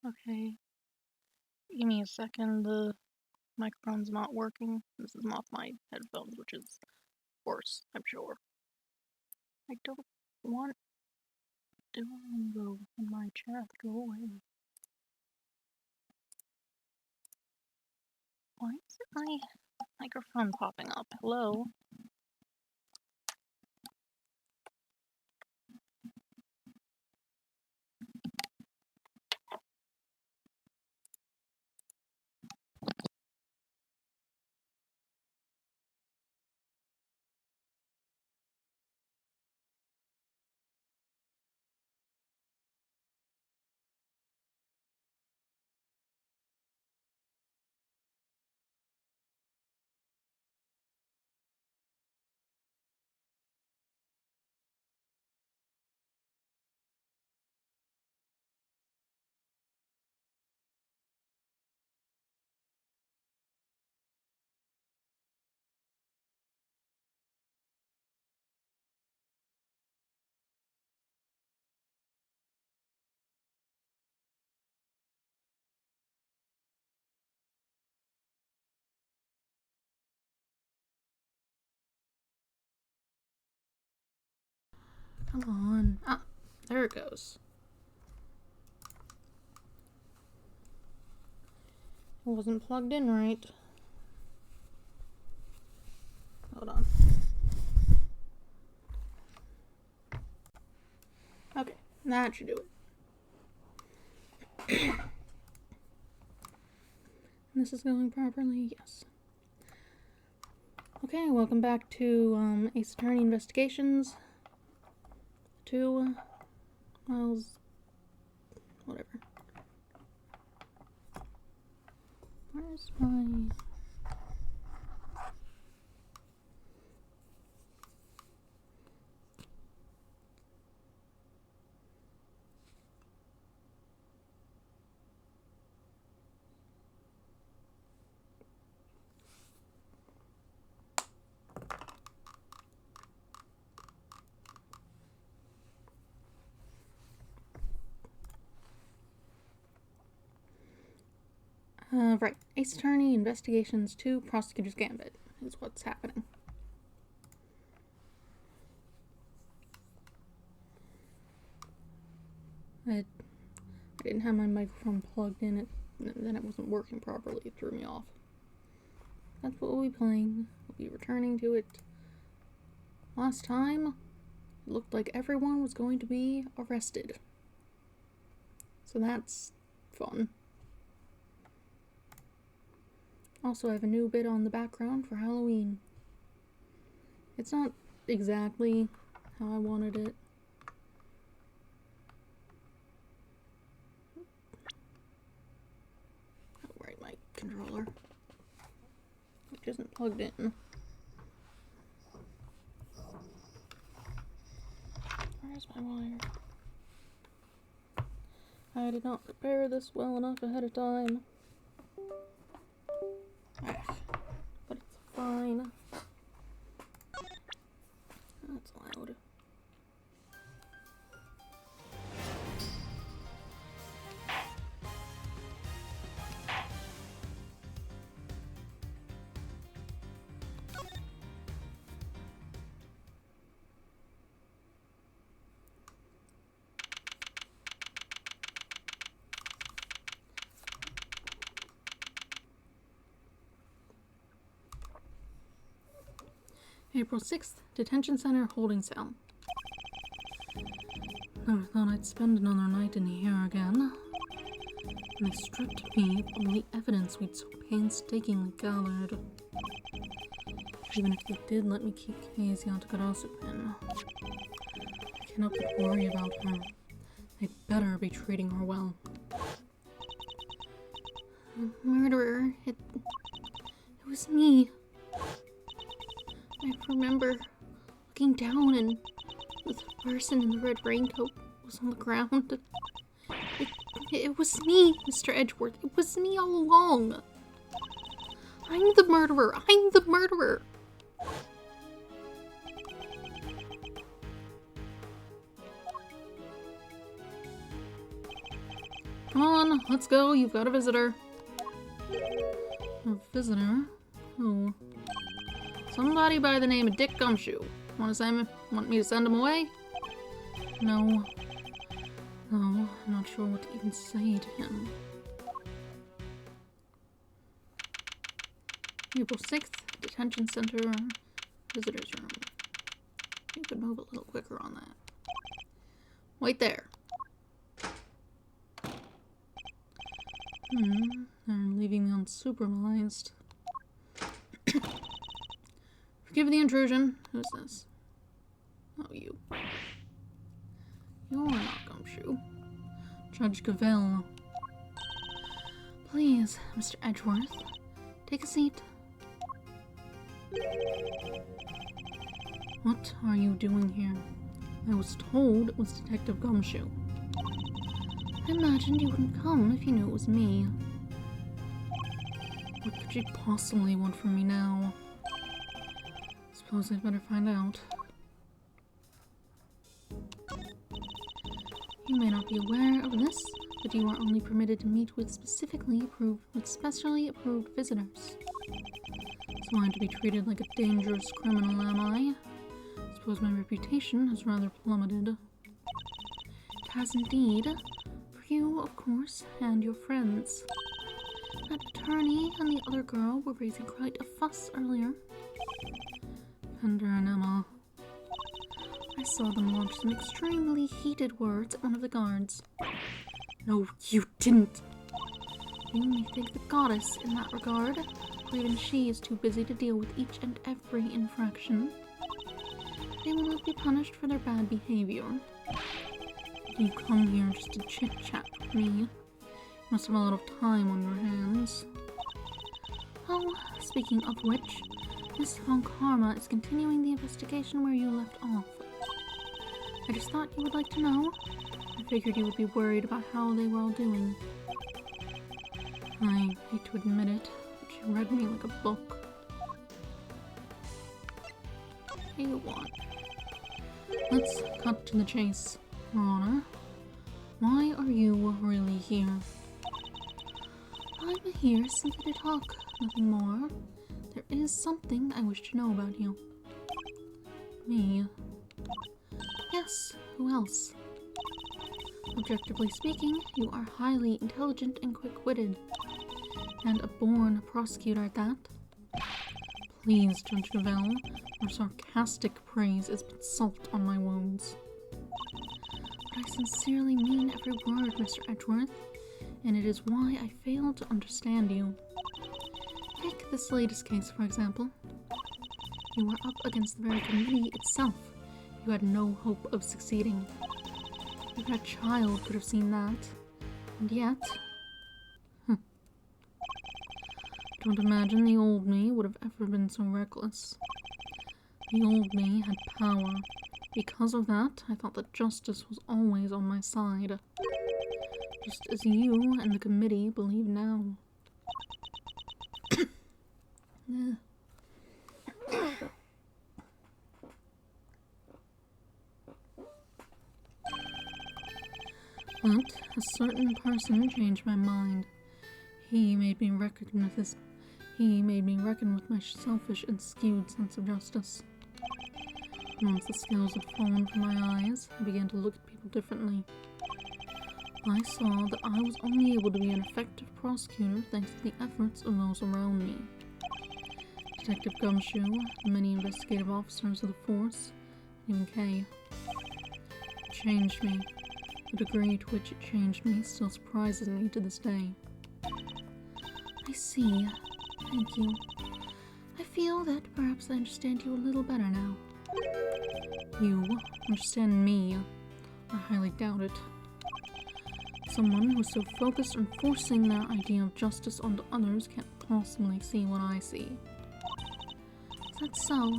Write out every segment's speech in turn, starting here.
Okay. Give me a second, the microphone's not working. This is off my headphones, which is worse, I'm sure. I don't want Duolingo in my chat. Go away. Why isn't my microphone popping up? Hello? Come on. Ah, there it goes. It wasn't plugged in right. Hold on. Okay, that should do it. This is going properly? Yes. Okay, welcome back to Ace Attorney Investigations 2 Miles... whatever. Where's my... right. Ace Attorney Investigations 2 Prosecutor's Gambit is what's happening. I didn't have my microphone plugged in, then it wasn't working properly. It threw me off. That's what we'll be playing. We'll be returning to it. Last time, it looked like everyone was going to be arrested. So that's fun. Also, I have a new bit on the background for Halloween. It's not exactly how I wanted it. Oh, right, my controller. Which isn't plugged in. Where's my wire? I did not prepare this well enough ahead of time. But it's fine. That's loud. April 6th, Detention Center holding cell. Never thought I'd spend another night in here again. And they stripped me of all the evidence we'd so painstakingly gathered. Even if they did let me keep Casey on Takarasu-pin, I cannot but worry about her. They better be treating her well. Murderer, it was me. I remember looking down and the person in the red raincoat was on the ground. It was me, Mr. Edgeworth. It was me all along. I'm the murderer. I'm the murderer. Come on, let's go. You've got a visitor. A visitor? Who? Somebody by the name of Dick Gumshoe. Want me to send him away? No. No, I'm not sure what to even say to him. April 6th, Detention Center, Visitors Room. You could move a little quicker on that. Wait there. They're leaving me unsupervised. Forgive the intrusion. Who's this? Oh, you. You're not Gumshoe. Judge Gavelle. Please, Mr. Edgeworth, take a seat. What are you doing here? I was told it was Detective Gumshoe. I imagined you wouldn't come if you knew it was me. What could you possibly want from me now? Suppose I'd better find out. You may not be aware of this, but you are only permitted to meet with specially approved visitors. So I'm to be treated like a dangerous criminal, am I? Suppose my reputation has rather plummeted. It has indeed. For you, of course, and your friends. That attorney and the other girl were raising quite a fuss earlier. Pender and Emma. I saw them launch some extremely heated words at one of the guards. No, you didn't! You may thank the goddess in that regard, for even she is too busy to deal with each and every infraction. They will not be punished for their bad behavior. You come here just to chit-chat with me. You must have a lot of time on your hands. Oh, speaking of which, Miss Von Karma is continuing the investigation where you left off. I just thought you would like to know. I figured you would be worried about how they were all doing. I hate to admit it, but you read me like a book. What do you want? Let's cut to the chase, Your Honor. Why are you really here? I'm here simply to talk, nothing more. There is something I wish to know about you. Me? Yes, who else? Objectively speaking, you are highly intelligent and quick-witted. And a born prosecutor at that. Please, Judge Gavelle, your sarcastic praise is but salt on my wounds. But I sincerely mean every word, Mr. Edgeworth, and it is why I fail to understand you. Take this latest case, for example. You were up against the very committee itself. You had no hope of succeeding. Even a child could have seen that. And yet... Don't imagine the old me would have ever been so reckless. The old me had power. Because of that, I thought that justice was always on my side. Just as you and the committee believe now. But a certain person changed my mind. He made me reckon with my selfish and skewed sense of justice. Once the scales had fallen from my eyes, I began to look at people differently. I saw that I was only able to be an effective prosecutor thanks to the efforts of those around me. Detective Gumshoe, the many investigative officers of the force, even Kay. It changed me. The degree to which it changed me still surprises me to this day. I see. Thank you. I feel that perhaps I understand you a little better now. You understand me? I highly doubt it. Someone who's so focused on forcing their idea of justice onto others can't possibly see what I see. Is that so?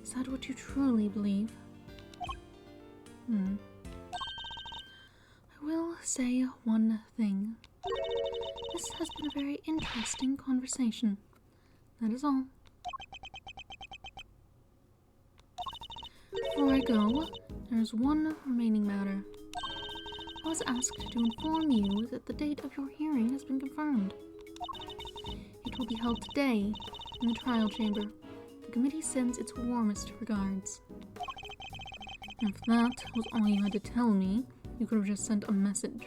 Is that what you truly believe? I will say one thing. This has been a very interesting conversation. That is all. Before I go, there is one remaining matter. I was asked to inform you that the date of your hearing has been confirmed. It will be held today in the trial chamber. The committee sends its warmest regards. If that was all you had to tell me, you could have just sent a message.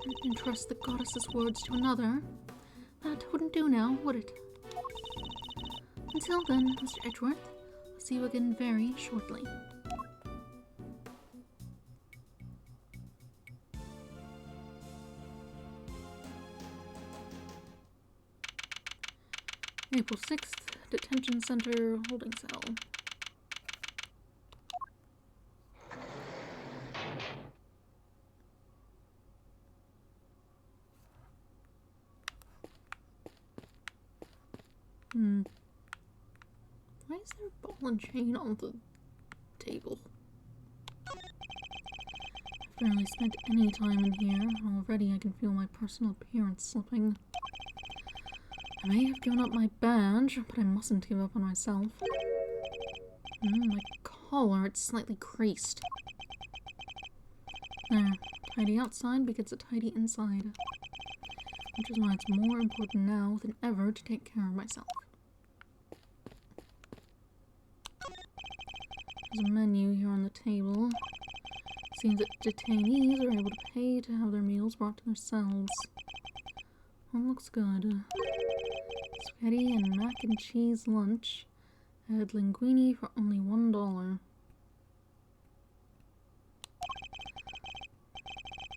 And entrust the goddess's words to another. That wouldn't do now, would it? Until then, Mr. Edgeworth, I'll see you again very shortly. April 6th, Detention Center, holding cell. Why is there a ball and chain on the table? I've barely spent any time in here, and already I can feel my personal appearance slipping. I may have given up my badge, but I mustn't give up on myself. My collar, it's slightly creased. There, tidy outside begets a tidy inside. Which is why it's more important now than ever to take care of myself. There's a menu here on the table. It seems that detainees are able to pay to have their meals brought to their cells. All looks good. Spaghetti and mac and cheese lunch. Add linguine for only $1.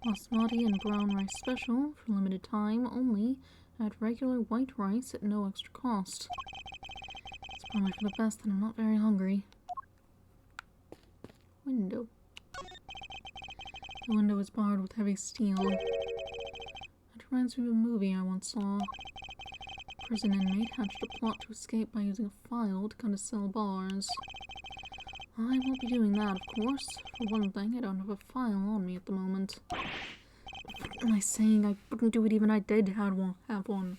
Basmati and brown rice special for limited time only. Add regular white rice at no extra cost. It's probably for the best that I'm not very hungry. Window. The window is barred with heavy steel. That reminds me of a movie I once saw. A prison inmate hatched a plot to escape by using a file to cut his cell bars. I won't be doing that, of course. For one thing, I don't have a file on me at the moment. What am I saying? I wouldn't do it even if I did have one.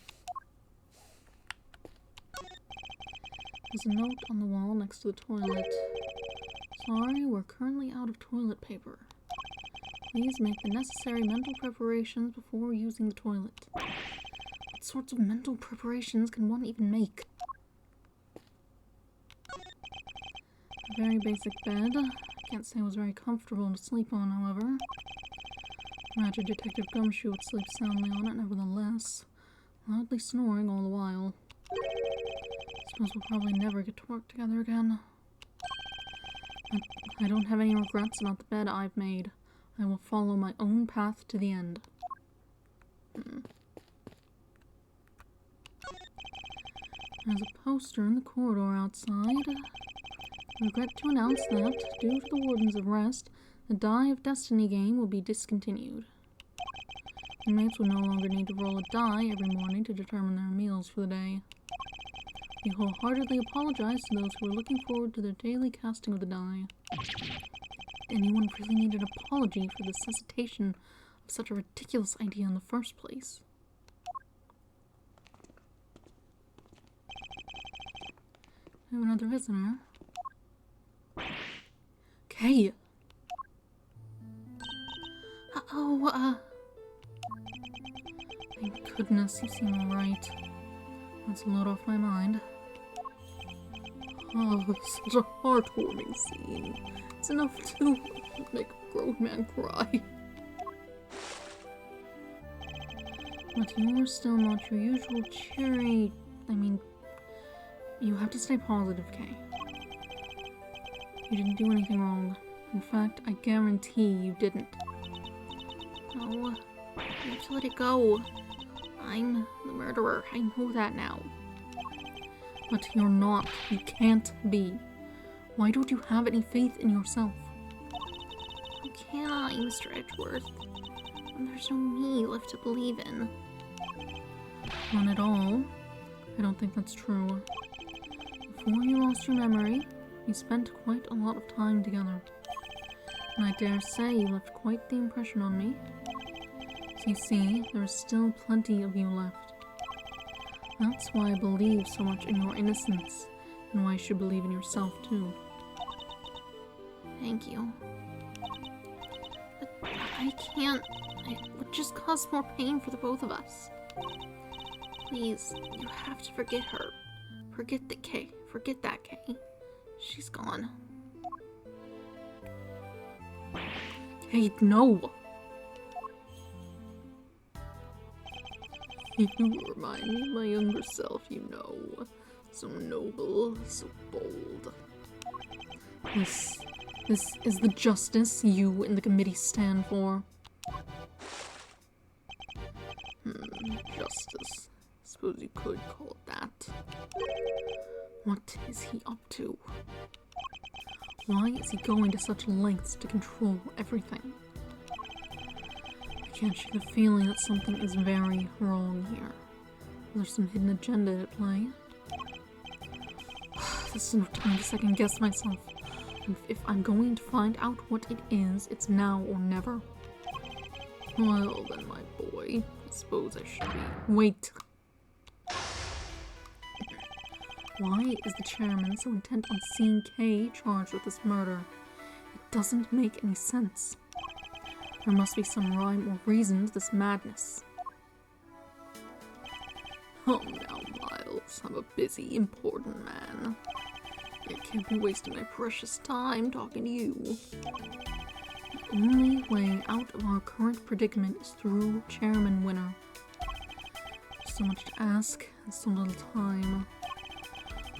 There's a note on the wall next to the toilet. Sorry, we're currently out of toilet paper. Please make the necessary mental preparations before using the toilet. What sorts of mental preparations can one even make? A very basic bed. I can't say it was very comfortable to sleep on, however. Imagine Detective Gumshoe would sleep soundly on it nevertheless, loudly snoring all the while. Suppose we'll probably never get to work together again. But I don't have any regrets about the bed I've made. I will follow my own path to the end. There's a poster in the corridor outside. I regret to announce that, due to the warden's arrest, the Die of Destiny game will be discontinued. Inmates will no longer need to roll a die every morning to determine their meals for the day. We wholeheartedly apologize to those who are looking forward to their daily casting of the die. Did anyone really need an apology for the suscitation of such a ridiculous idea in the first place? I have another visitor. Okay. Thank goodness you seem alright. That's a load off my mind. Oh, such a heartwarming scene. It's enough to make a grown man cry. But you're still not your usual cheery... you have to stay positive, Kay. You didn't do anything wrong. In fact, I guarantee you didn't. No, you have to let it go. I'm the murderer. I know that now. But you're not. You can't be. Why don't you have any faith in yourself? How can I, Mr. Edgeworth? When there's no me left to believe in. None at all. I don't think that's true. Before you lost your memory, we spent quite a lot of time together. And I dare say you left quite the impression on me. So you see, there is still plenty of you left. That's why I believe so much in your innocence, and why you should believe in yourself too. Thank you. But I can't. It would just cause more pain for the both of us. Please, you have to forget her. Forget that Kay. Forget that Kay. She's gone. Hey, no! You remind me of my younger self, you know. So noble, so bold. This is the justice you and the committee stand for. Justice. Suppose you could call it that. What is he up to? Why is he going to such lengths to control everything? I can't shake the feeling that something is very wrong here. There's some hidden agenda at play. This is no time to second guess myself. If I'm going to find out what it is, it's now or never. Well then, my boy, I suppose I should be. Wait. Why is the chairman so intent on seeing Kay charged with this murder? It doesn't make any sense. There must be some rhyme or reason to this madness. Oh, now, Miles, I'm a busy, important man. I can't be wasting my precious time talking to you. The only way out of our current predicament is through Chairman Winner. There's so much to ask and so little time.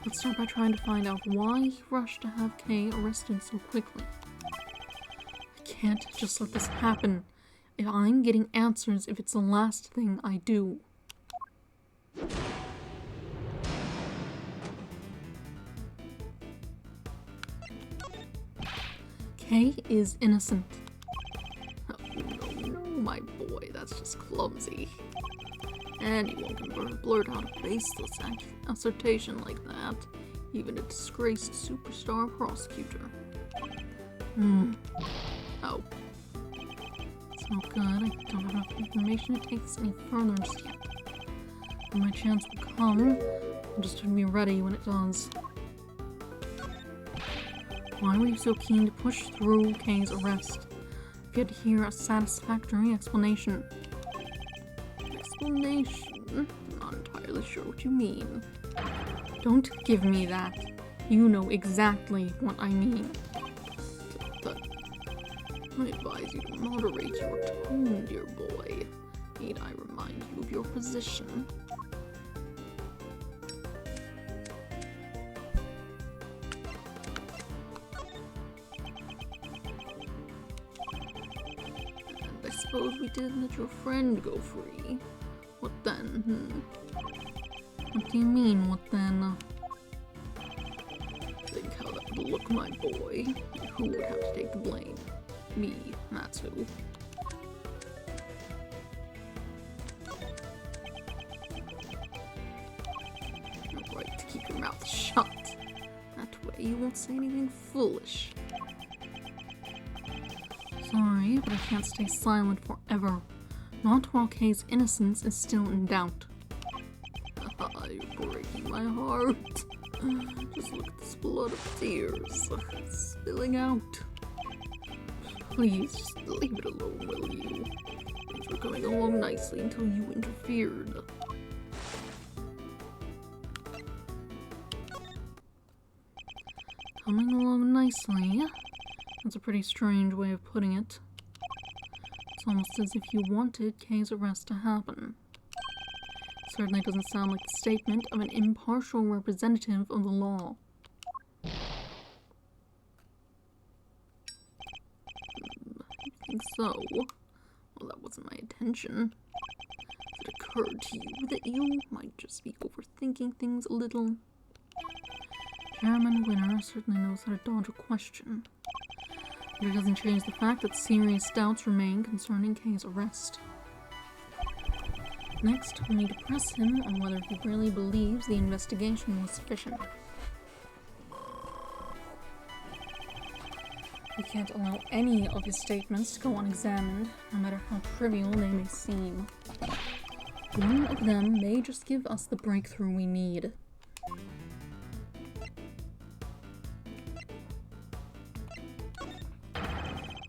Let's start by trying to find out why he rushed to have Kay arrested so quickly. I can't just let this happen. If I'm getting answers, if it's the last thing I do. Kay is innocent. Oh, no, my boy, that's just clumsy. Anyone can blurt out a baseless assertion like that, even a disgraced superstar prosecutor. Oh. It's not good. I don't have enough information to take this any further just yet. When my chance will come, I'll just be ready when it does. Why were you so keen to push through Kay's arrest? If you had to hear a satisfactory explanation. Explanation? I'm not entirely sure what you mean. Don't give me that. You know exactly what I mean. I advise you to moderate your tone, dear boy. Need I remind you of your position? And I suppose we did let your friend go free. What then? What do you mean, what then? Think how that would look, my boy. And who would have to take the blame? Me, that's who. You're right to keep your mouth shut. That way you won't say anything foolish. Sorry, but I can't stay silent forever. Not while Kay's innocence is still in doubt. You're breaking my heart. Just look at this blood of tears spilling out. Please, just leave it alone, will you? Things were going along nicely until you interfered. Coming along nicely? That's a pretty strange way of putting it. It's almost as if you wanted Kay's arrest to happen. It certainly doesn't sound like the statement of an impartial representative of the law. Think so? Well, that wasn't my intention. If it occurred to you that you might just be overthinking things a little. Chairman Winner certainly knows how to dodge a question. But it doesn't change the fact that serious doubts remain concerning Kay's arrest. Next, we need to press him on whether he really believes the investigation was sufficient. We can't allow any of his statements to go unexamined, no matter how trivial they may seem. One of them may just give us the breakthrough we need.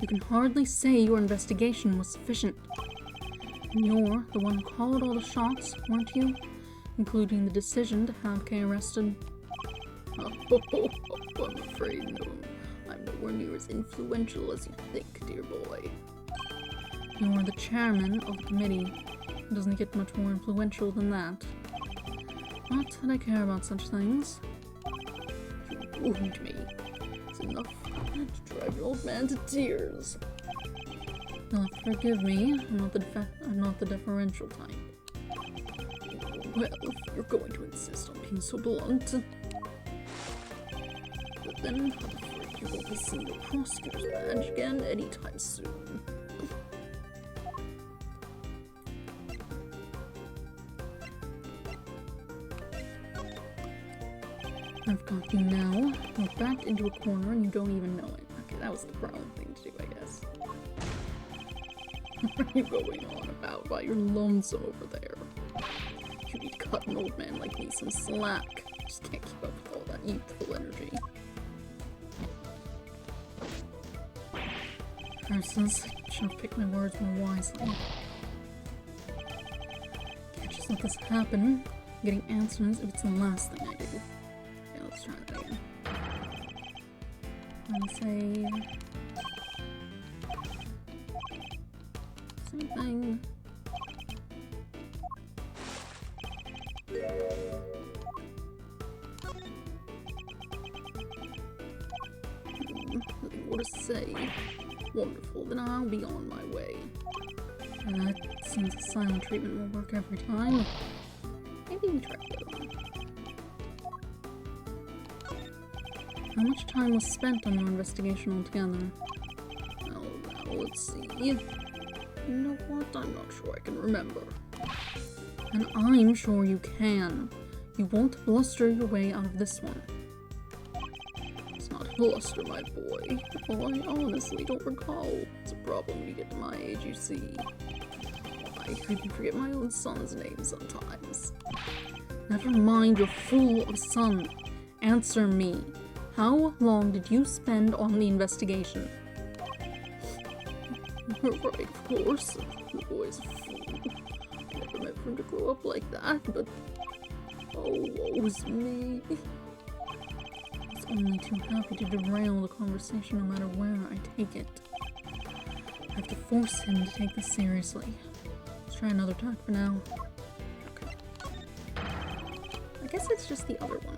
You can hardly say your investigation was sufficient. And you're the one who called all the shots, weren't you? Including the decision to have Kay arrested. Oh, I'm afraid no. I'm nowhere near as influential as you think, dear boy. You're the chairman of the committee. It doesn't get much more influential than that. Not that I care about such things. You wound me. It's enough to drive your old man to tears. You'll have to forgive me. I'm not the deferential type. Well, if you're going to insist on being so blunt. But then, I'm afraid you won't be seeing the prosecutor's badge again anytime soon. I've got you now. You're backed into a corner and you don't even know it. Okay, that was the wrong thing to do, I guess. What are you going on about while you're lonesome over there? You need to cut an old man like me some slack. Just can't keep up with all that youthful energy. Curses, I should have picked my words more wisely. Can't just let this happen. Getting answers if it's the last thing I do. Okay, let's try that again. And say... same thing. Nothing more to say. Wonderful, then I'll be on my way. That seems the silent treatment will work every time. Maybe we try the other one. How much time was spent on your investigation altogether? Oh, now let's see. You know what? I'm not sure I can remember. And I'm sure you can. You won't bluster your way out of this one. It's not bluster, my boy. Oh, I honestly don't recall. It's a problem when you get to my age, you see. I even forget my own son's name sometimes. Never mind your fool of a son. Answer me. How long did you spend on the investigation? Right, of course. The boy's a fool. Never meant for him to grow up like that, but... oh, woe's me. I was only too happy to derail the conversation no matter where I take it. I have to force him to take this seriously. Let's try another tack for now. Okay. I guess it's just the other one.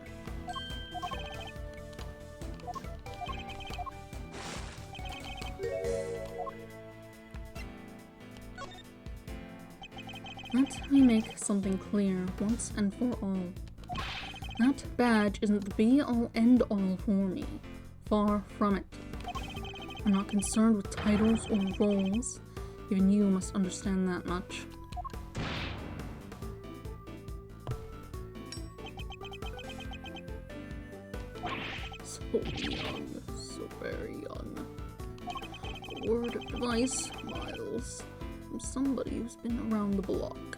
Let me make something clear once and for all. That badge isn't the be-all end-all for me. Far from it. I'm not concerned with titles or roles. Even you must understand that much. So young, so very young. A word of advice, Miles, from somebody who's been around the block.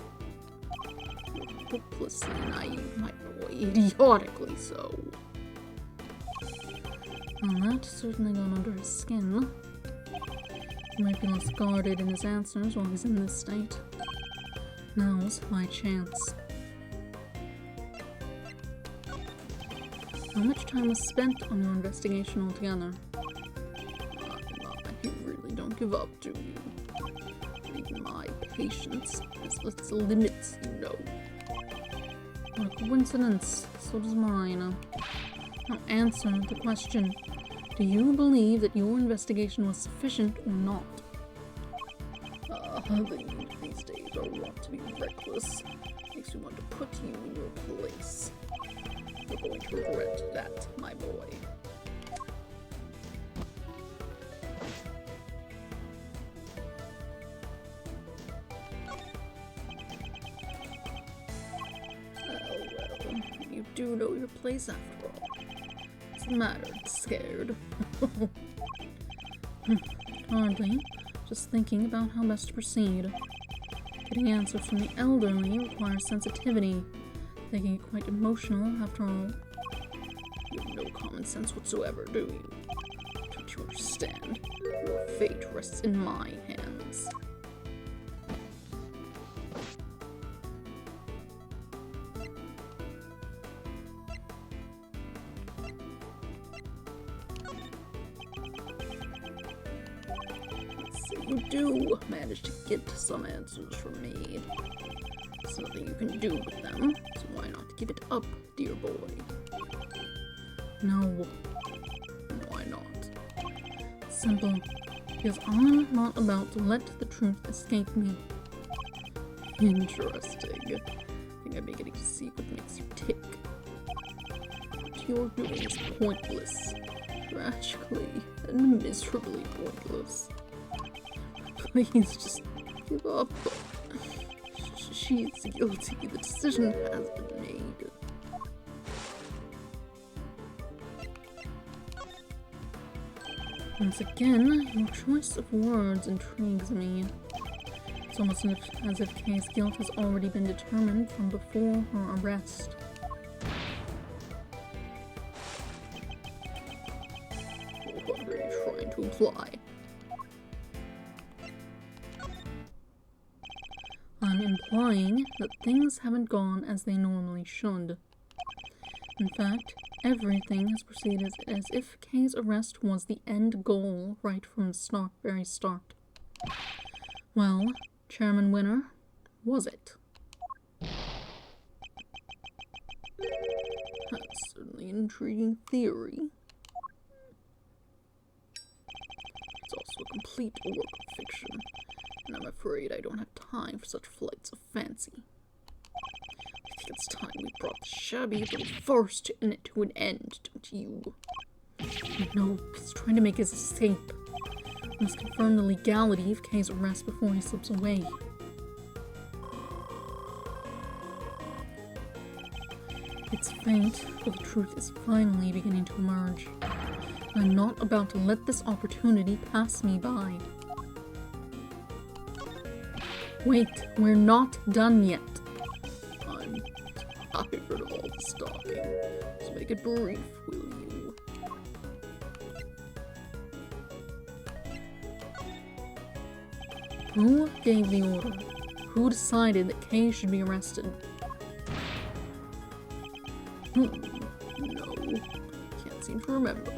You're hopelessly naive, my boy, idiotically so. Well, that certainly got under his skin. He might be less guarded in his answers while he's in this state. Now's my chance. How much time was spent on your investigation altogether? You really don't give up, do you? Even my patience has its limits, you know. What a coincidence. So does mine. Now answer the question. Do you believe that your investigation was sufficient or not? The youth these days are wont to be reckless. Makes me want to put you in your place. You're going to regret that, my boy. Well, you do know your place after all. What's the matter? Scared? Hardly. Just thinking about how best to proceed. Getting answers from the elderly requires sensitivity. They can get quite emotional, after all. You have no common sense whatsoever, do you? Don't you understand? Your fate rests in my hands. You do manage to get some answers from me. There's nothing you can do with them, so why not give it up, dear boy? No. Why not? Simple. Because I'm not about to let the truth escape me. Interesting. I think I'm beginning to see what makes you tick. What you're doing is pointless. Tragically and miserably pointless. Please just give up. She's guilty. The decision has been made. Once again, your choice of words intrigues me. It's almost as if Kay's guilt has already been determined from before her arrest. What are you trying to imply? I'm implying that things haven't gone as they normally should. In fact, everything has proceeded as if Kay's arrest was the end goal right from the very start. Well, Chairman Winner, was it? That's certainly an intriguing theory. It's also a complete work of fiction, and I'm afraid I don't have time for such flights of fancy. I think it's time we brought the shabby little farce to an end, don't you? No, he's trying to make his escape. We must confirm the legality of Kay's arrest before he slips away. It's faint, but the truth is finally beginning to emerge. I'm not about to let this opportunity pass me by. Wait, we're not done yet. I'm tired of all the stalking, so make it brief, will you? Who gave the order? Who decided that Kay should be arrested? No, can't seem to remember.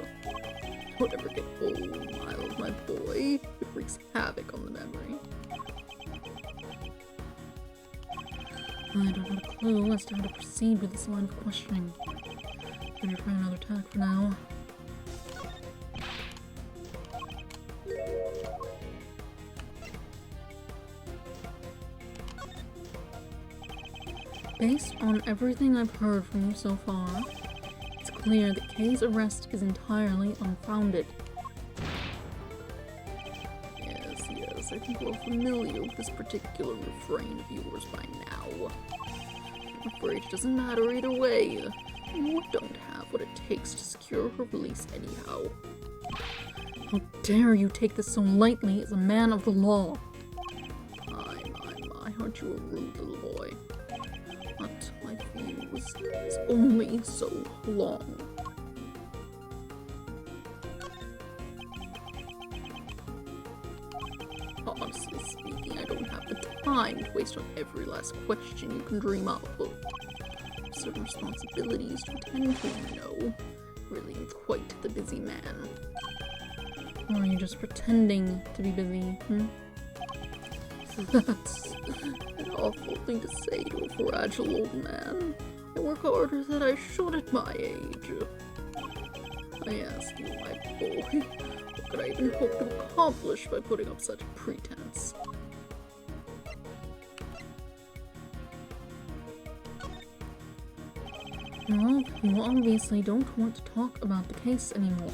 Don't ever get old, my boy. It wreaks havoc on the memory. I don't have a clue as to how to proceed with this line of questioning. Better try another tack for now. Based on everything I've heard from you so far, it's clear that Kay's arrest is entirely unfounded. Yes, I think we're familiar with this particular refrain of yours by now. I'm afraid it doesn't matter either way. You don't have what it takes to secure her release anyhow. How dare you take this so lightly as a man of the law? My, aren't you a rude little boy? But my fuse is only so long. Honestly speaking, I don't have the time to waste on every last question you can dream up. Certain responsibilities to attend to, you know. Really am quite the busy man. Or are you just pretending to be busy, That's an awful thing to say to a fragile old man. I work harder than I should at my age. I ask you, my boy, what could I even hope to accomplish by putting up such a pretense? Well, you obviously don't want to talk about the case anymore.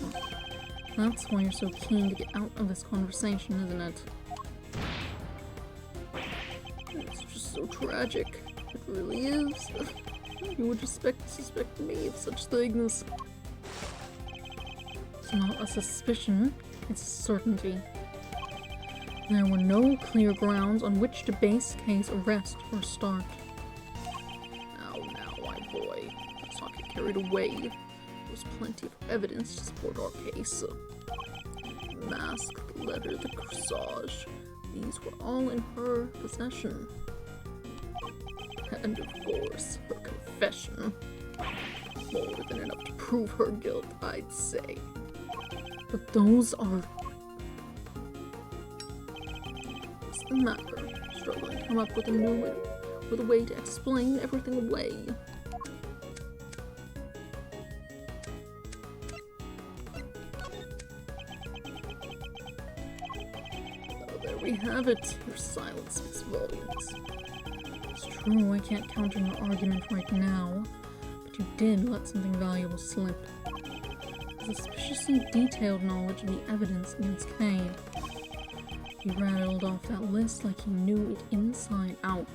That's why you're so keen to get out of this conversation, isn't it? It's just so tragic. It really is. You would suspect me of such things. It's not a suspicion, it's a certainty. There were no clear grounds on which to base Kay's arrest for a start. Now, my boy. Let's not get carried away. There's plenty of evidence to support our case. mask, the letter, the corsage. These were all in her possession. And of course, her confession. More than enough to prove her guilt, I'd say. But those are... What's the matter? Struggling to come up with a way to explain everything away. Oh, there we have it. Your silence speaks volumes. It's true, I can't counter your argument right now, but you did let something valuable slip. A suspiciously detailed knowledge of the evidence against Kay. He rattled off that list like he knew it inside out.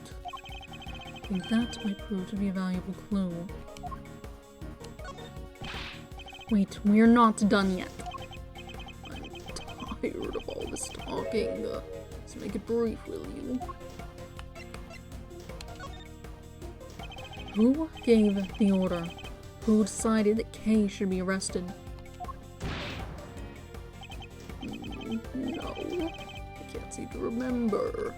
I think that might prove to be a valuable clue. Wait, we're not done yet. I'm tired of all this talking. Let's make it brief, will you? Who gave the order? Who decided that Kay should be arrested? No, I can't seem to remember.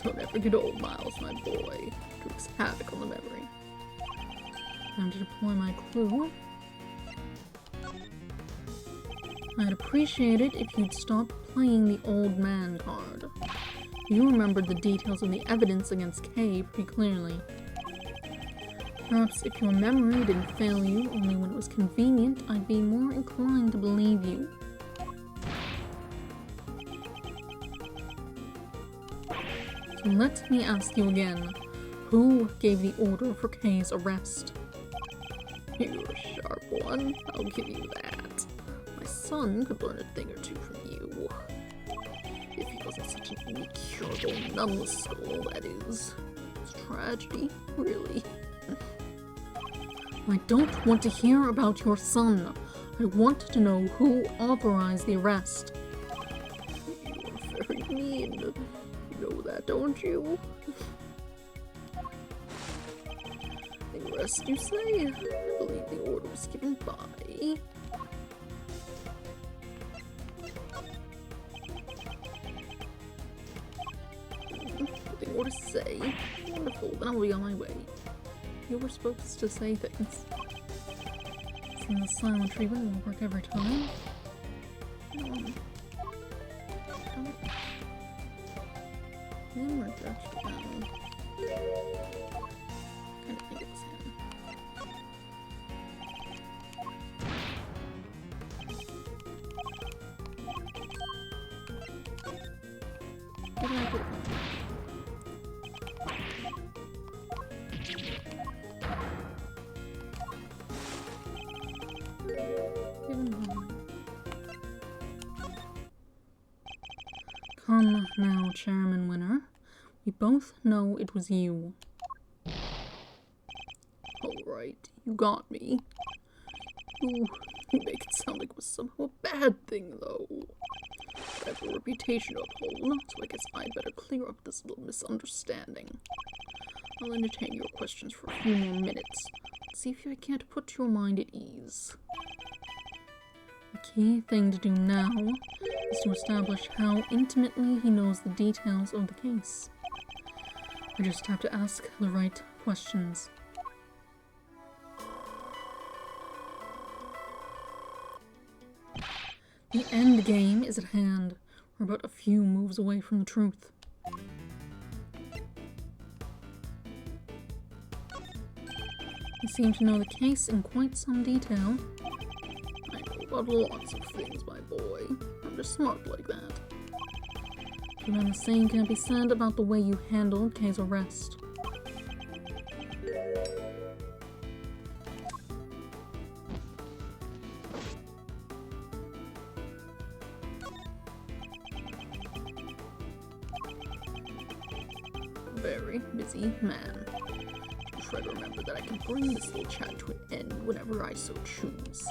Don't ever get old, Miles, my boy. It wreaks havoc on the memory. Time to deploy my clue. I'd appreciate it if you'd stop playing the old man card. You remembered the details of the evidence against Kay pretty clearly. Perhaps if your memory didn't fail you only when it was convenient, I'd be more inclined to believe you. So let me ask you again, who gave the order for Kay's arrest? You're a sharp one, I'll give you that. My son could learn a thing or two from you. If he wasn't such an incurable numbskull, that is. It's tragedy, really. I don't want to hear about your son. I want to know who authorized the arrest. You're very mean. You know that, don't you? The arrest, you say? I believe the order was given by... What the order say? Wonderful, then I'll be on my way. You were supposed to say things. Seeing the silent treatment will work every time. Him or Dutch down? Kind of think it's him. What did I put? Come now, Chairman Winner. We both know it was you. Alright, you got me. You make it sound like it was somehow a bad thing, though. I have a reputation to uphold, so I guess I'd better clear up this little misunderstanding. I'll entertain your questions for a few more minutes. See if I can't put your mind at ease. The key thing to do now is to establish how intimately he knows the details of the case. I just have to ask the right questions. The end game is at hand. We're about a few moves away from the truth. You seem to know the case in quite some detail. I know about lots of things, my boy. I'm just smart like that. But then the same can't be said about the way you handled Kay's arrest. Very busy man. Try to remember that I can bring this little chat to an end whenever I so choose.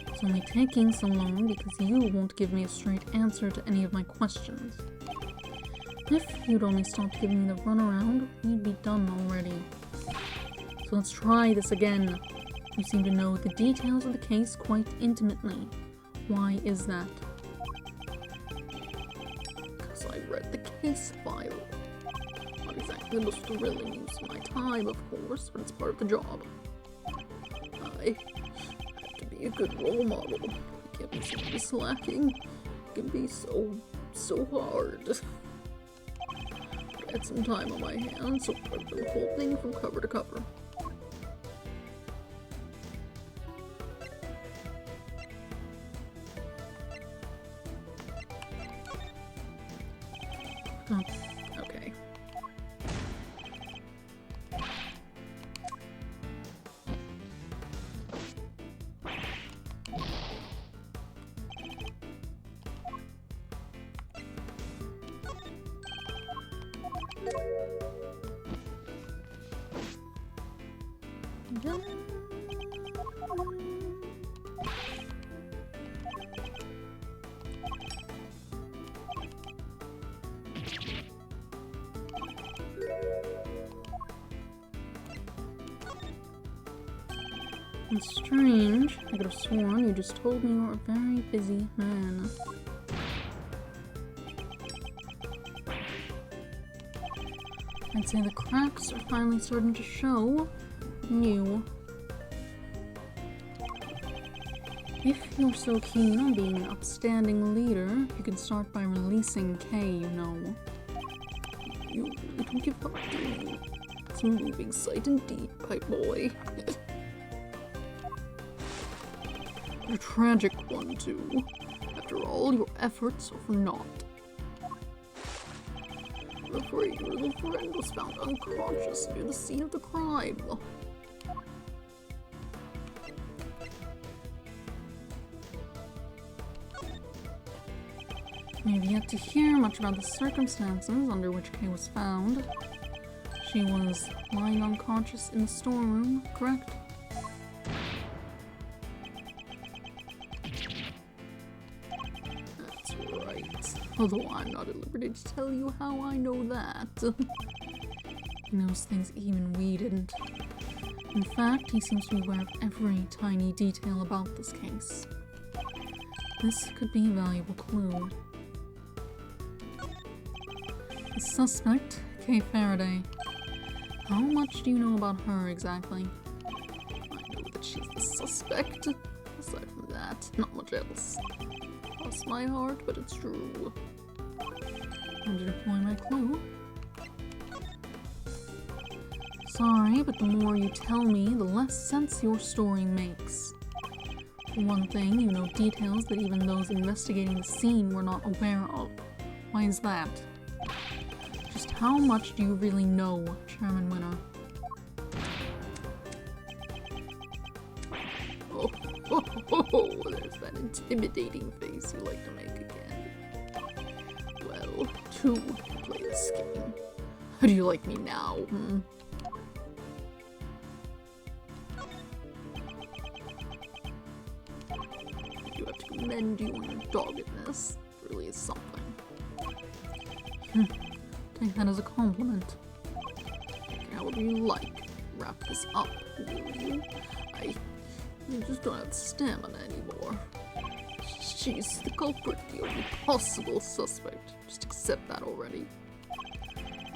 It's only taking so long because you won't give me a straight answer to any of my questions. If you'd only stopped giving me the runaround, we'd be done already. So let's try this again. You seem to know the details of the case quite intimately. Why is that? read the case file. Not exactly the most thrilling use of my time, of course, but it's part of the job. I have to be a good role model. I can't be simply slacking. It can be so hard. I had some time on my hands, so I read the whole thing from cover to cover. Oh, okay. It's strange. I could have sworn you just told me you were a very busy man. I'd say the cracks are finally starting to show. New. If you're so keen on being an upstanding leader, you can start by releasing Kay, you know. You really don't give up, do you? It's a moving sight indeed, pipe boy. A tragic one, too. After all, your efforts are for naught. I'm afraid your little friend was found unconscious near the scene of the crime. We have yet to hear much about the circumstances under which Kay was found. She was lying unconscious in the storeroom, correct? That's right. Although I'm not at liberty to tell you how I know that. He knows things even we didn't. In fact, he seems to be aware of every tiny detail about this case. This could be a valuable clue. The suspect, Kay Faraday. How much do you know about her exactly? I know that she's the suspect. Aside from that, not much else. Cross my heart, but it's true. Time to deploy my clue. Sorry, but the more you tell me, the less sense your story makes. For one thing, you know details that even those investigating the scene were not aware of. Why is that? Just how much do you really know, Chairman Winner? Oh, there's that intimidating face you like to make again. Well, two can play this game. How do you like me now, I do have to commend you on your doggedness. It really is something. Take that as a compliment. However you like. Wrap this up, will you? I just don't have stamina anymore. She's the culprit, the only possible suspect. Just accept that already.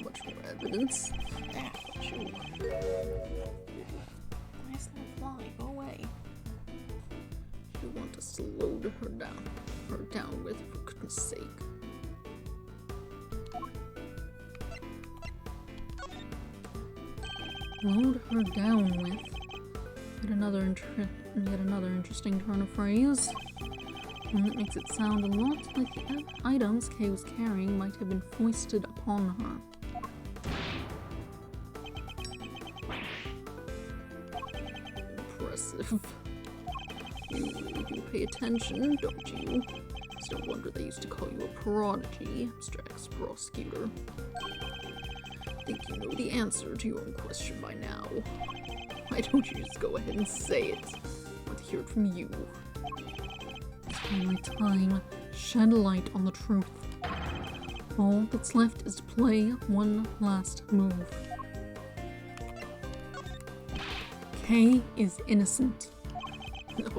Much more evidence. Nice little fly, go away. You want us to load her down with, for goodness sake. Load her down with. Yet another interesting turn of phrase. One that makes it sound a lot like the items Kay was carrying might have been foisted upon her. Impressive. You really do pay attention, don't you? It's no wonder they used to call you a prodigy, abstracts Prosecutor. I think you know the answer to your own question by now. Why don't you just go ahead and say it? I want to hear it from you. It's finally time. Shed light on the truth. All that's left is to play one last move. Kay is innocent. No,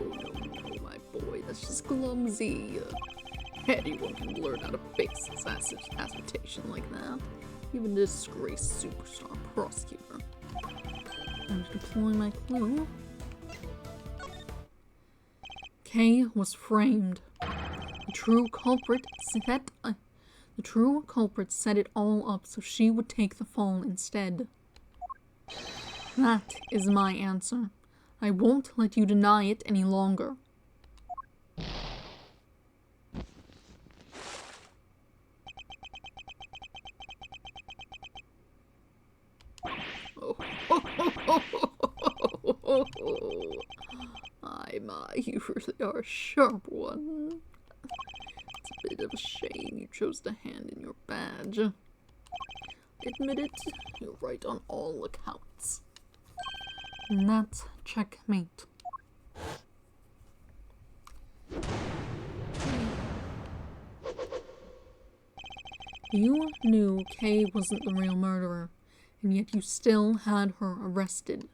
my boy, that's just clumsy. Anyone can learn how to base assertion like that. Even a disgraced superstar prosecutor. Time to deploy my clue. Kay was framed. The true culprit set it all up so she would take the fall instead. That is my answer. I won't let you deny it any longer. You really are a sharp one. It's a bit of a shame you chose to hand in your badge. Admit it, you're right on all accounts. And that's checkmate. You knew Kay wasn't the real murderer, and yet you still had her arrested.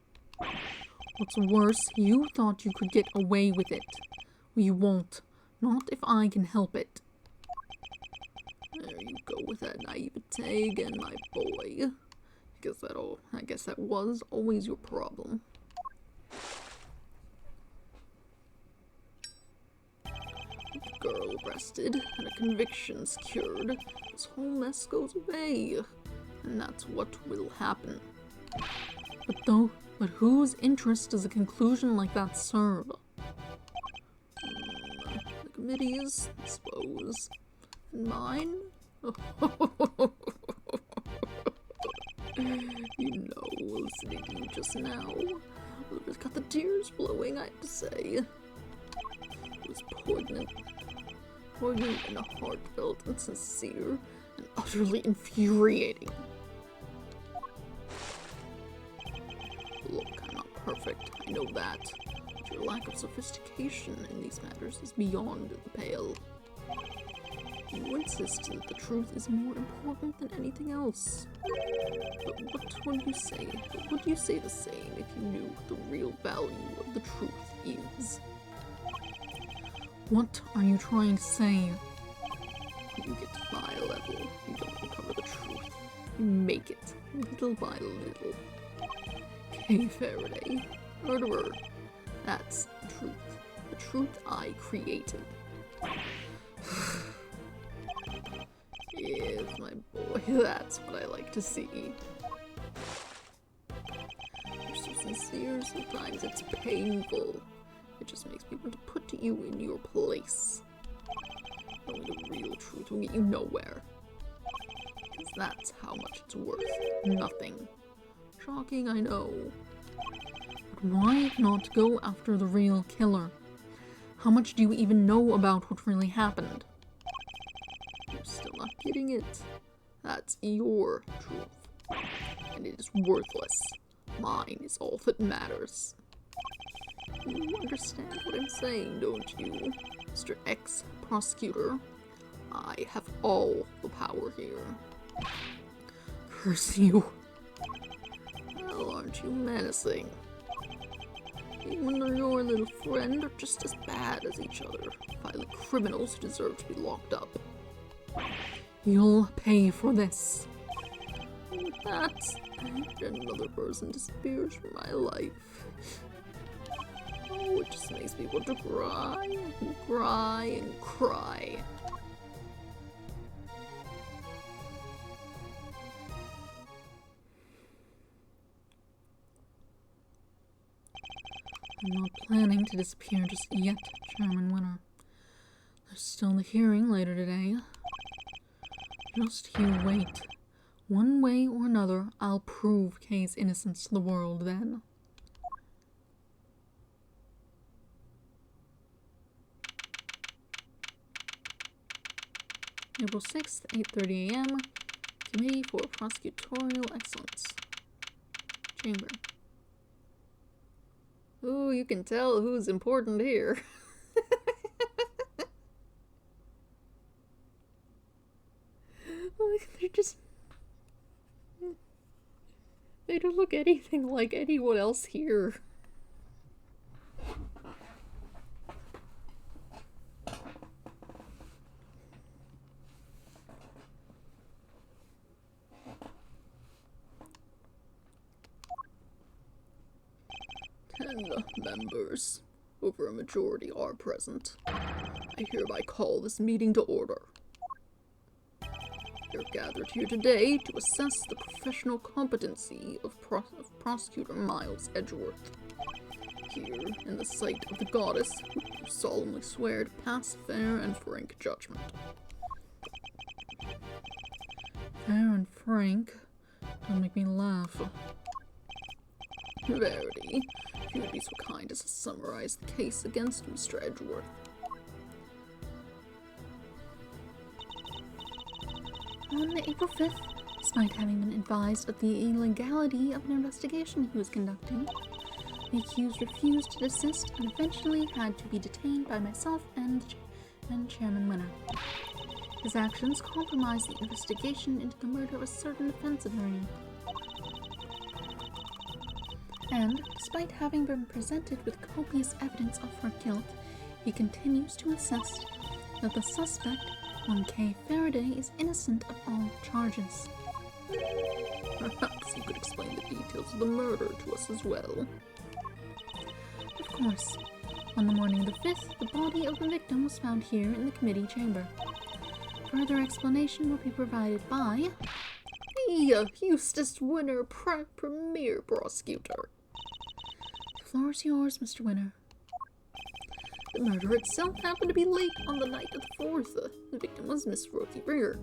What's worse, you thought you could get away with it. Well, you won't. Not if I can help it. There you go with that naivete again, my boy. I guess that was always your problem. With the girl arrested and a conviction secured, this whole mess goes away. And that's what will happen. But whose interest does a conclusion like that serve? The committee's, I suppose. And mine? Listening to you just now, it's got the tears flowing, I have to say. It was poignant. Poignant and heartfelt and sincere and utterly infuriating. Look, I'm not perfect, I know that, but your lack of sophistication in these matters is beyond the pale. You insist that the truth is more important than anything else. But what would you say? Would you say the same if you knew what the real value of the truth is? What are you trying to say? When you get to my level, you don't uncover the truth. You make it, little by little. Kay Faraday, murderer. That's the truth. The truth I created. Yes, my boy, that's what I like to see. You're so sincere, sometimes it's painful. It just makes me want to put you in your place. Knowing the real truth will get you nowhere. Because that's how much it's worth. Nothing. Shocking, I know. But why not go after the real killer? How much do you even know about what really happened? You're still not getting it. That's your truth. And it is worthless. Mine is all that matters. You understand what I'm saying, don't you, Mr. Prosecutor? I have all the power here. Curse you. Well, aren't you menacing? You and your little friend are just as bad as each other. Violent criminals who deserve to be locked up. You'll pay for this. And with that, another person disappears from my life. Oh, it just makes me want to cry and cry and cry. I'm not planning to disappear just yet, Chairman Winner. There's still the hearing later today. Just you wait. One way or another, I'll prove Kay's innocence to the world then. April 6th, 8:30 a.m. Committee for Prosecutorial Excellence. Chamber. Ooh, you can tell who's important here. They're just... They don't look anything like anyone else here. Members, over a majority are present. I hereby call this meeting to order. We are gathered here today to assess the professional competency of Prosecutor Miles Edgeworth. Here, in the sight of the goddess, who solemnly swear to pass fair and frank judgment. Fair and frank? Don't make me laugh. Verity, if you would be so kind as to summarize the case against Mr. Edgeworth. On April 5th, despite having been advised of the illegality of an investigation he was conducting, the accused refused to desist and eventually had to be detained by myself and Chairman Winner. His actions compromised the investigation into the murder of a certain defense attorney. And, despite having been presented with copious evidence of her guilt, he continues to insist that the suspect, one K. Faraday, is innocent of all charges. Perhaps you could explain the details of the murder to us as well. Of course. On the morning of the 5th, the body of the victim was found here in the committee chamber. Further explanation will be provided by the Eustace Winner, Premier Prosecutor. The floor is yours, Mr. Winner. The murder itself happened to be late on the night of the 4th. The victim was Miss Rosie Ringer.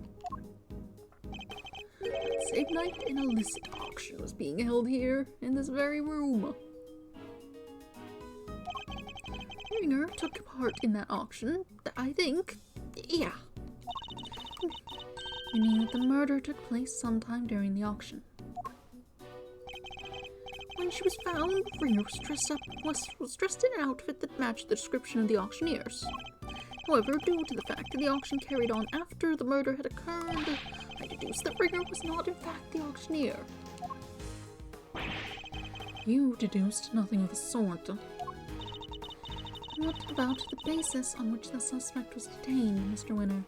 That same night, an illicit auction was being held here, in this very room. Ringer took part in that auction, I think. Yeah. Meaning that the murder took place sometime during the auction. When she was found, Ringer was dressed in an outfit that matched the description of the auctioneers. However, due to the fact that the auction carried on after the murder had occurred, I deduced that Ringer was not in fact the auctioneer. You deduced nothing of the sort. What about the basis on which the suspect was detained, Mr. Winner?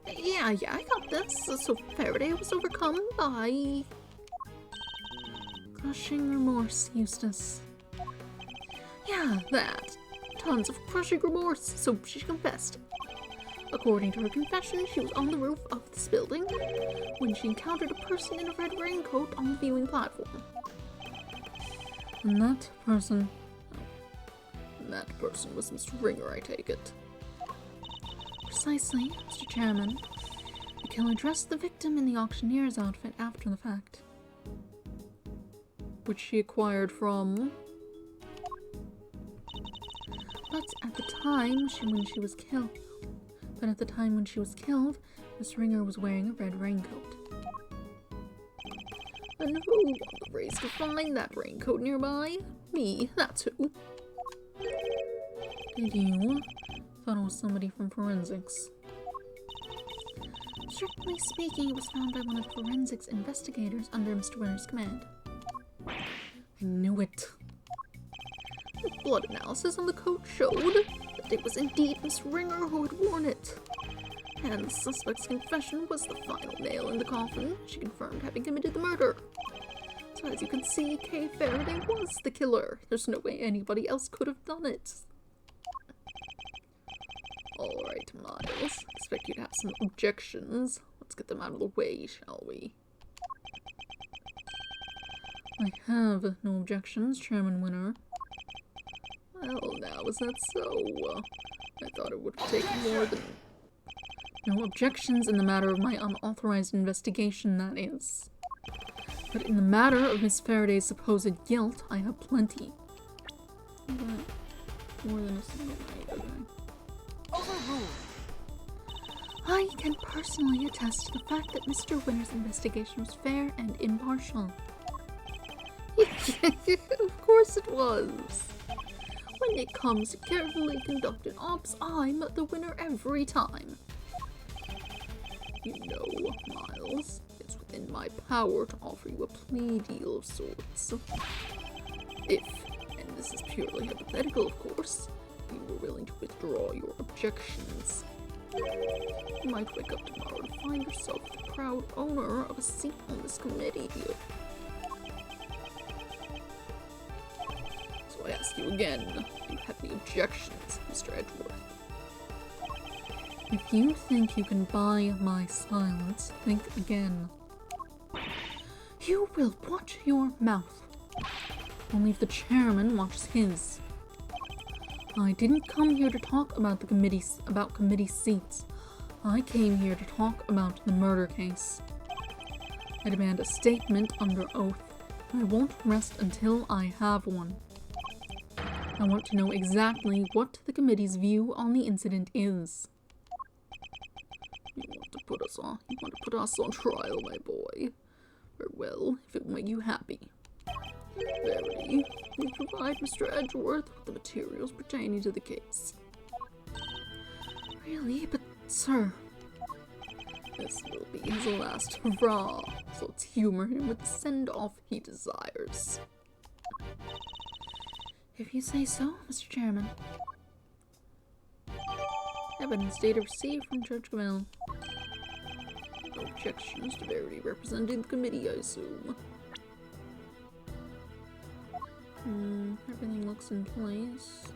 Yeah, I got this. So Faraday was overcome by crushing remorse, Eustace. Yeah, that. Tons of crushing remorse, so she confessed. According to her confession, she was on the roof of this building when she encountered a person in a red raincoat on the viewing platform. And that person was Mr. Ringer, I take it. Precisely, Mr. Chairman. The killer dressed the victim in the auctioneer's outfit after the fact, which she acquired from. But at the time when she was killed, Miss Ringer was wearing a red raincoat. And who won the race to find that raincoat nearby? Me, that's who. Did you? Thought it was somebody from forensics. Strictly speaking, it was found by one of the forensics investigators under Mr. Winner's command. I knew it. The blood analysis on the coat showed that it was indeed Miss Ringer who had worn it. And the suspect's confession was the final nail in the coffin. She confirmed having committed the murder. So as you can see, Kay Faraday was the killer. There's no way anybody else could have done it. Alright, Miles. Expect you to have some objections. Let's get them out of the way, shall we? I have no objections, Chairman Winner. Well, now, is that so? I thought it would take more than... No objections in the matter of my unauthorized investigation, that is. But in the matter of Miss Faraday's supposed guilt, I have plenty. More than a single night, okay. Overruled. I can personally attest to the fact that Mr. Winner's investigation was fair and impartial. Of course it was. When it comes to carefully conducted ops, I'm the winner every time. You know, Miles, it's within my power to offer you a plea deal of sorts. If, and this is purely hypothetical of course, you were willing to withdraw your objections. You might wake up tomorrow to find yourself the proud owner of a seat on this committee. ask you again. Do you have any objections, Mr. Edgeworth? If you think you can buy my silence, think again. You will watch your mouth. Only if the chairman watches his. I didn't come here to talk about committee seats. I came here to talk about the murder case. I demand a statement under oath. I won't rest until I have one. I want to know exactly what the committee's view on the incident is. You want to put us on trial, my boy. Very well, if it will make you happy. Verity, please provide Mr. Edgeworth with the materials pertaining to the case. Really? But, sir... This will be his last hurrah, so let's humor him with the send-off he desires. If you say so, Mr. Chairman. Evidence data received from Judge Gamel. No objections to Verity representing the committee, I assume. Everything looks in place.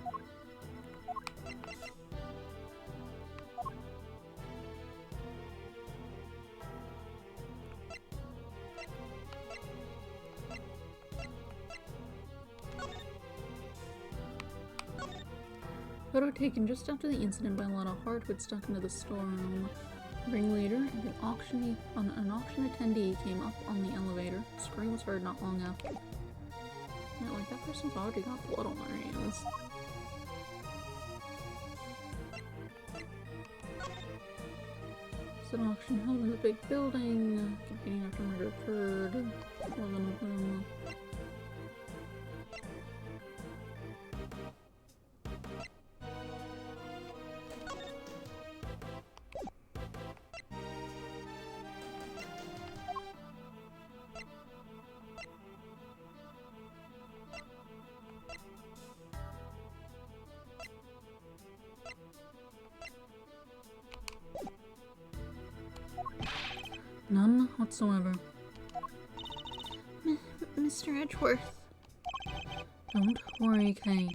Photo taken just after the incident by a lot of hardwood stuck into the storeroom. Ringleader and an auction attendee came up on the elevator. A scream was heard not long after. Yeah, like that person's already got blood on their hands. It's an auction held in a big building. Competing after murder occurred. 11 of them. None whatsoever. Mr. Edgeworth. Don't worry, Kay.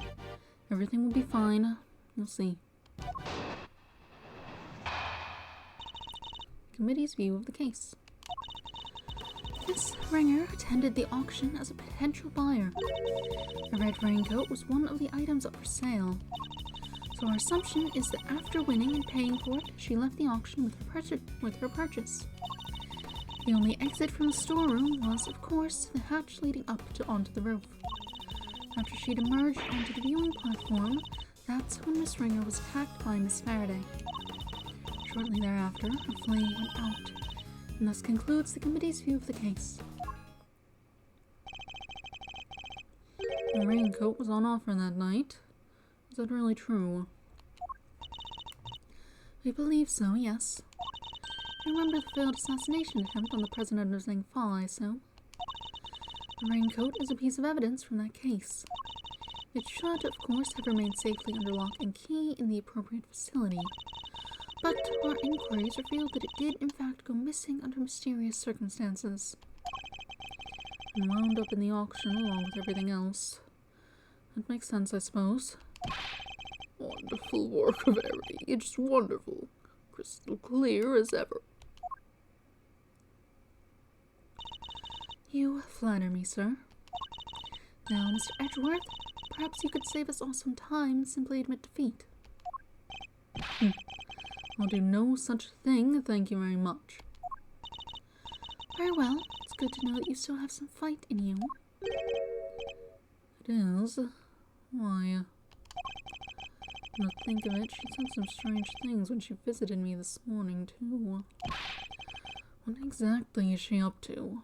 Everything will be fine. You'll see. Committee's view of the case. Miss Ringer attended the auction as a potential buyer. A red raincoat was one of the items up for sale. So our assumption is that after winning and paying for it, she left the auction with her purchase. The only exit from the storeroom was, of course, the hatch leading up onto the roof. After she'd emerged onto the viewing platform, that's when Miss Ringer was attacked by Miss Faraday. Shortly thereafter, her flame went out, and thus concludes the committee's view of the case. The raincoat was on offer that night. Is that really true? We believe so, yes. Remember the failed assassination attempt on the president of Zhang Fa, I assume? The raincoat is a piece of evidence from that case. It should, of course, have remained safely under lock and key in the appropriate facility. But our inquiries revealed that it did, in fact, go missing under mysterious circumstances. And wound up in the auction along with everything else. That makes sense, I suppose. Wonderful work, Verity. Just wonderful. Crystal clear as ever. You flatter me, sir. Now, Mr. Edgeworth, perhaps you could save us all some time and simply admit defeat. I'll do no such thing, thank you very much. Very well. It's good to know that you still have some fight in you. It is. Why? Now think of it, she said some strange things when she visited me this morning, too. What exactly is she up to?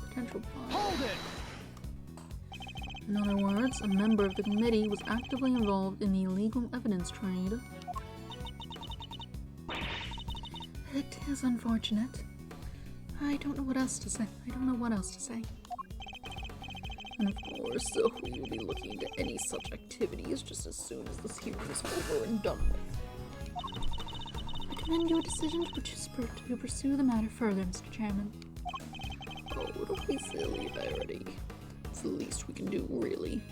Potential buy. Hold it! In other words, a member of the committee was actively involved in the illegal evidence trade. It is unfortunate. I don't know what else to say. And of course, we will be looking into any such activities just as soon as this hearing is over and done with. commend your decision to pursue the matter further, Mr. Chairman. Oh, don't be silly, Verity. It's the least we can do, really.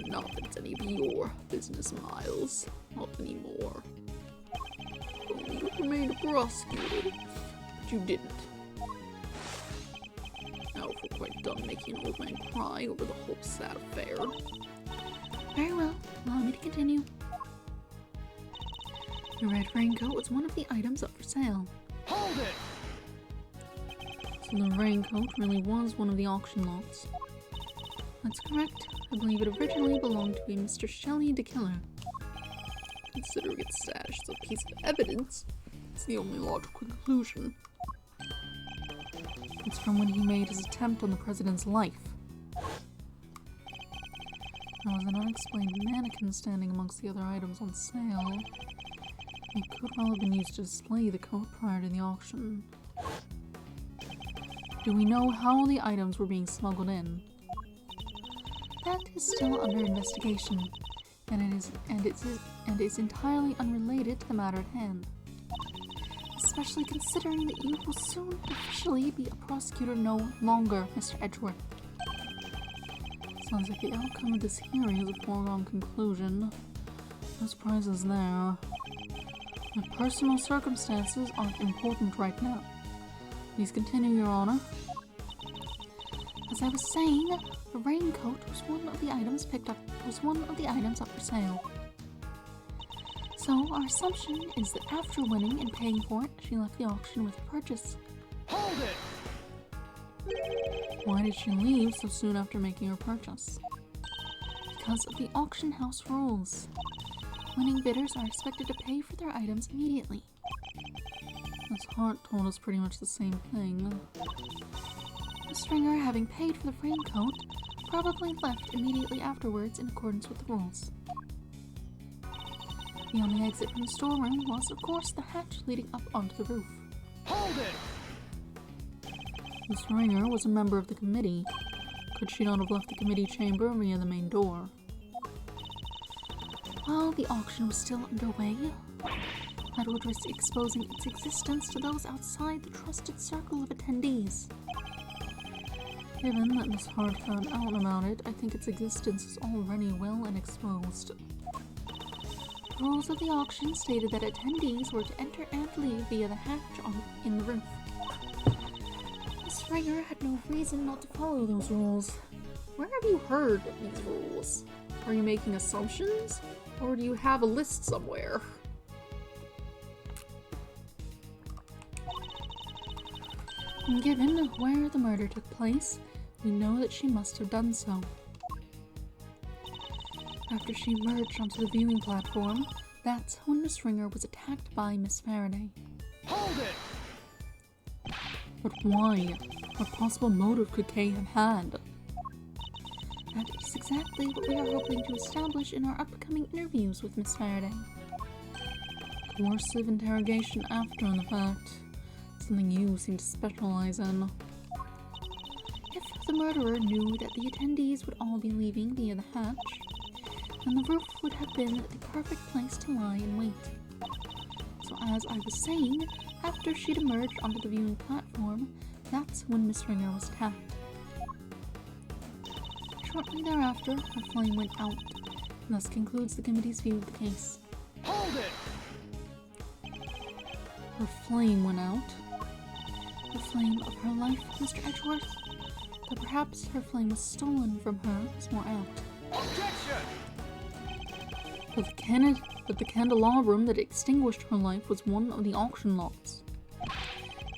Not that it's any of your business, Miles. Not anymore. Only you remained a prosecutor, but you didn't. Now, if we're quite done making an old man cry over the whole sad affair. Very well. Allow me to continue. The red raincoat was one of the items up for sale. Hold it! So the raincoat really was one of the auction lots. That's correct. I believe it originally belonged to a Mr. Shelley the Killer. Considering its status as a piece of evidence, it's the only logical conclusion. It's from when he made his attempt on the president's life. There was an unexplained mannequin standing amongst the other items on sale. It could well have been used to display the coat prior to the auction. Do we know how the items were being smuggled in? That is still under investigation, and is entirely unrelated to the matter at hand. Especially considering that you will soon officially be a prosecutor no longer, Mr. Edgeworth. Sounds like the outcome of this hearing is a foregone conclusion. No surprises there. My personal circumstances aren't important right now. Please continue, Your Honor. As I was saying, the raincoat was one of the items up for sale. So our assumption is that after winning and paying for it, she left the auction with a purchase. Hold it! Why did she leave so soon after making her purchase? Because of the auction house rules. Winning bidders are expected to pay for their items immediately. Miss Hart told us pretty much the same thing. Miss Ringer, having paid for the raincoat, probably left immediately afterwards in accordance with the rules. The only exit from the storeroom was, of course, the hatch leading up onto the roof. Hold it! Miss Ringer was a member of the committee. Could she not have left the committee chamber via the main door? While the auction was still underway, that would risk exposing its existence to those outside the trusted circle of attendees. Given that Miss Hart found out about it, I think its existence is already well and exposed. The rules of the auction stated that attendees were to enter and leave via the hatch in the roof. Miss Ringer had no reason not to follow those rules. Where have you heard of these rules? Are you making assumptions? Or do you have a list somewhere? Given where the murder took place, we know that she must have done so. After she emerged onto the viewing platform, that's when Miss Ringer was attacked by Miss Faraday. Hold it! But why? What possible motive could Kay have had? That is exactly what we are hoping to establish in our upcoming interviews with Miss Faraday. Coercive interrogation after the fact. Something you seem to specialize in. If the murderer knew that the attendees would all be leaving via the hatch, then the roof would have been the perfect place to lie in wait. So as I was saying, after she'd emerged onto the viewing platform, that's when Miss Ringer was attacked. Shortly thereafter, her flame went out, and thus concludes the committee's view of the case. Hold it! Her flame went out. The flame of her life, Mr. Edgeworth? But perhaps her flame was stolen from her is more apt. Objection! But the candelabrum that extinguished her life was one of the auction lots,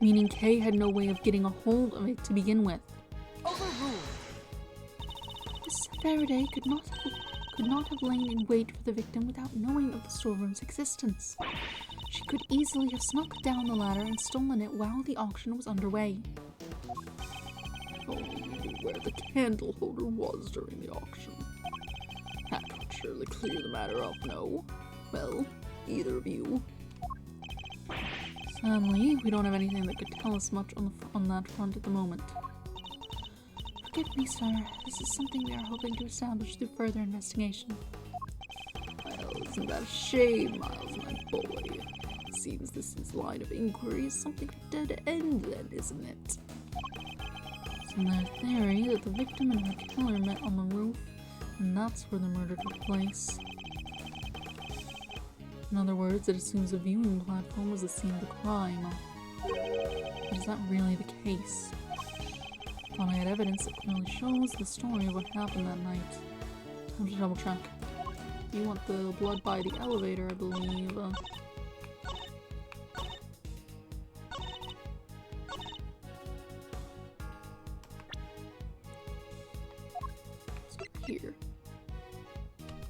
meaning Kay had no way of getting a hold of it to begin with. Overruled! Miss Faraday could not have lain in wait for the victim without knowing of the storeroom's existence. She could easily have snuck down the ladder and stolen it while the auction was underway. If only we knew where the candle holder was during the auction. That would surely clear the matter up, no? Well, either of you. Sadly, we don't have anything that could tell us much on that front at the moment. Forgive me, sir. This is something we are hoping to establish through further investigation. Well, isn't that a shame, Miles, my boy? seems this line of inquiry is something of a dead end then, isn't it? So their theory that the victim and her killer met on the roof, and that's where the murder took place. In other words, it assumes the viewing platform was the scene of the crime. But is that really the case? Thought I had evidence that clearly shows the story of what happened that night. Time to double check. You want the blood by the elevator, I believe. Let's go here.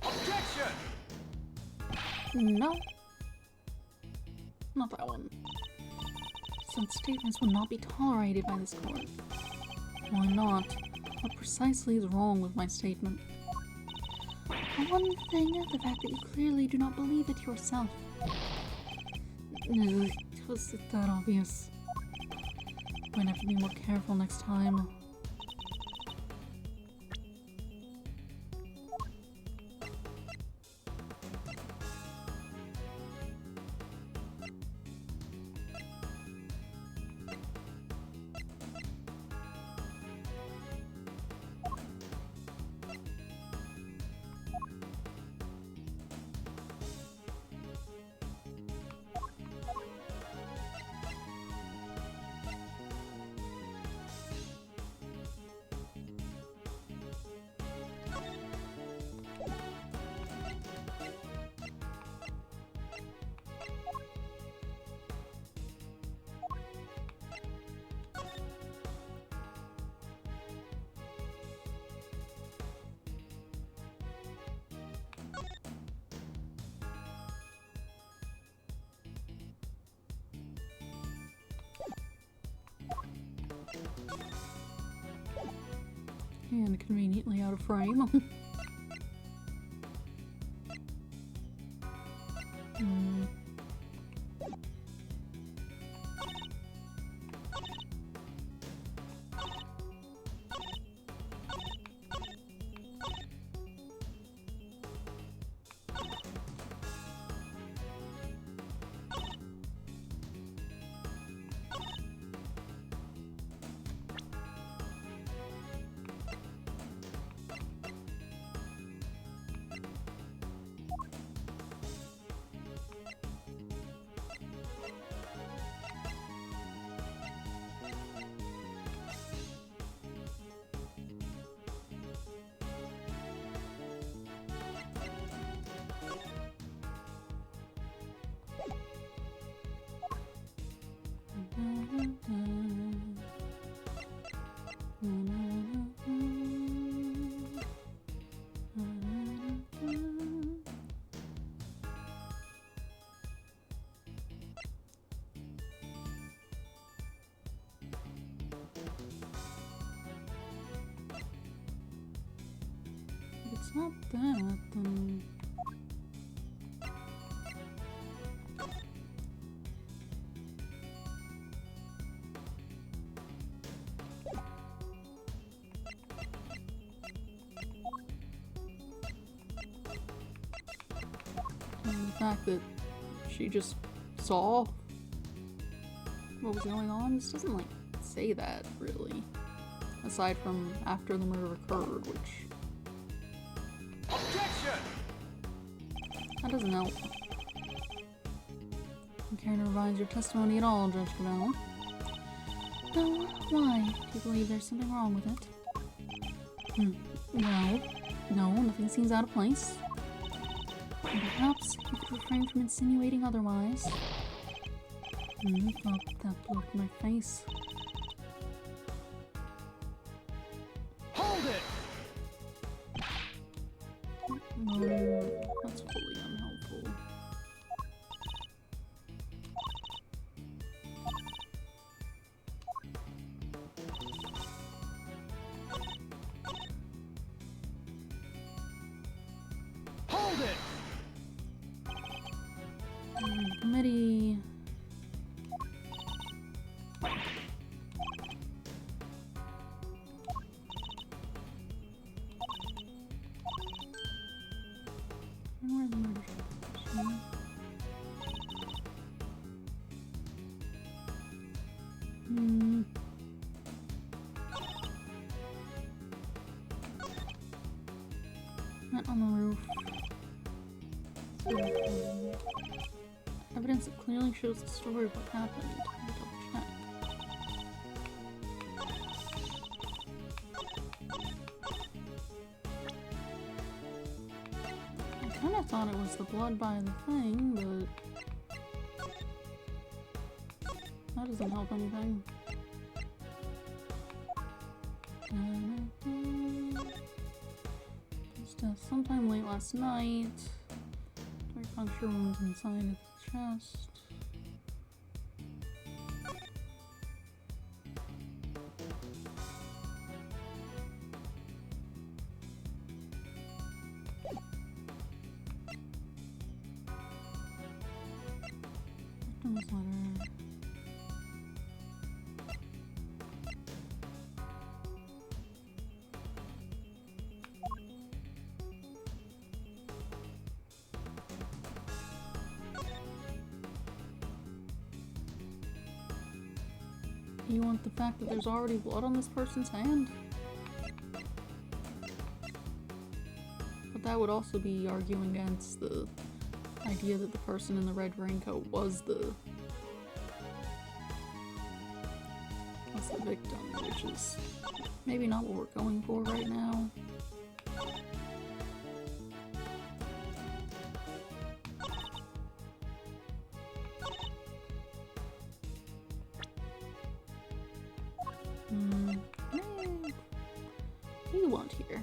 Objection! No. Not that one. Such statements will not be tolerated by this court. Why not? What precisely is wrong with my statement? For one thing, the fact that you clearly do not believe it yourself. Was it that obvious? Might have to be more careful next time. And conveniently out of frame. If it's not that, then... And the fact that she just saw what was going on, this doesn't, like, say that, really. Aside from after the murder occurred, which... Objection! That doesn't help. You care to revise your testimony at all, Judge Cabell? No, why? Do you believe there's something wrong with it? Well, no, nothing seems out of place. And perhaps you could refrain from insinuating otherwise. Thought that blew up my face. Hold it! That's fully unhelpful. Hold it! Committee. Where's the murder? Vent on the roof. Evidence that clearly shows the story of what happened. Time to double check. I kinda thought it was the blood by the thing, but that doesn't help anything. This death sometime late last night. Direct puncture wounds inside of the chest. Victim's letter. You want the fact that there's already blood on this person's hand? But that would also be arguing against the idea that the person in the red raincoat was the victim, which is maybe not what we're going for right now. What do you want here?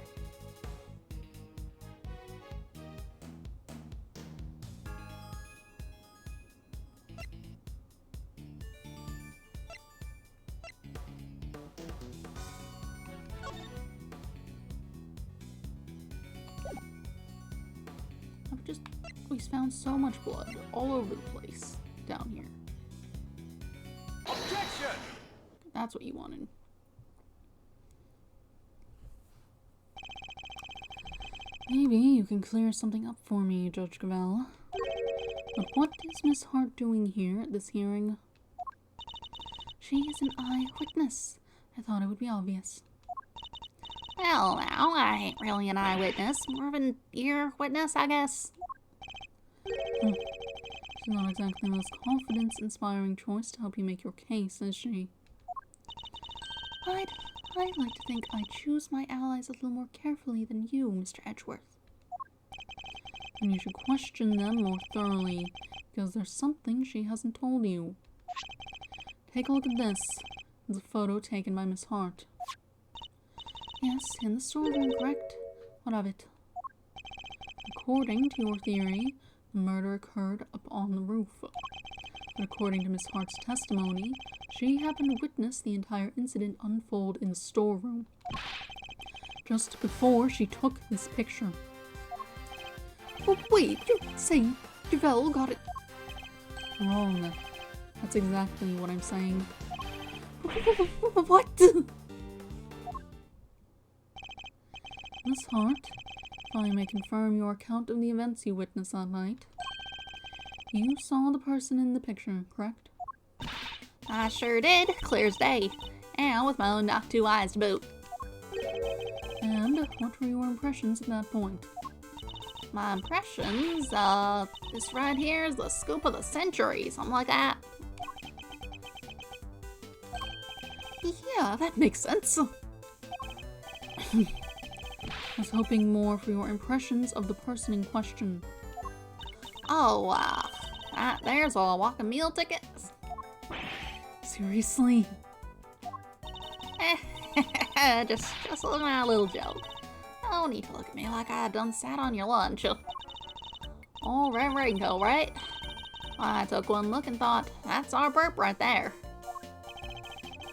We found so much blood all over the place down here. Objection! That's what you wanted. Maybe you can clear something up for me, Judge Gravel. But what is Miss Hart doing here at this hearing? She is an eyewitness. I thought it would be obvious. Well, now, I ain't really an eyewitness. More of an ear witness, I guess. She's not exactly the most confidence-inspiring choice to help you make your case, is she? I'd like to think I choose my allies a little more carefully than you, Mr. Edgeworth. And you should question them more thoroughly, because there's something she hasn't told you. Take a look at this. It's a photo taken by Miss Hart. Yes, in the storeroom, correct? What of it? According to your theory, the murder occurred up on the roof. But according to Miss Hart's testimony, she happened to witness the entire incident unfold in the storeroom, just before she took this picture. But wait, you say Javel got it wrong? That's exactly what I'm saying. What? Miss Hart, if I may confirm your account of the events you witnessed that night, you saw the person in the picture, correct? I sure did, clear as day, and with my own knocked 2 eyes to boot. And what were your impressions at that point? My impressions, this right here is the scoop of the century, something like that. Yeah, that makes sense. I was hoping more for your impressions of the person in question. Oh, there's a walking meal ticket. Seriously? just a little joke. No need to look at me like I done sat on your lunch. Oh, red raincoat, right? I took one look and thought, that's our burp right there.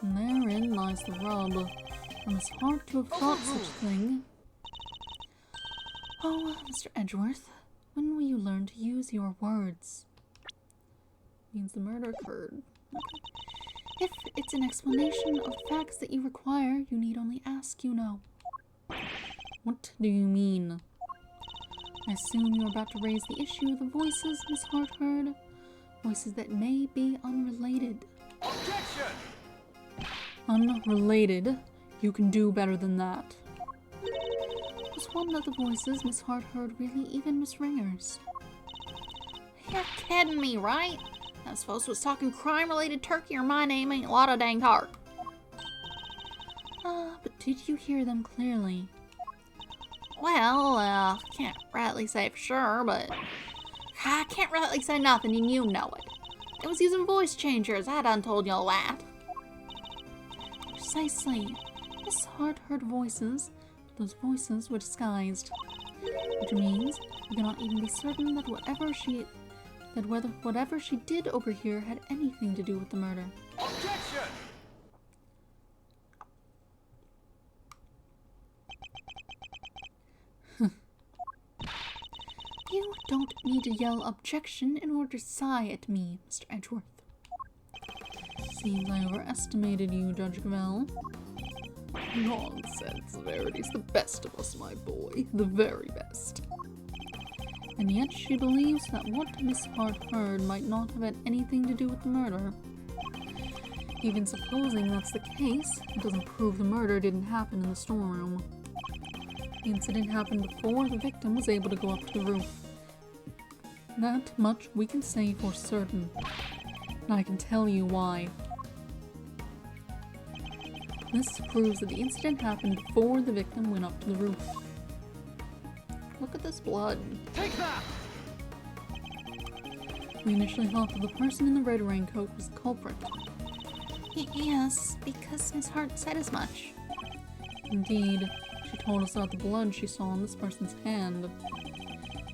And therein lies the rub. For Miss Hart to have thought such a thing. Oh, Mr. Edgeworth, when will you learn to use your words? Means the murder occurred. If it's an explanation of facts that you require, you need only ask, you know. What do you mean? I assume you're about to raise the issue of the voices Miss Hart heard. Voices that may be unrelated. Objection! Unrelated? You can do better than that. I was one of the voices Miss Hart heard really even Miss Ringer's. You're kidding me, right? I suppose was talking crime-related turkey or my name ain't a lot of dang talk. But did you hear them clearly? Well, can't rightly say for sure, but I can't rightly say nothing and you know it. It was using voice changers, I done told y'all that. Precisely. Miss Hart heard voices, but those voices were disguised. Which means we cannot even be certain that whatever she did overhear had anything to do with the murder. Objection! You don't need to yell objection in order to sigh at me, Mr. Edgeworth. Seems I overestimated you, Judge Gravel. Nonsense, Verity's the best of us, my boy. The very best. And yet she believes that what Miss Hart heard might not have had anything to do with the murder. Even supposing that's the case, it doesn't prove the murder didn't happen in the storeroom. The incident happened before the victim was able to go up to the roof. That much we can say for certain. And I can tell you why. This proves that the incident happened before the victim went up to the roof. Look at this blood. Take that! We initially thought that the person in the red raincoat was the culprit. Yes, because Miss Hart said as much. Indeed, she told us about the blood she saw on this person's hand.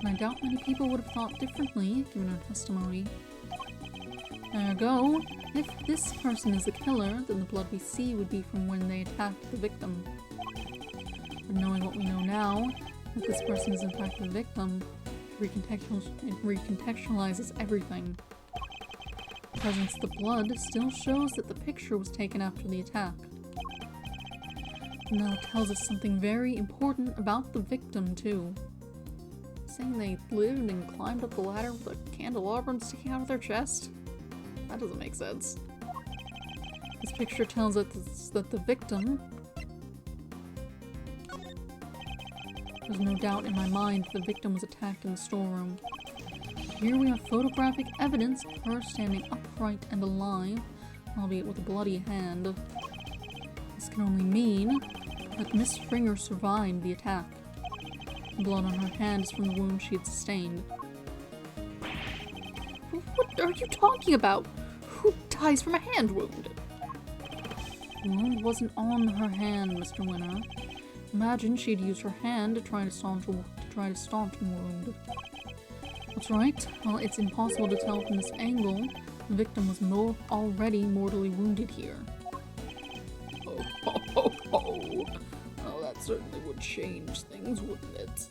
And I doubt many people would have thought differently, given her testimony. Ergo, if this person is the killer, then the blood we see would be from when they attacked the victim. But knowing what we know now, that this person is in fact the victim, it recontextualizes everything. The presence of the blood still shows that the picture was taken after the attack. And now it tells us something very important about the victim, too. Saying they lived and climbed up the ladder with a candelabrum sticking out of their chest? That doesn't make sense. This picture tells us that the victim... There's no doubt in my mind that the victim was attacked in the storeroom. Here we have photographic evidence of her standing upright and alive, albeit with a bloody hand. This can only mean that Miss Ringer survived the attack. The blood on her hand is from the wound she had sustained. What are you talking about? Who dies from a hand wound? The wound wasn't on her hand, Mr. Winner. Imagine she'd used her hand to try to staunch a wound. That's right. Well, it's impossible to tell from this angle. The victim was already mortally wounded here. Oh, that certainly would change things, wouldn't it?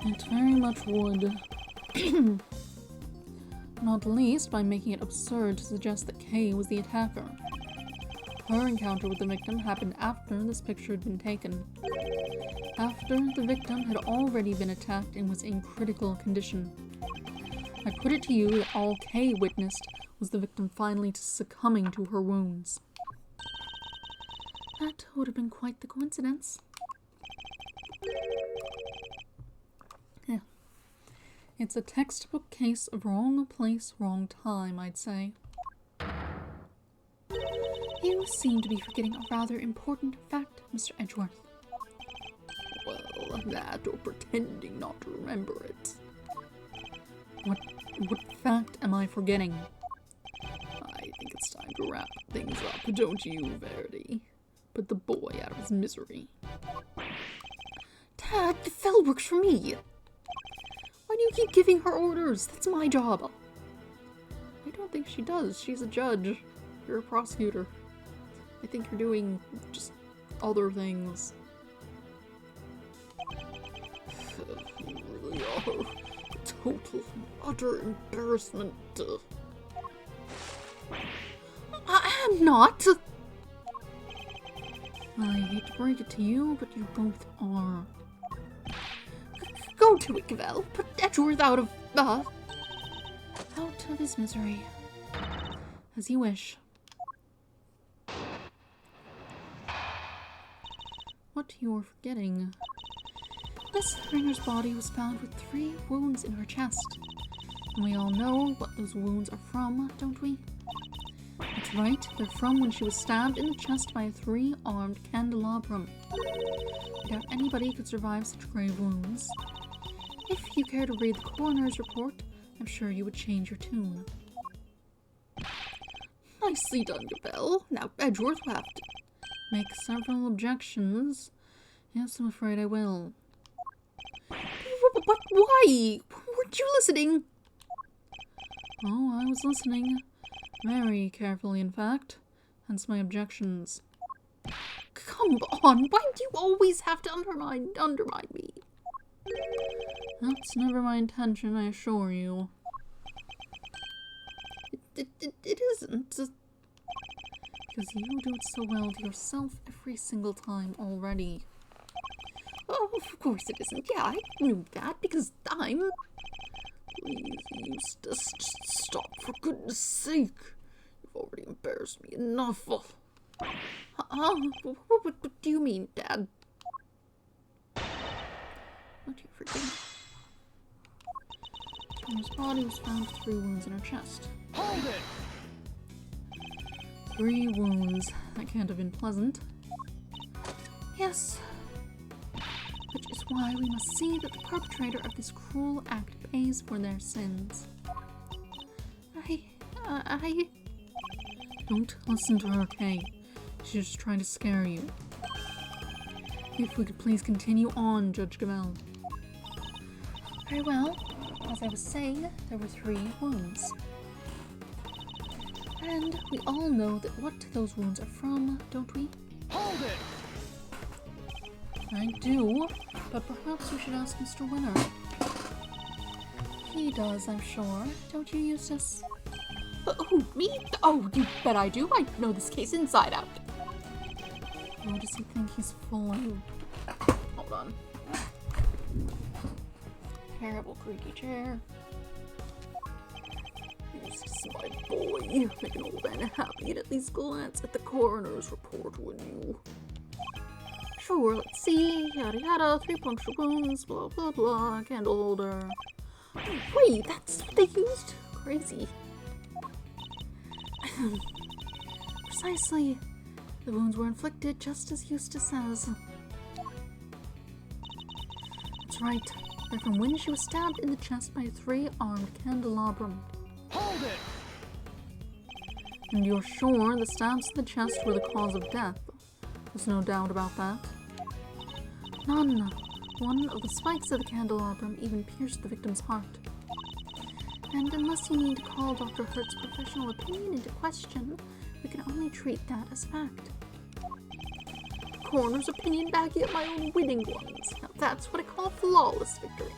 It very much would. Not least by making it absurd to suggest that Kay was the attacker. Her encounter with the victim happened after this picture had been taken. After the victim had already been attacked and was in critical condition. I put it to you that all Kay witnessed was the victim finally succumbing to her wounds. That would have been quite the coincidence. Yeah. It's a textbook case of wrong place, wrong time, I'd say. You seem to be forgetting a rather important fact, Mr. Edgeworth. Well, that or pretending not to remember it. What fact am I forgetting? I think it's time to wrap things up, don't you, Verity? Put the boy out of his misery. Dad, the fell works for me! Why do you keep giving her orders? That's my job. I don't think she does. She's a judge. You're a prosecutor. I think you're doing just other things. You really are a total and utter embarrassment. I am not! I hate to break it to you, but you both are. Go to it, Cavell. Put Edgeworth out of his misery. As you wish. what you're forgetting. Miss Ringer's body was found with 3 wounds in her chest. And we all know what those wounds are from, don't we? That's right, they're from when she was stabbed in the chest by a 3-armed candelabrum. I doubt anybody could survive such grave wounds. If you care to read the coroner's report, I'm sure you would change your tune. Nicely done, Gabelle. Now, Edgeworth will have to Make several objections. Yes, I'm afraid I will. But why? Weren't you listening? Oh, I was listening. Very carefully, in fact. Hence my objections. Come on, why do you always have to undermine me? That's never my intention, I assure you. It isn't. Because you do it so well to yourself every single time already. Oh, of course it isn't. Yeah, I knew that because I'm... Please, Eustace, just stop, for goodness sake. You've already embarrassed me enough. What do you mean, Dad? What do you forget? Her body was found with 3 wounds in her chest. Hold it! 3 wounds. That can't have been pleasant. Yes. Which is why we must see that the perpetrator of this cruel act pays for their sins. I... Don't listen to her, Kay. She's just trying to scare you. If we could please continue on, Judge Gabelle. Very well. As I was saying, there were 3 wounds. And we all know that what those wounds are from, don't we? Hold it! I do, but perhaps you should ask Mr. Winner. He does, I'm sure. Don't you, Eustace? Who, me? Oh, you bet I do. I know this case inside out. Or does he think he's full of... Hold on. Terrible creaky chair. Eustace, my boy. Make an old man happy and at least glance at the coroner's report, wouldn't you? Sure, let's see. Yada yada, 3 puncture wounds, blah blah blah, candle holder. Oh, wait, that's what they used? Crazy. Precisely. The wounds were inflicted just as Eustace says. That's right. They're from when she was stabbed in the chest by a 3-armed candelabrum. Hold it! And you're sure the stabs to the chest were the cause of death? There's no doubt about that. None. One of the spikes of the candelabrum even pierced the victim's heart. And unless you mean to call Dr. Hurt's professional opinion into question, we can only treat that as fact. Coroner's opinion backing up my own winning ones. Now that's what I call a flawless victory.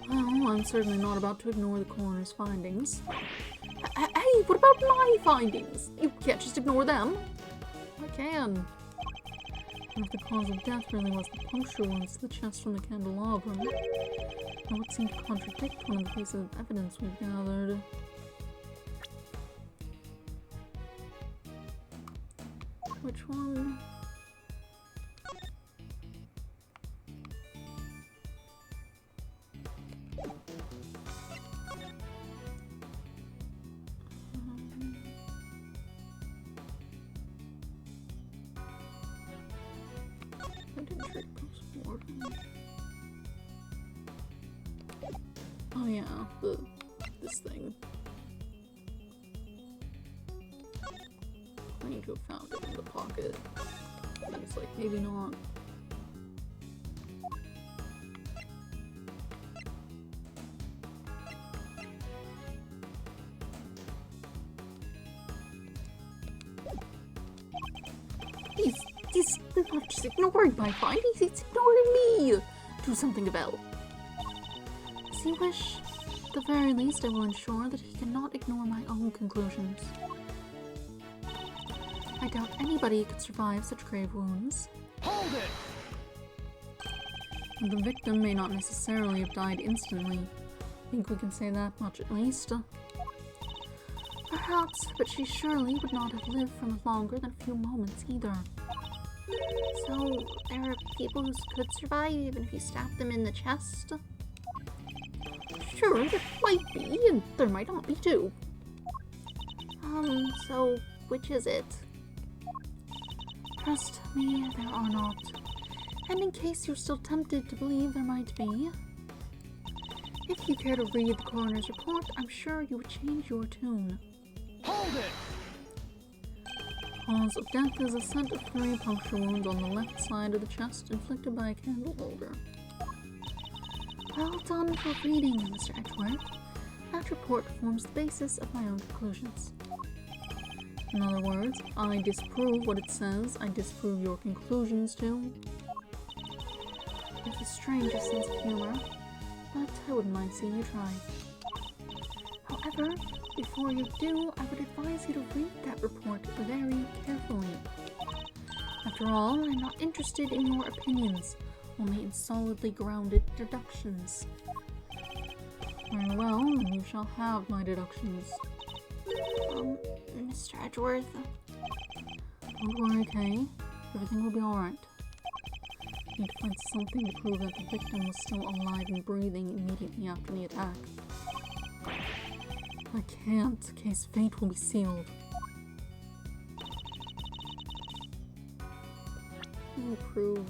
Well, I'm certainly not about to ignore the coroner's findings. Hey, what about my findings? You can't just ignore them. I can. And if the cause of death really was the puncture wounds to the chest from the candelabrum, that would seem to contradict one of the pieces of evidence we've gathered. Which one? I didn't treat post-mortem. Oh yeah, This thing. I need to have found it in the pocket. And it's like, maybe not. He's not just ignoring my findings, he's ignoring me! Do something, Gabelle. As you wish. At the very least, I will ensure that he cannot ignore my own conclusions. I doubt anybody could survive such grave wounds. Hold it! And the victim may not necessarily have died instantly. I think we can say that much at least. Perhaps, but she surely would not have lived for longer than a few moments either. So, there are people who could survive even if you stab them in the chest? Sure, there might be, and there might not be too. So, which is it? Trust me, there are not. And in case you're still tempted to believe there might be, if you care to read the coroner's report, I'm sure you would change your tune. Hold it! Cause of death is a set of 3 puncture wounds on the left side of the chest inflicted by a candle holder. Well done for reading, Mr. Edgeworth. That report forms the basis of my own conclusions. In other words, I disprove what it says, I disprove your conclusions too. It's the strangest sense of humor, but I wouldn't mind seeing you try. However, before you do, I would advise you to read that report very carefully. After all, I'm not interested in your opinions, only in solidly grounded deductions. Very well, then you shall have my deductions. Mr. Edgeworth. Don't worry, Kay. Everything will be alright. Need to find something to prove that the victim was still alive and breathing immediately after the attack. I can't. Kay's fate will be sealed. You prove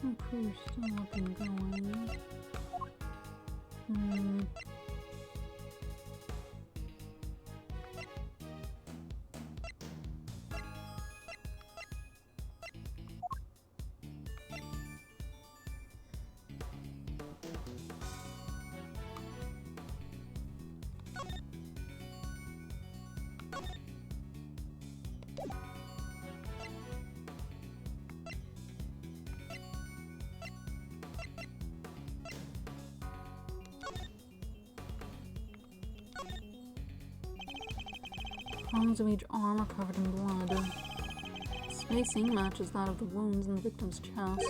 My crew's still up and going. Palms of each arm are covered in blood. Spacing matches that of the wounds in the victim's chest.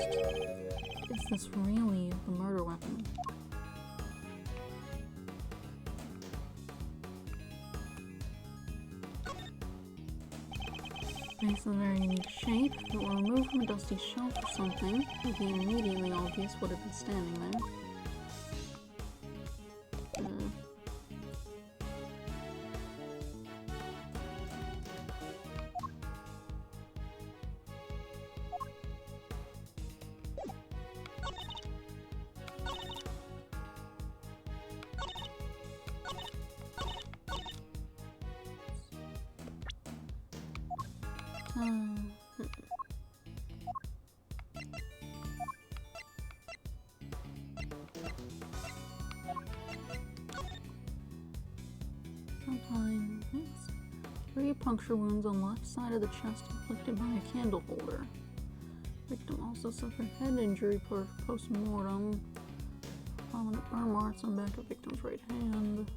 Is this really the murder weapon? Face is a very unique shape. If it were removed from a dusty shelf or something, it would be immediately obvious what had been standing there. Sometimes, 3 puncture wounds on left side of the chest inflicted by a candle holder. Victim also suffered head injury post-mortem. Prominent burn marks on back of victim's right hand.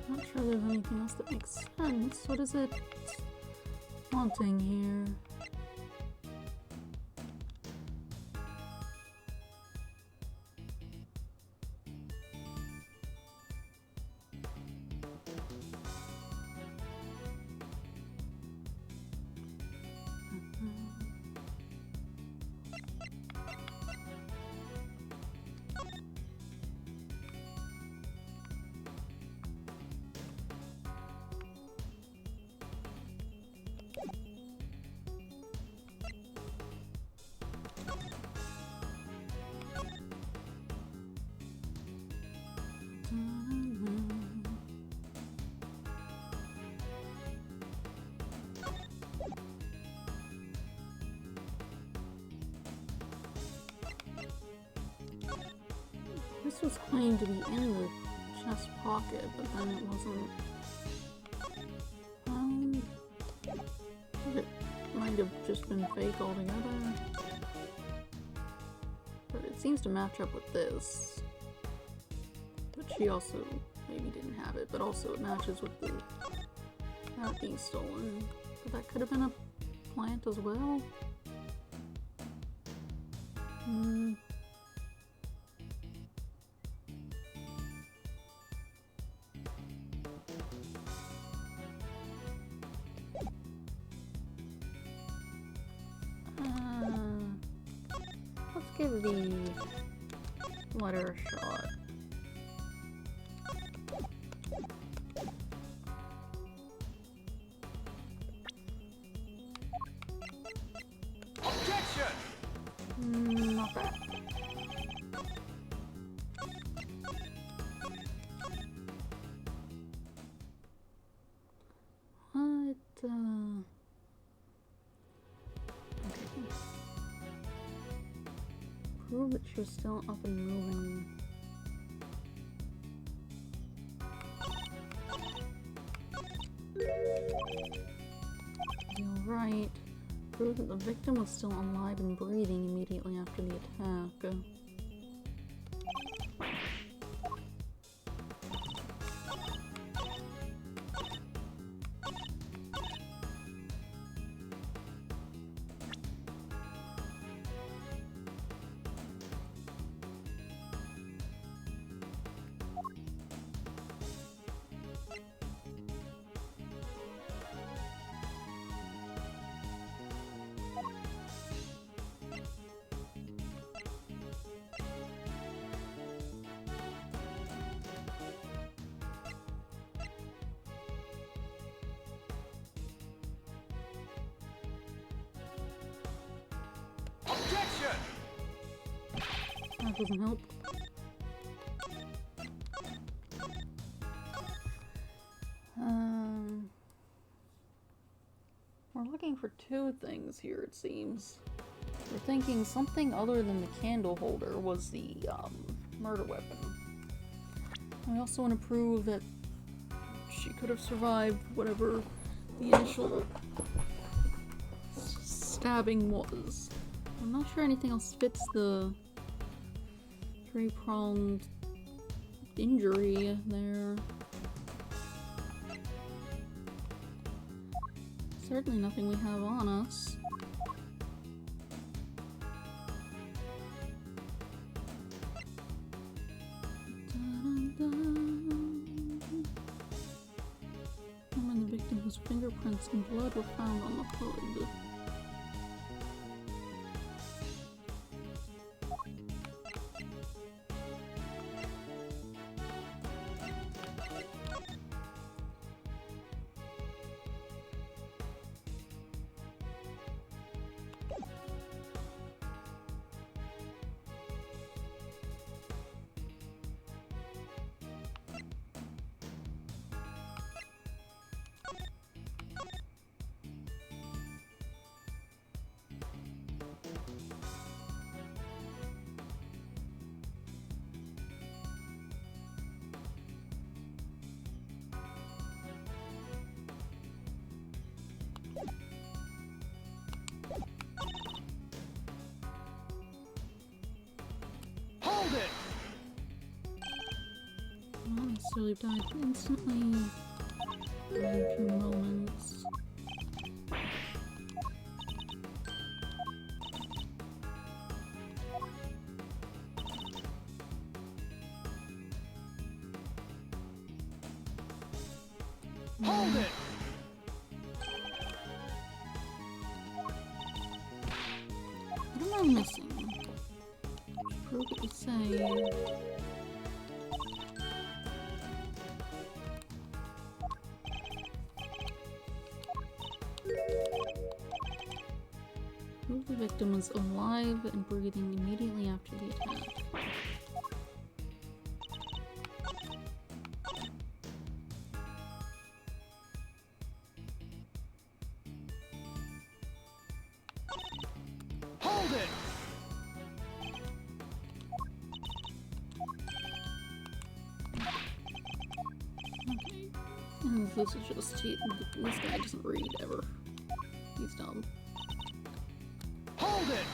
Not sure there's anything else that makes sense. What is it wanting here? This was claimed to be in the chest pocket, but then it wasn't. It might have just been fake altogether. But it seems to match up with this. But she also maybe didn't have it, but also it matches with the that being stolen. But that could have been a plant as well. Let's give the letter a shot. Objection! Not bad. What? Okay. Prove that you're still up and moving. You're right. Prove that the victim was still alive and breathing immediately after the attack. Objection! That doesn't help. We're looking for two things here, it seems. We're thinking something other than the candle holder was the murder weapon. We also want to prove that she could have survived whatever the initial stabbing was. I'm not sure anything else fits the three-pronged injury there. Certainly nothing we have on us. And when the victim whose fingerprints and blood were found on the hood. Hold it! Not necessarily died instantly. In a few moments. Hold it! What am I missing? Prove what you say. Prove the victim was alive and breathing immediately after the attack. Hold it! This is just, this guy doesn't read ever. He's dumb. Hold it!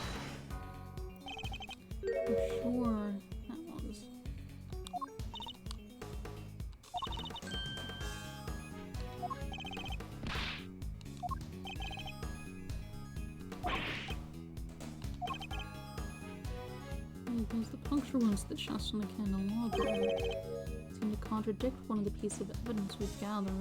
I'm sure that one's... There's the puncture wounds to the chest on the candelabra. Seem to contradict one of the pieces of evidence we've gathered.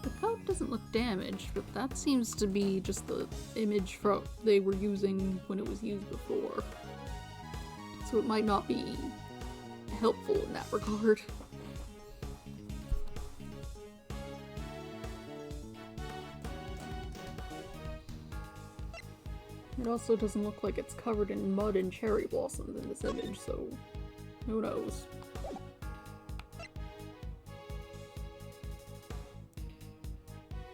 The coat doesn't look damaged, but that seems to be just the image they were using when it was used before. So it might not be helpful in that regard. It also doesn't look like it's covered in mud and cherry blossoms in this image, so who knows?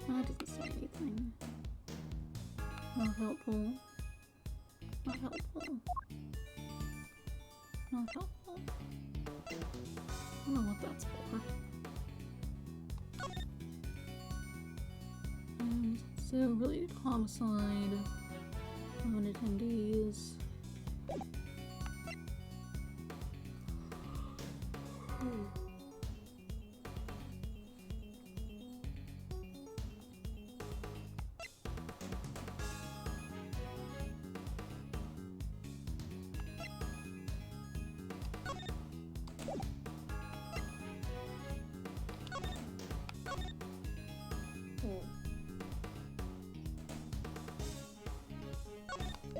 That doesn't say anything. Not helpful. Not helpful. Not helpful. I don't know what that's for. And so related to homicide. Common attendees.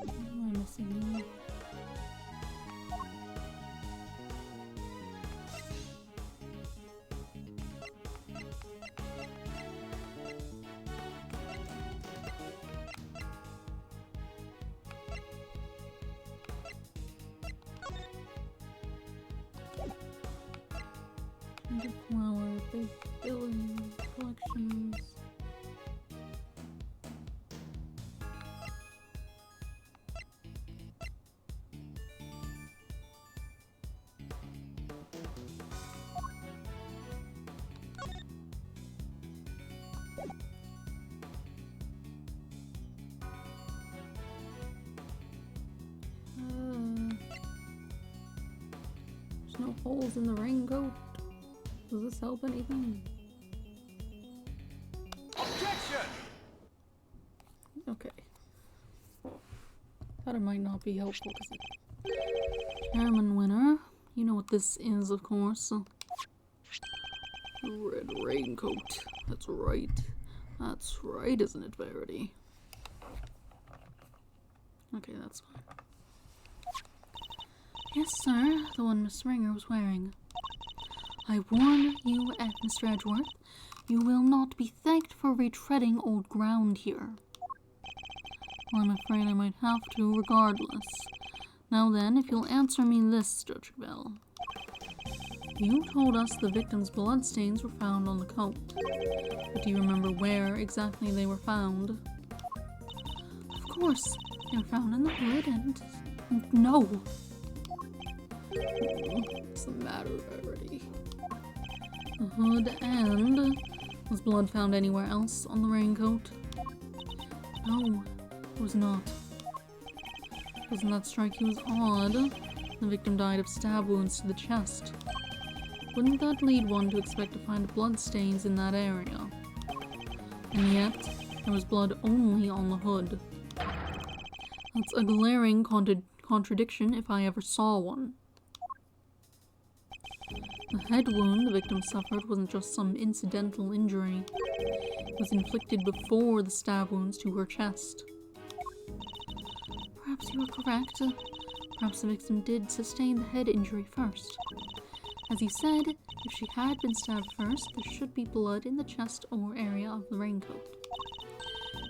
Am I missing that? The flower, big billion collections. There's no holes in the raincoat. Does this help anything? Objection! Okay. Thought it might not be helpful because chairman winner. You know what this is, of course. Red raincoat. That's right. That's right, isn't it, Verity? Okay, that's fine. Yes, sir. The one Miss Ringer was wearing. I warn you, Mr. Edgeworth, you will not be thanked for retreading old ground here. Well, I'm afraid I might have to, regardless. Now then, if you'll answer me this, Judge Bell. You told us the victim's bloodstains were found on the coat. But do you remember where exactly they were found? Of course, they were found in the hood and... No! What's the matter already? The hood and... Was blood found anywhere else on the raincoat? No. was not. Doesn't that strike you as odd? The victim died of stab wounds to the chest. Wouldn't that lead one to expect to find bloodstains in that area? And yet, there was blood only on the hood. That's a glaring contradiction if I ever saw one. The head wound the victim suffered wasn't just some incidental injury. It was inflicted before the stab wounds to her chest. Perhaps you are correct. Perhaps the victim did sustain the head injury first. As you said, if she had been stabbed first, there should be blood in the chest or area of the raincoat.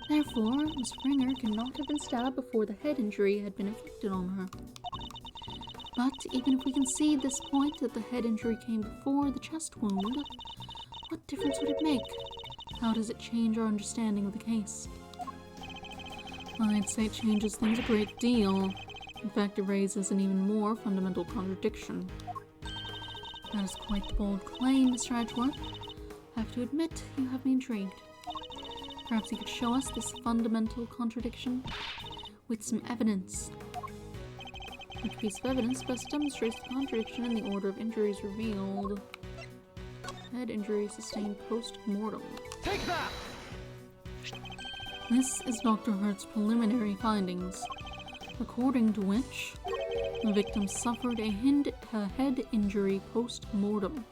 Therefore, Miss Springer cannot have been stabbed before the head injury had been inflicted on her. But even if we concede this point that the head injury came before the chest wound, what difference would it make? How does it change our understanding of the case? I'd say it changes things a great deal. In fact, it raises an even more fundamental contradiction. That is quite the bold claim, Mr. Edgeworth. I have to admit, you have me intrigued. Perhaps you could show us this fundamental contradiction with some evidence. Which piece of evidence best demonstrates the contradiction in the order of injuries revealed? Head injury sustained post-mortem. Take that! This is Dr. Hurt's preliminary findings, according to which the victim suffered a head injury post-mortem.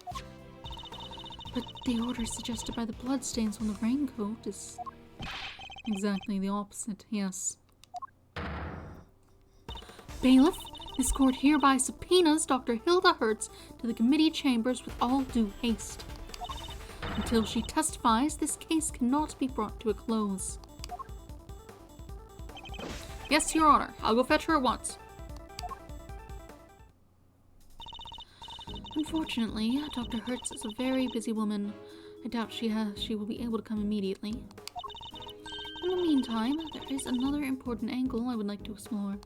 But the order suggested by the bloodstains on the raincoat is exactly the opposite, yes. Bailiff, this court hereby subpoenas Dr. Hilda Hertz to the committee chambers with all due haste. Until she testifies, this case cannot be brought to a close. Yes, Your Honor. I'll go fetch her at once. Unfortunately, Dr. Hertz is a very busy woman. I doubt she will be able to come immediately. In the meantime, there is another important angle I would like to explore.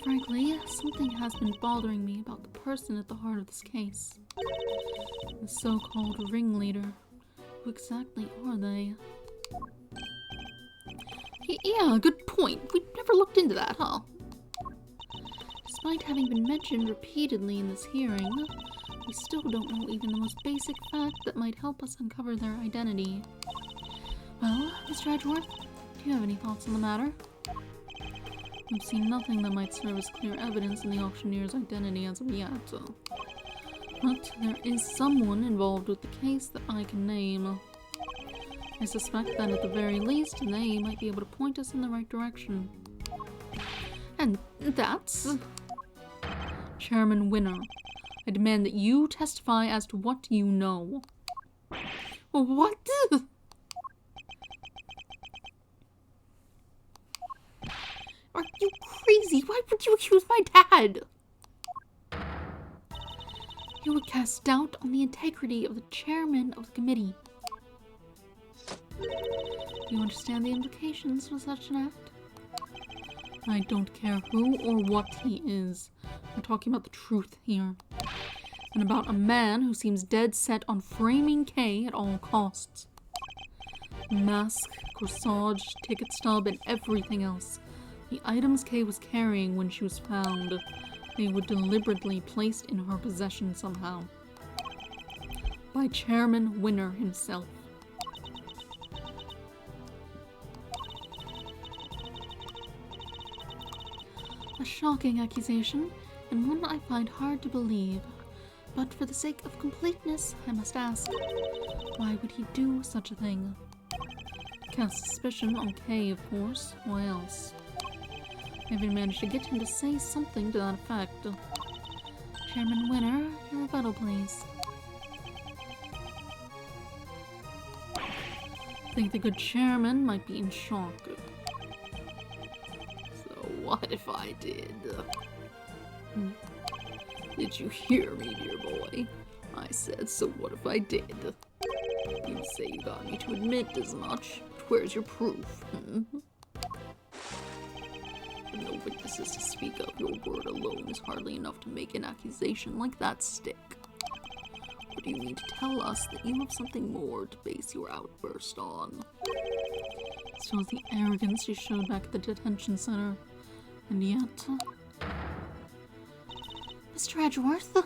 Frankly, something has been bothering me about the person at the heart of this case. The so-called ringleader. Who exactly are they? Yeah, good point. We never looked into that, huh? Despite having been mentioned repeatedly in this hearing, we still don't know even the most basic fact that might help us uncover their identity. Well, Mr. Edgeworth, do you have any thoughts on the matter? We've seen nothing that might serve as clear evidence in the auctioneer's identity as of yet. But there is someone involved with the case that I can name. I suspect that at the very least, they might be able to point us in the right direction. And that's... Chairman Winner, I demand that you testify as to what you know. What? Are you crazy? Why would you accuse my dad? You would cast doubt on the integrity of the chairman of the committee. Do you understand the implications of such an act? I don't care who or what he is. We're talking about the truth here. And about a man who seems dead set on framing Kay at all costs. Mask, corsage, ticket stub, and everything else. The items Kay was carrying when she was found, they were deliberately placed in her possession somehow. By Chairman Winner himself. A shocking accusation, and one I find hard to believe. But for the sake of completeness, I must ask, why would he do such a thing? To cast suspicion on Kay, of course. Why else? I even managed to get him to say something to that effect. Chairman Winner, your rebuttal, please. I think the good chairman might be in shock. So what if I did? Did you hear me, dear boy? I said, so what if I did? You say you got me to admit as much, but where's your proof? With no witnesses to speak of, your word alone is hardly enough to make an accusation like that stick. Or do you mean to tell us that you have something more to base your outburst on? Shows the arrogance she showed back at the detention center. And yet... Mr. Edgeworth,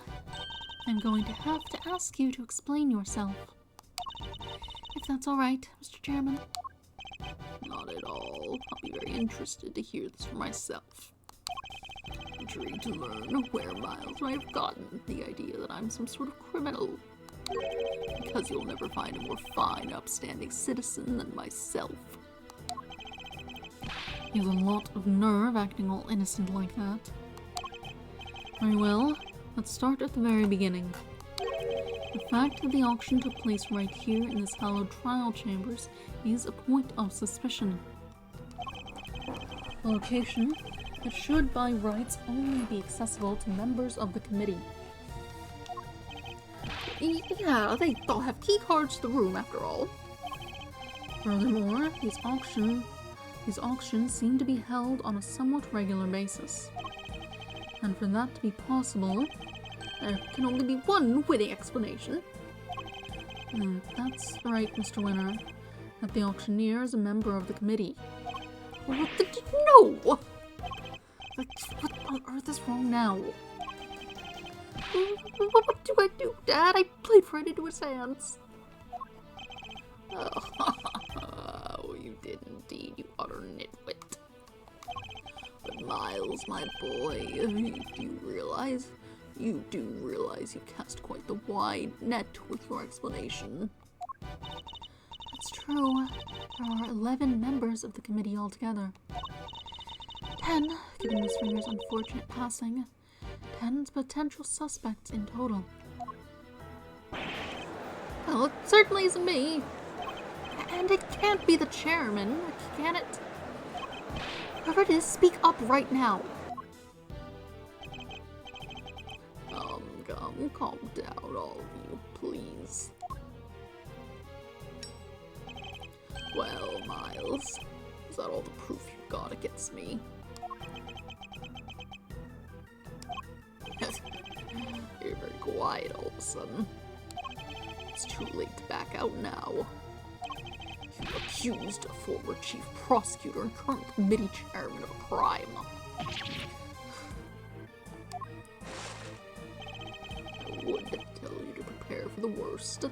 I'm going to have to ask you to explain yourself. If that's alright, Mr. Chairman. Not at all. I'll be very interested to hear this for myself. Intrigued to learn where Miles might have gotten the idea that I'm some sort of criminal. Because you'll never find a more fine, upstanding citizen than myself. He has a lot of nerve acting all innocent like that. Very well, let's start at the very beginning. The fact that the auction took place right here in this hallowed trial chambers is a point of suspicion. A location that should by rights only be accessible to members of the committee. Yeah, they all have key cards to the room after all. Furthermore, these auctions seem to be held on a somewhat regular basis. And for that to be possible, There can only be one winning explanation. That's right, Mr. Winner. That the auctioneer is a member of the committee. What did you know? Like, what on earth is wrong now? What do I do, Dad? I played right into his hands. Oh, you did indeed, you utter nitwit. But Miles, my boy, you do realize you cast quite the wide net with your explanation. That's true. There are 11 members of the committee altogether. 10, given Miss Finger's unfortunate passing. 10 potential suspects in total. Well, it certainly isn't me. And it can't be the chairman, can it? Whoever it is, speak up right now. Calm down, all of you, please. Well, Miles, is that all the proof you got against me? You're very quiet all of a sudden. It's too late to back out now. You accused a former chief prosecutor and current committee chairman of a crime. I would tell you to prepare for the worst.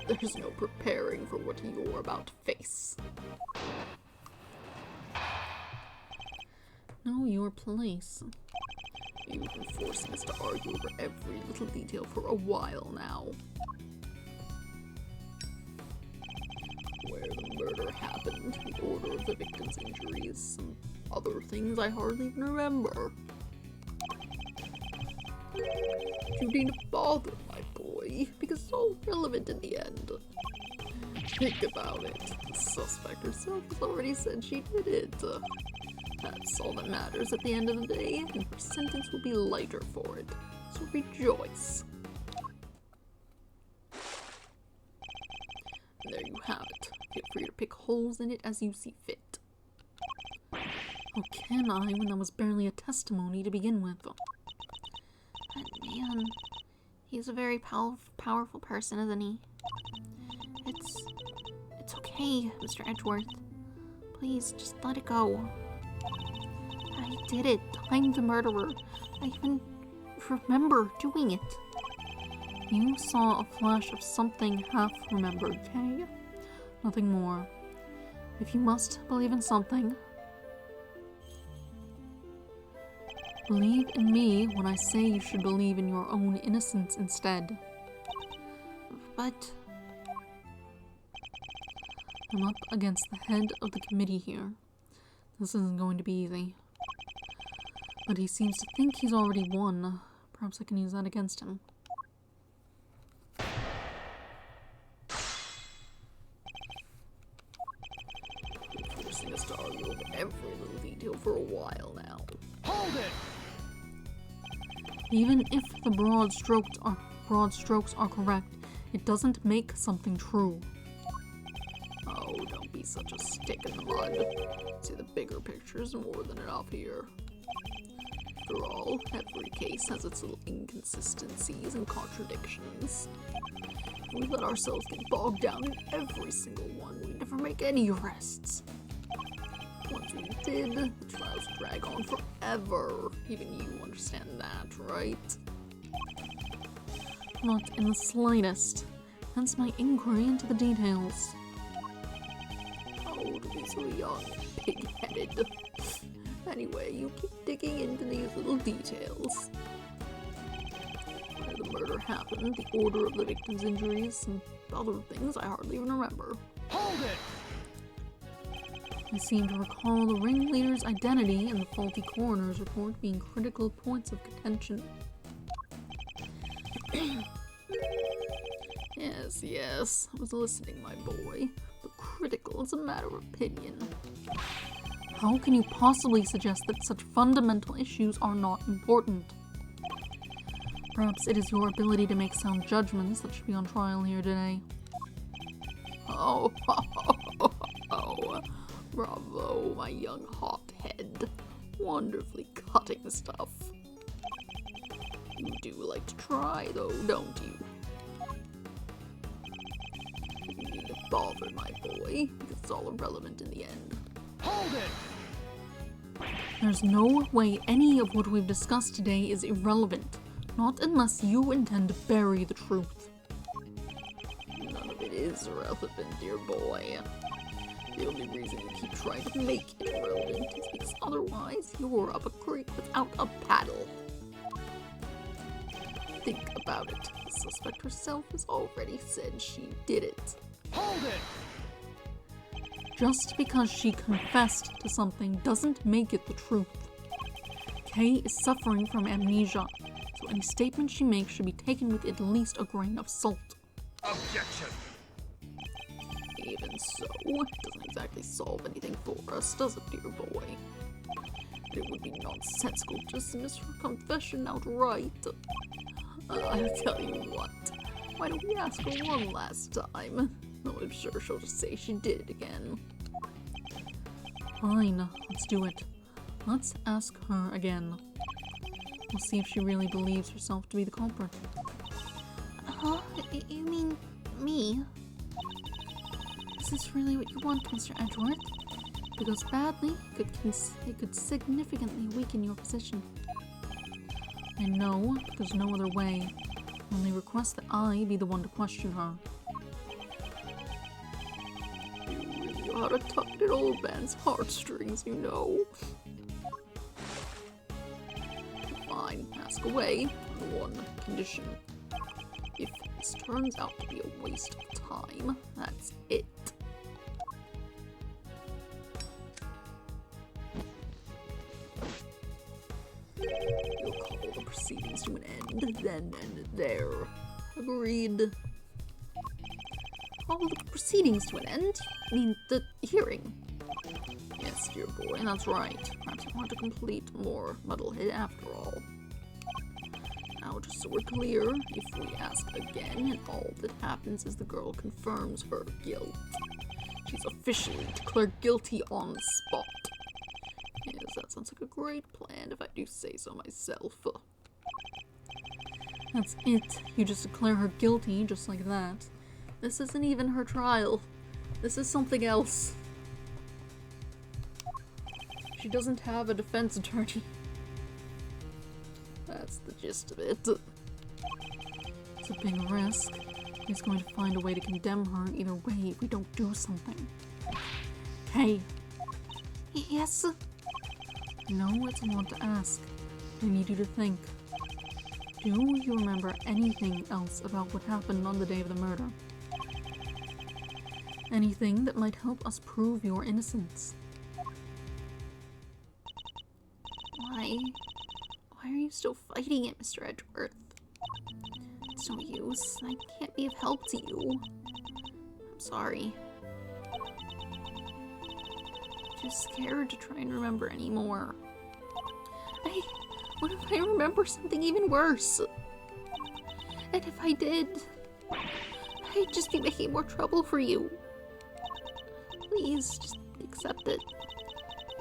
There's no preparing for what you're about to face. Know your place. You've been forcing us to argue over every little detail for a while now. Where the murder happened, the order of the victim's injuries, some other things I hardly even remember. You need to bother, my boy, because it's all relevant in the end. Think about it. The suspect herself has already said she did it. That's all that matters at the end of the day, and her sentence will be lighter for it. So rejoice. And there you have it. Feel free to pick holes in it as you see fit. How can I when that was barely a testimony to begin with? But man, he's a very powerful person, isn't he? It's okay, Mr. Edgeworth. Please, just let it go. I did it. I'm the murderer. I even remember doing it. You saw a flash of something half-remembered, okay? Nothing more. If you must believe in something, believe in me when I say you should believe in your own innocence instead. But I'm up against the head of the committee here. This isn't going to be easy. But he seems to think he's already won. Perhaps I can use that against him. You're forcing us to argue over every little detail for a while now. Hold it! Even if the broad strokes are correct, it doesn't make something true. Oh, don't be such a stick in the mud. See, the bigger picture is more than enough here. After all, every case has its little inconsistencies and contradictions. If we let ourselves get bogged down in every single one, we'd never make any arrests. Once we did, the trials drag on forever. Even you understand that, right? Not in the slightest. Hence my inquiry into the details. Oh, to be so young and pig-headed. Anyway, you keep digging into these little details. Where the murder happened, the order of the victim's injuries, and other things I hardly even remember. Hold it! I seem to recall the ringleader's identity and the faulty coroner's report being critical points of contention. Yes, I was listening, my boy. But critical is a matter of opinion. How can you possibly suggest that such fundamental issues are not important? Perhaps it is your ability to make sound judgments that should be on trial here today. Oh, bravo, my young hothead. Wonderfully cutting stuff. You do like to try, though, don't you? You need to bother, my boy. It's all irrelevant in the end. Hold it! There's no way any of what we've discussed today is irrelevant. Not unless you intend to bury the truth. None of it is irrelevant, dear boy. The only reason you keep trying to make it irrelevant is because otherwise you're up a creek without a paddle. Think about it. The suspect herself has already said she did it. Hold it! Just because she confessed to something doesn't make it the truth. Kay is suffering from amnesia, so any statement she makes should be taken with at least a grain of salt. Objection! Even so, it doesn't exactly solve anything for us, does it, dear boy? It would be nonsensical to dismiss her confession outright. I'll tell you what. Why don't we ask her one last time? Though I'm sure she'll just say she did it again. Fine, let's do it. Let's ask her again. We'll see if she really believes herself to be the culprit. Huh? You mean me? Is this really what you want, Mr. Edgeworth? If it goes badly, it could significantly weaken your position. I know, but there's no other way. Only request that I be the one to question her. You really know how to tug at an old man's heartstrings, you know. Fine, ask away on one condition. If this turns out to be a waste of time, that's it. You'll call the proceedings to an end, then and there. Agreed. All the proceedings to an end? I mean, the hearing. Yes, dear boy, that's right. Perhaps you want to complete more muddlehead after all. Now, just so we're clear, if we ask again and all that happens is the girl confirms her guilt, she's officially declared guilty on the spot. Yes, that sounds like a great plan if I do say so myself. That's it. You just declare her guilty just like that. This isn't even her trial. This is something else. She doesn't have a defense attorney. That's the gist of it. It's a big risk. He's going to find a way to condemn her either way if we don't do something. Kay. Yes? I know it's a lot to ask. I need you to think. Do you remember anything else about what happened on the day of the murder? Anything that might help us prove your innocence? Why are you still fighting it, Mr. Edgeworth? It's no use. I can't be of help to you. I'm sorry. I'm too scared to try and remember anymore. What if I remember something even worse? And if I did, I'd just be making more trouble for you. Please, just accept it.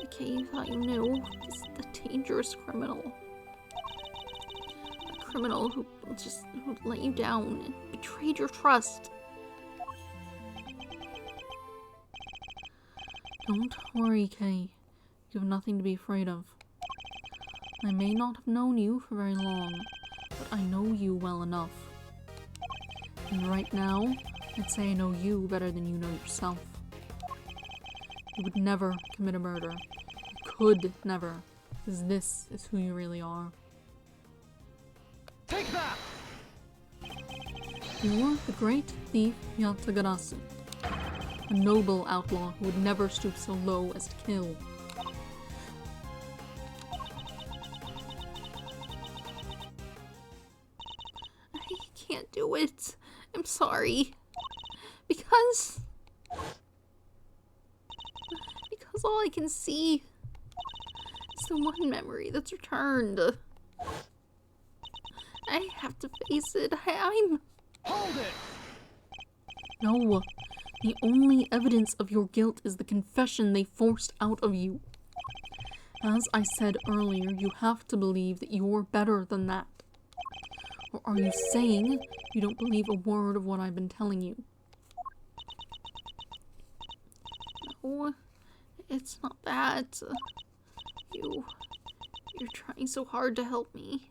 Okay, you thought you knew. He's the dangerous criminal. criminal who let you down and betrayed your trust. Don't worry, Kay. You have nothing to be afraid of. I may not have known you for very long, but I know you well enough. And right now, I'd say I know you better than you know yourself. You would never commit a murder. You could never, because this is who you really are. Take that! You're the great thief Yatagarasu, a noble outlaw who would never stoop so low as to kill. I can't do it. I'm sorry. Because all I can see is the one memory that's returned. I have to face it. I'm... Hold it! No, the only evidence of your guilt is the confession they forced out of you. As I said earlier, you have to believe that you're better than that. Or are you saying you don't believe a word of what I've been telling you? No, it's not that. You're trying so hard to help me.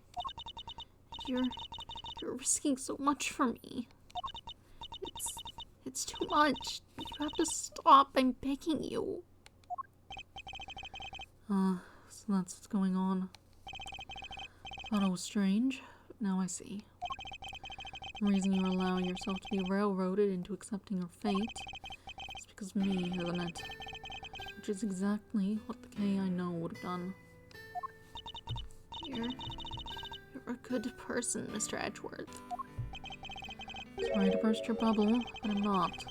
You're risking so much for me. It's too much. You have to stop. I'm begging you. So that's what's going on. Thought it was strange, but now I see. The reason you're allowing yourself to be railroaded into accepting your fate is because of me, isn't it? Which is exactly what the K I know would have done. You're a good person, Mr. Edgeworth. Sorry to burst your bubble, but I'm not.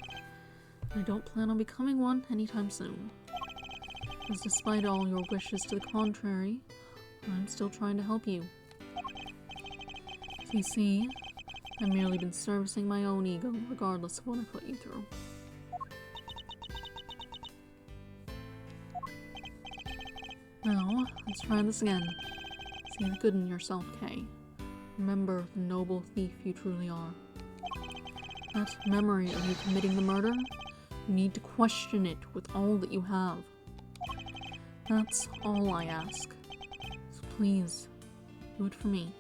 I don't plan on becoming one anytime soon. Because despite all your wishes to the contrary, I'm still trying to help you. So you see, I've merely been servicing my own ego, regardless of what I put you through. Now, let's try this again. See the good in yourself, Kay. Remember the noble thief you truly are. That memory of you committing the murder, you need to question it with all that you have. That's all I ask. So please, do it for me.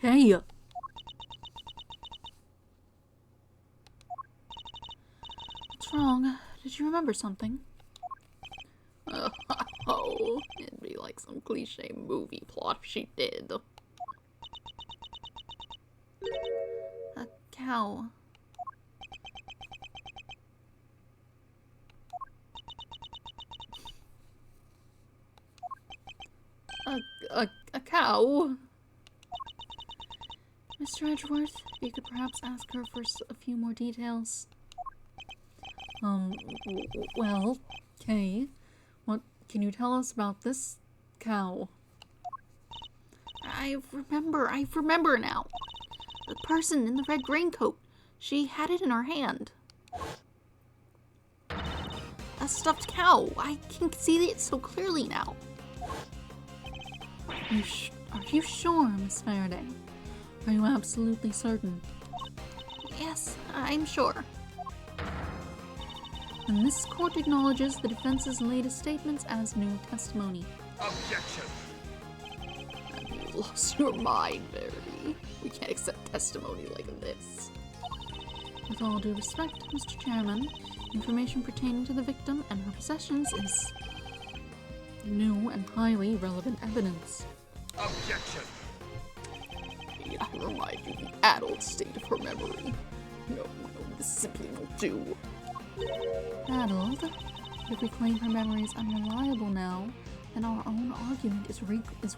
Kay! What's wrong? Did you remember something? Oh, it'd be like some cliche movie plot if she did. A cow. A cow? Mr. Edgeworth, if you could perhaps ask her for a few more details. Well, Kay, what can you tell us about this cow? I remember now. The person in the red raincoat. She had it in her hand. A stuffed cow. I can see it so clearly now. Are you sure, Miss Faraday? Are you absolutely certain? Yes, I'm sure. And this court acknowledges the defense's latest statements as new testimony. Objection! Have you lost your mind, Verity? We can't accept testimony like this. With all due respect, Mr. Chairman, information pertaining to the victim and her possessions is new and highly relevant evidence. Objection! May I remind you the adult state of her memory? No, this simply won't do. Addled, if we claim her memory is unreliable now, then our own argument is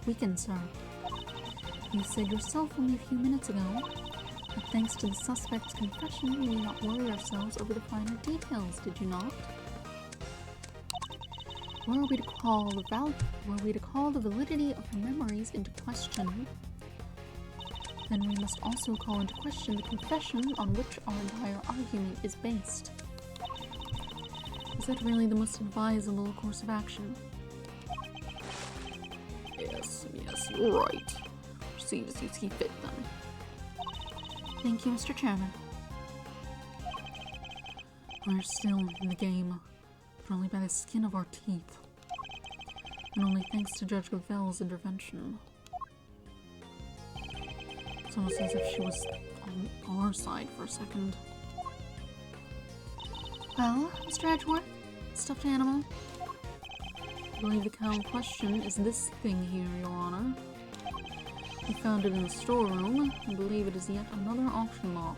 weakened, sir. You said yourself only a few minutes ago that thanks to the suspect's confession, we will not worry ourselves over the finer details, did you not? Were we to call the validity of her memories into question, then we must also call into question the confession on which our entire argument is based. Is that really the most advisable course of action? Yes, you're right. Proceed as you see fit then. Thank you, Mr. Chairman. We're still in the game, but only by the skin of our teeth. And only thanks to Judge Gravel's intervention. It's almost as if she was on our side for a second. Well, Mr. Edgeworth, stuffed animal. I believe the cow in question is this thing here, Your Honor. We found it in the storeroom. I believe it is yet another auction lot.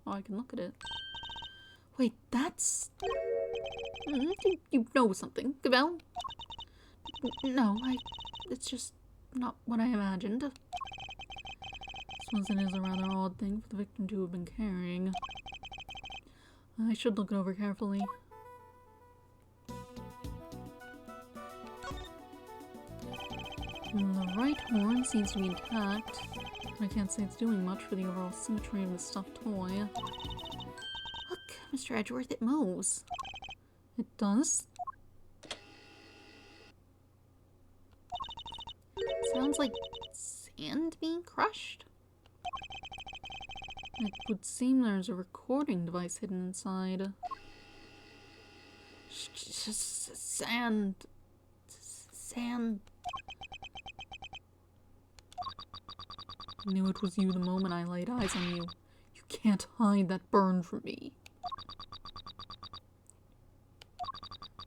Oh, I can look at it. Wait, that's... You know something, Gavel? No, it's just not what I imagined. I suppose it is a rather odd thing for the victim to have been carrying. I should look it over carefully. The right horn seems to be intact. I can't say it's doing much for the overall symmetry of the stuffed toy. Look, Mr. Edgeworth, it moves. It does? Sounds like sand being crushed. It would seem there's a recording device hidden inside. Sand. I knew it was you the moment I laid eyes on you. You can't hide that burn from me.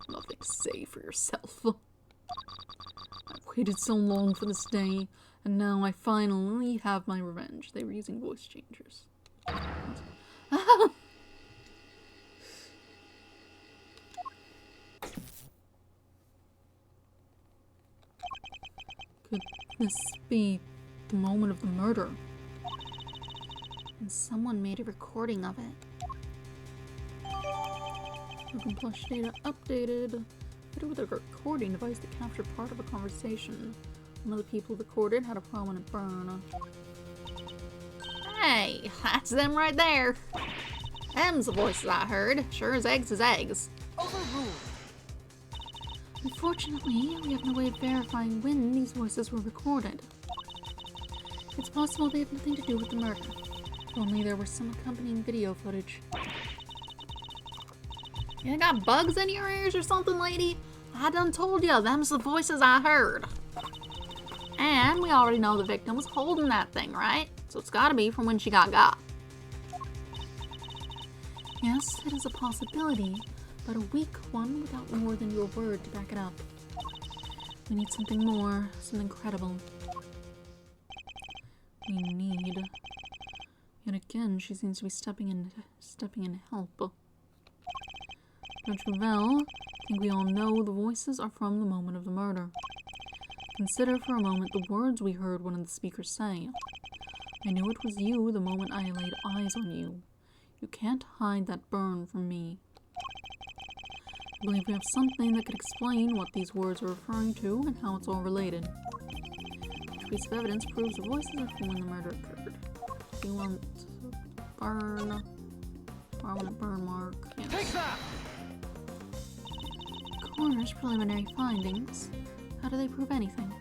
Nothing to say for yourself. I've waited so long for this day, and now I finally have my revenge. They were using voice changers. Could this be the moment of the murder? And someone made a recording of it. Broken plush data updated. Fitted with a recording device that captured part of a conversation. One of the people recorded had a prominent burn. Hey, that's them right there. Them's the voices I heard. Sure as eggs is eggs. Overruled. Unfortunately, we have no way of verifying when these voices were recorded. It's possible they have nothing to do with the murder. If only there was some accompanying video footage. You got bugs in your ears or something, lady? I done told you, them's the voices I heard. And we already know the victim was holding that thing, right? So it's gotta be from when she got. Yes, it is a possibility, but a weak one without more than your word to back it up. We need something more, something credible. We need... Yet again, she seems to be stepping in to help. Judge Gravel, I think we all know the voices are from the moment of the murder. Consider for a moment the words we heard one of the speakers say. I knew it was you the moment I laid eyes on you. You can't hide that burn from me. I believe we have something that could explain what these words are referring to and how it's all related. Which piece of evidence proves the voices are from when the murder occurred. Do you want burn? I want a burn mark. Yes. Take that! Coroner's preliminary findings. How do they prove anything?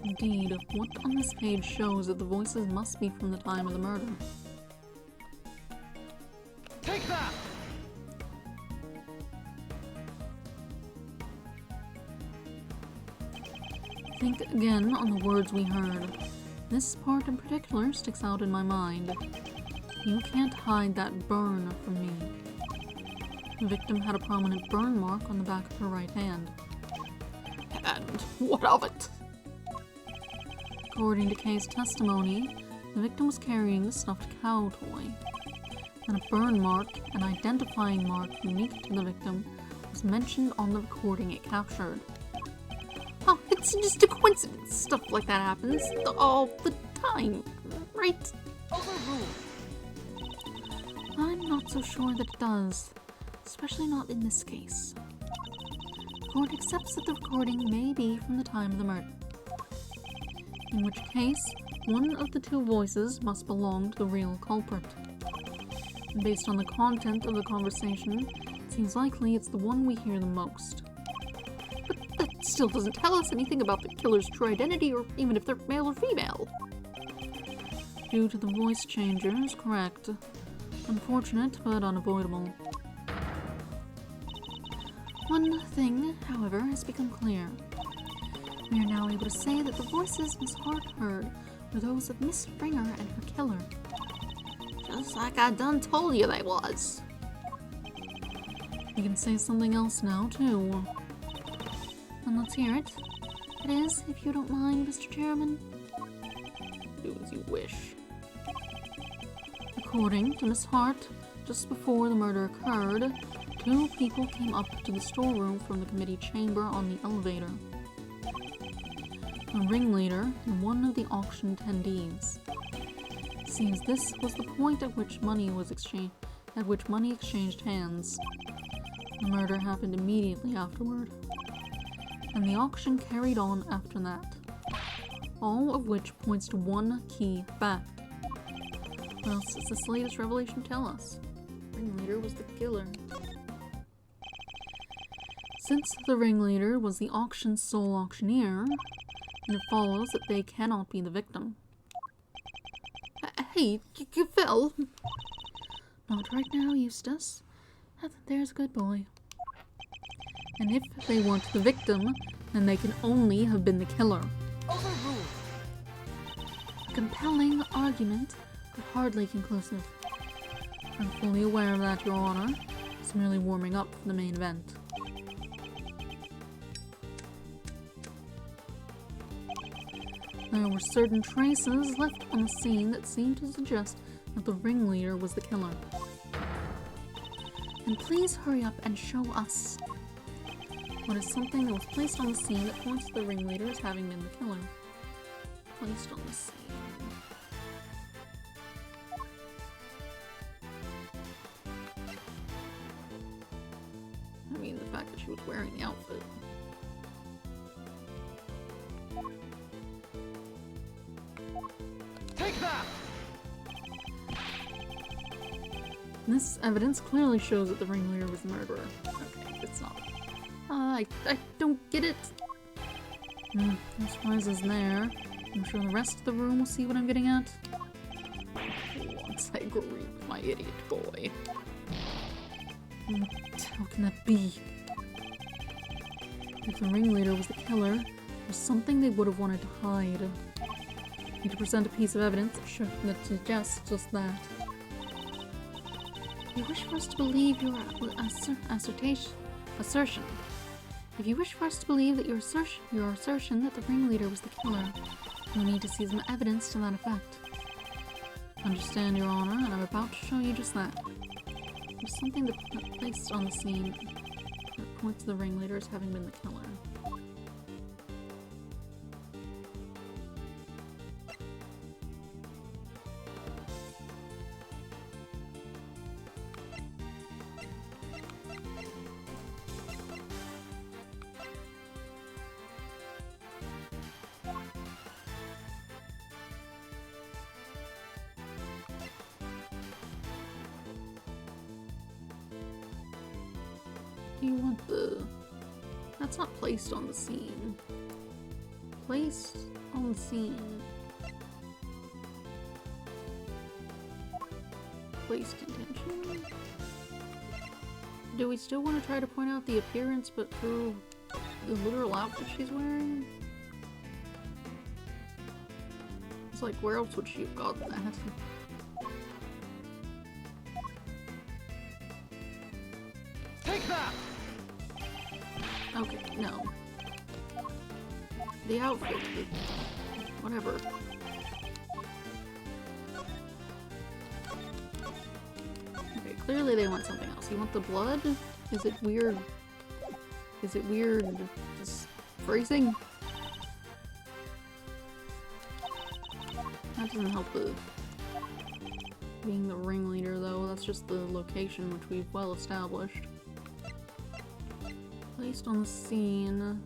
Indeed, what on this page shows that the voices must be from the time of the murder. Take that! Think again on the words we heard. This part in particular sticks out in my mind. You can't hide that burn from me. The victim had a prominent burn mark on the back of her right hand. And what of it? According to Kay's testimony, the victim was carrying a stuffed cow toy. And a burn mark, an identifying mark unique to the victim, was mentioned on the recording it captured. Oh, it's just a coincidence. Stuff like that happens all the time, right? Overruled. I'm not so sure that it does, especially not in this case. court accepts that the recording may be from the time of the murder. In which case, one of the two voices must belong to the real culprit. And based on the content of the conversation, it seems likely it's the one we hear the most. But that still doesn't tell us anything about the killer's true identity, or even if they're male or female. Due to the voice changer is correct. Unfortunate, but unavoidable. One thing, however, has become clear. We are now able to say that the voices Miss Hart heard were those of Miss Springer and her killer. Just like I done told you they was. We can say something else now, too. And let's hear it. That is, if you don't mind, Mr. Chairman. Do as you wish. According to Miss Hart, just before the murder occurred, two people came up to the storeroom from the committee chamber on the elevator. A ringleader and one of the auction attendees. It seems this was the point at which money exchanged hands. The murder happened immediately afterward, and the auction carried on after that. All of which points to one key fact. What else does this latest revelation tell us? Ringleader was the killer. Since the ringleader was the auction's sole auctioneer, it follows that they cannot be the victim. Hey, you fell. Not right now, Eustace. There's a good boy. And if they weren't the victim, then they can only have been the killer. Overruled. A compelling argument, but hardly conclusive. I'm fully aware of that, Your Honor. It's merely warming up for the main event. There were certain traces left on the scene that seemed to suggest that the ringleader was the killer. And please hurry up and show us. What is something that was placed on the scene that points to the ringleader as having been the killer? Placed on the scene. I mean, the fact that she was wearing the outfit. Take that! This evidence clearly shows that the ringleader was the murderer. Okay, it's not. I don't get it. No surprise is there. I'm sure the rest of the room will see what I'm getting at. Once I grieve my idiot boy. How can that be? If the ringleader was the killer, there's something they would have wanted to hide. Need to present a piece of evidence that suggests just that. You wish for us to believe your assertion. If you wish for us to believe that your assertion that the ringleader was the killer, you'll need to see some evidence to that effect. Understand, Your Honor, and I'm about to show you just that. There's something that placed on the scene that points to the ringleader as having been the killer. Do you want the... That's not placed on the scene. Placed on the scene. Placed intentionally? Do we still want to try to point out the appearance but through the literal outfit she's wearing? It's like, where else would she have gotten that? Take that! Okay, no. The outfit, whatever. Okay, clearly they want something else. You want the blood? Is it weird? Is it weird just phrasing? That doesn't help the being the ringleader though. That's just the location which we've well established. placed on the scene.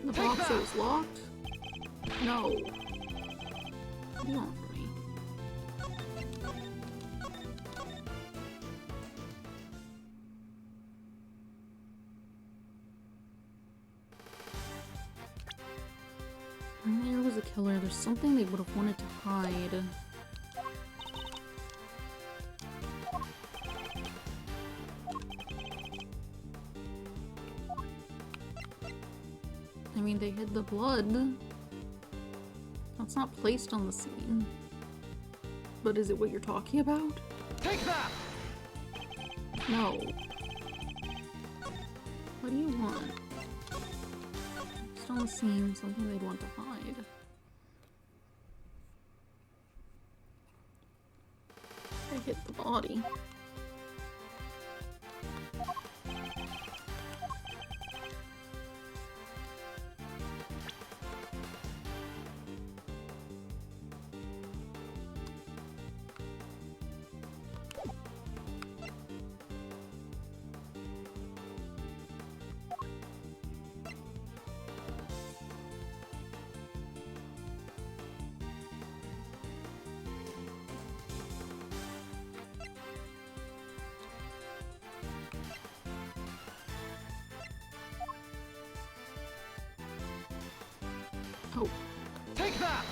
The Take box that! that was locked? No. What do you want from me? When there was a killer, there's something they would have wanted to hide. I mean, they hid the blood. That's not placed on the scene. But is it what you're talking about? Take that! No. What do you want? Just on the scene, something they'd want to hide. I hit the body. Oh, Take that!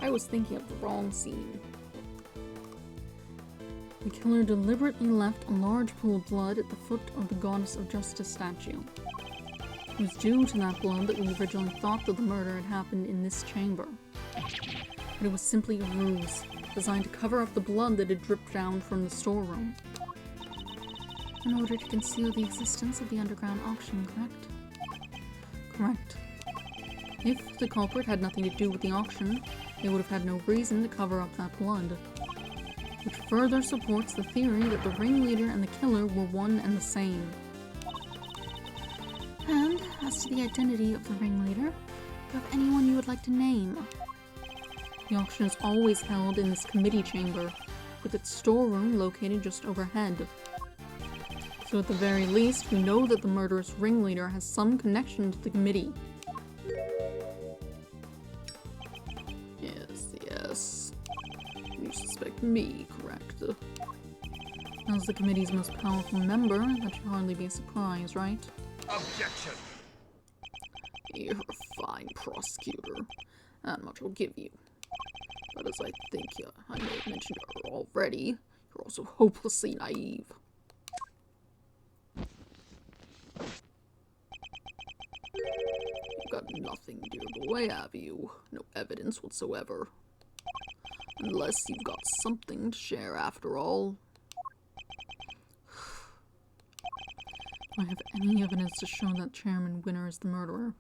I was thinking of the wrong scene. the killer deliberately left a large pool of blood at the foot of the Goddess of Justice statue. It was due to that blood that we originally thought that the murder had happened in this chamber. But it was simply a ruse, designed to cover up the blood that had dripped down from the storeroom. In order to conceal the existence of the underground auction, correct? Correct. If the culprit had nothing to do with the auction, they would have had no reason to cover up that blood. Which further supports the theory that the ringleader and the killer were one and the same. And as to the identity of the ringleader, do you have anyone you would like to name? The auction is always held in this committee chamber, with its storeroom located just overhead. So at the very least, we know that the murderous ringleader has some connection to the committee. Yes, yes. You suspect me, correct? As the committee's most powerful member, that should hardly be a surprise, right? Objection! You're a fine prosecutor. That much I'll give you. But as I think I may have mentioned already, you're also hopelessly naive. You've got nothing, dear boy, have you? No evidence whatsoever. Unless you've got something to share after all. Do I have any evidence to show that Chairman Winner is the murderer?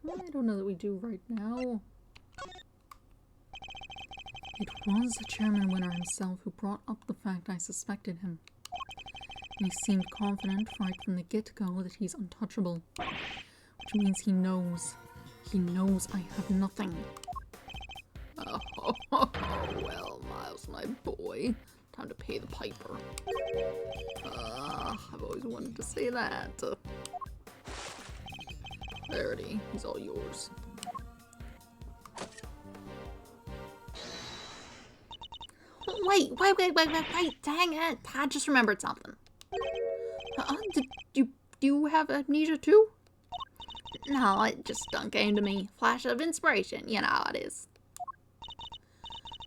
I don't know that we do right now. It was Chairman Winner himself who brought up the fact I suspected him. And he seemed confident right from the get-go that he's untouchable. Which means he knows. He knows I have nothing. Oh, well, Miles, my boy. Time to pay the piper. I've always wanted to say that. Verity, he's all yours. Wait, dang it. I just remembered something. Do you have amnesia too? No, it just came to me. Flash of inspiration, you know how it is.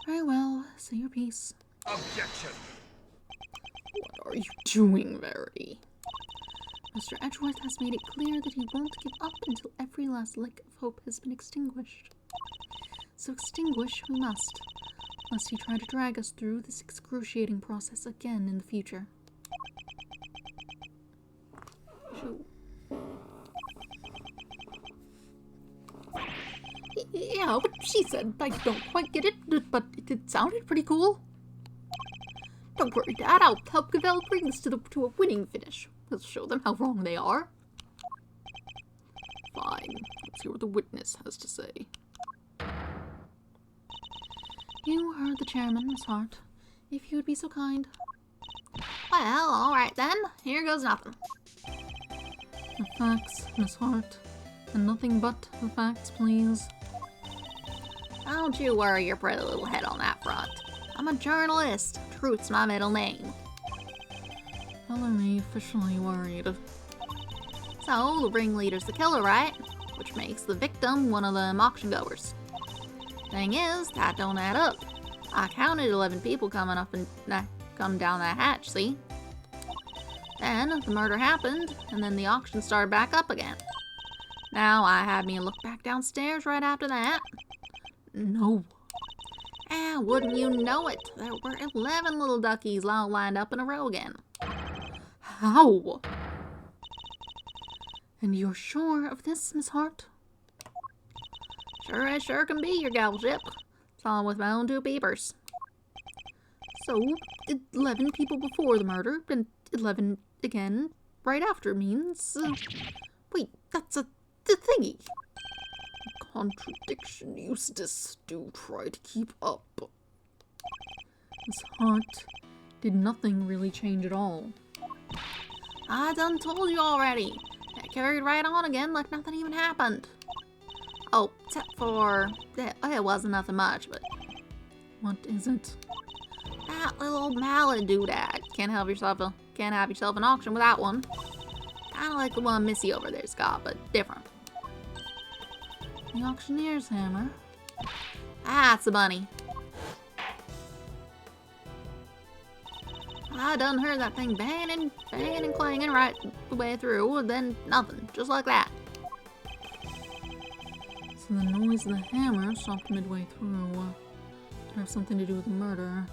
Very well, say your piece. Objection! What are you doing, Verity? Mr. Edgeworth has made it clear that he won't give up until every last lick of hope has been extinguished. So extinguish we must, lest he try to drag us through this excruciating process again in the future. Yeah, what she said, I don't quite get it, but it sounded pretty cool. Don't worry, Dad, I'll help Gavel bring this to a winning finish. We'll show them how wrong they are. Fine, let's hear what the witness has to say. You heard the chairman, Miss Hart. If you would be so kind. Well, alright then. Here goes nothing. The facts, Miss Hart. And nothing but the facts, please. Don't you worry your pretty little head on that front. I'm a journalist. Truth's my middle name. Ellery officially worried. So, the ringleader's the killer, right? Which makes the victim one of them auction goers. Thing is, that don't add up. I counted 11 people coming up and come down that hatch, see? Then, the murder happened, and then the auction started back up again. Now, I had me look back downstairs right after that. No. Wouldn't you know it? There were 11 little duckies all lined up in a row again. How? And you're sure of this, Miss Hart? Sure as sure can be, your gowlship. Saw with my own two peepers. So, 11 people before the murder, and 11 again right after means... wait, that's the thingy. Contradiction, Eustace. Do try to keep up. Miss Hart, did nothing really change at all? I done told you already. It carried right on again like nothing even happened. Oh, except for... it wasn't nothing much, but... What is it? That little old mallet doodad. Can't have yourself an auction without one. Kinda like the one Missy over there's got, but different. The auctioneer's hammer. That's a bunny. I done heard that thing banging and clanging right the way through, and then nothing, just like that. So the noise of the hammer stopped midway through. Could have something to do with the murder.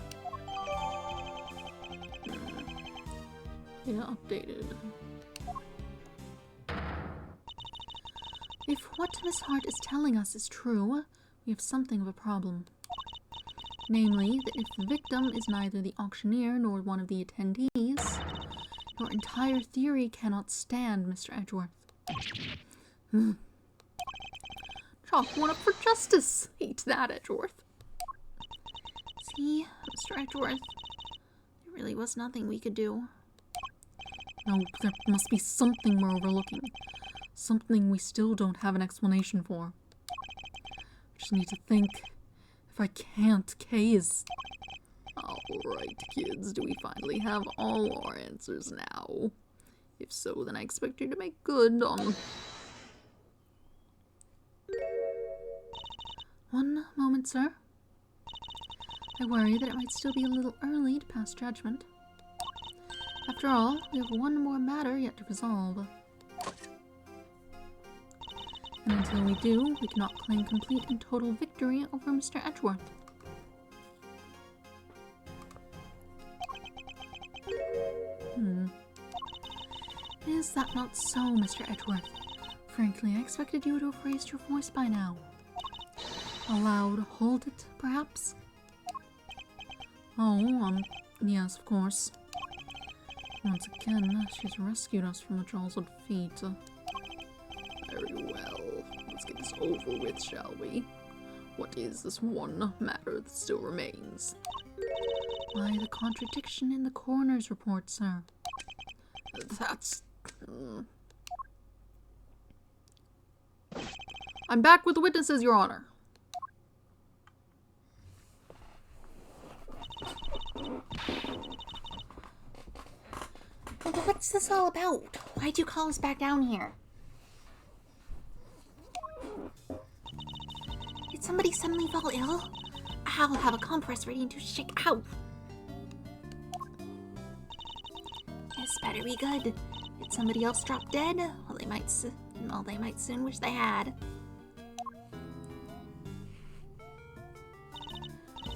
Yeah, updated. If what Miss Hart is telling us is true, we have something of a problem. Namely, that if the victim is neither the auctioneer nor one of the attendees, your entire theory cannot stand, Mr. Edgeworth. Chalk one up for justice. Hate that, Edgeworth. See, Mr. Edgeworth, there really was nothing we could do. No, there must be something we're overlooking. Something we still don't have an explanation for. I just need to think. If I can't, Kay is... Alright, kids, do we finally have all our answers now? If so, then I expect you to make good on... One moment, sir. I worry that it might still be a little early to pass judgment. After all, we have one more matter yet to resolve. And until we do, we cannot claim complete and total victory over Mr. Edgeworth. Is that not so, Mr. Edgeworth? Frankly, I expected you to have raised your voice by now. Allowed, hold it, perhaps? Oh, yes, of course. Once again, she's rescued us from the jaws of defeat. Very well. Let's get this over with, shall we? What is this one matter that still remains? Why, the contradiction in the coroner's report, sir. That's... I'm back with the witnesses, Your Honor. What's this all about? Why'd you call us back down here? Did somebody suddenly fall ill? I'll have a compress ready to shake out. This better be good. Did somebody else drop dead? Well, they might soon wish they had.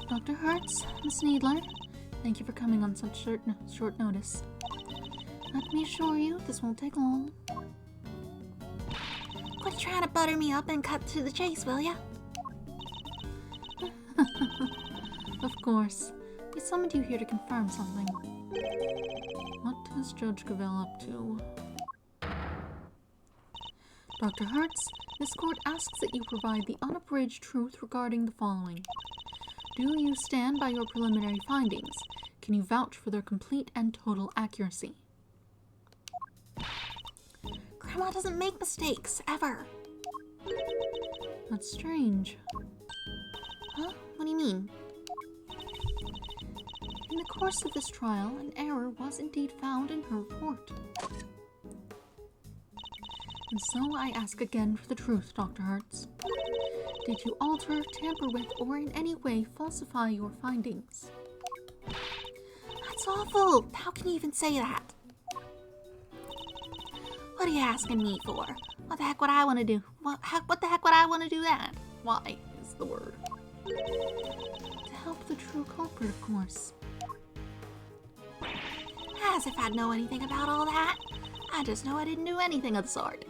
Dr. Hertz, Miss Needler, thank you for coming on such short notice. Let me assure you, this won't take long. Quit trying to butter me up and cut to the chase, will ya? Of course. We summoned you here to confirm something. What is Judge Gravel up to? Dr. Hertz, this court asks that you provide the unabridged truth regarding the following. Do you stand by your preliminary findings? Can you vouch for their complete and total accuracy? Grandma doesn't make mistakes, ever. That's strange. Huh? What do you mean? In the course of this trial, an error was indeed found in her report. And so I ask again for the truth, Dr. Hertz. Did you alter, tamper with, or in any way falsify your findings? That's awful! How can you even say that? What are you asking me for? What the heck would I want to do? What the heck would I want to do that? Why is the word? To help the true culprit, of course. As if I'd know anything about all that. I just know I didn't do anything of the sort.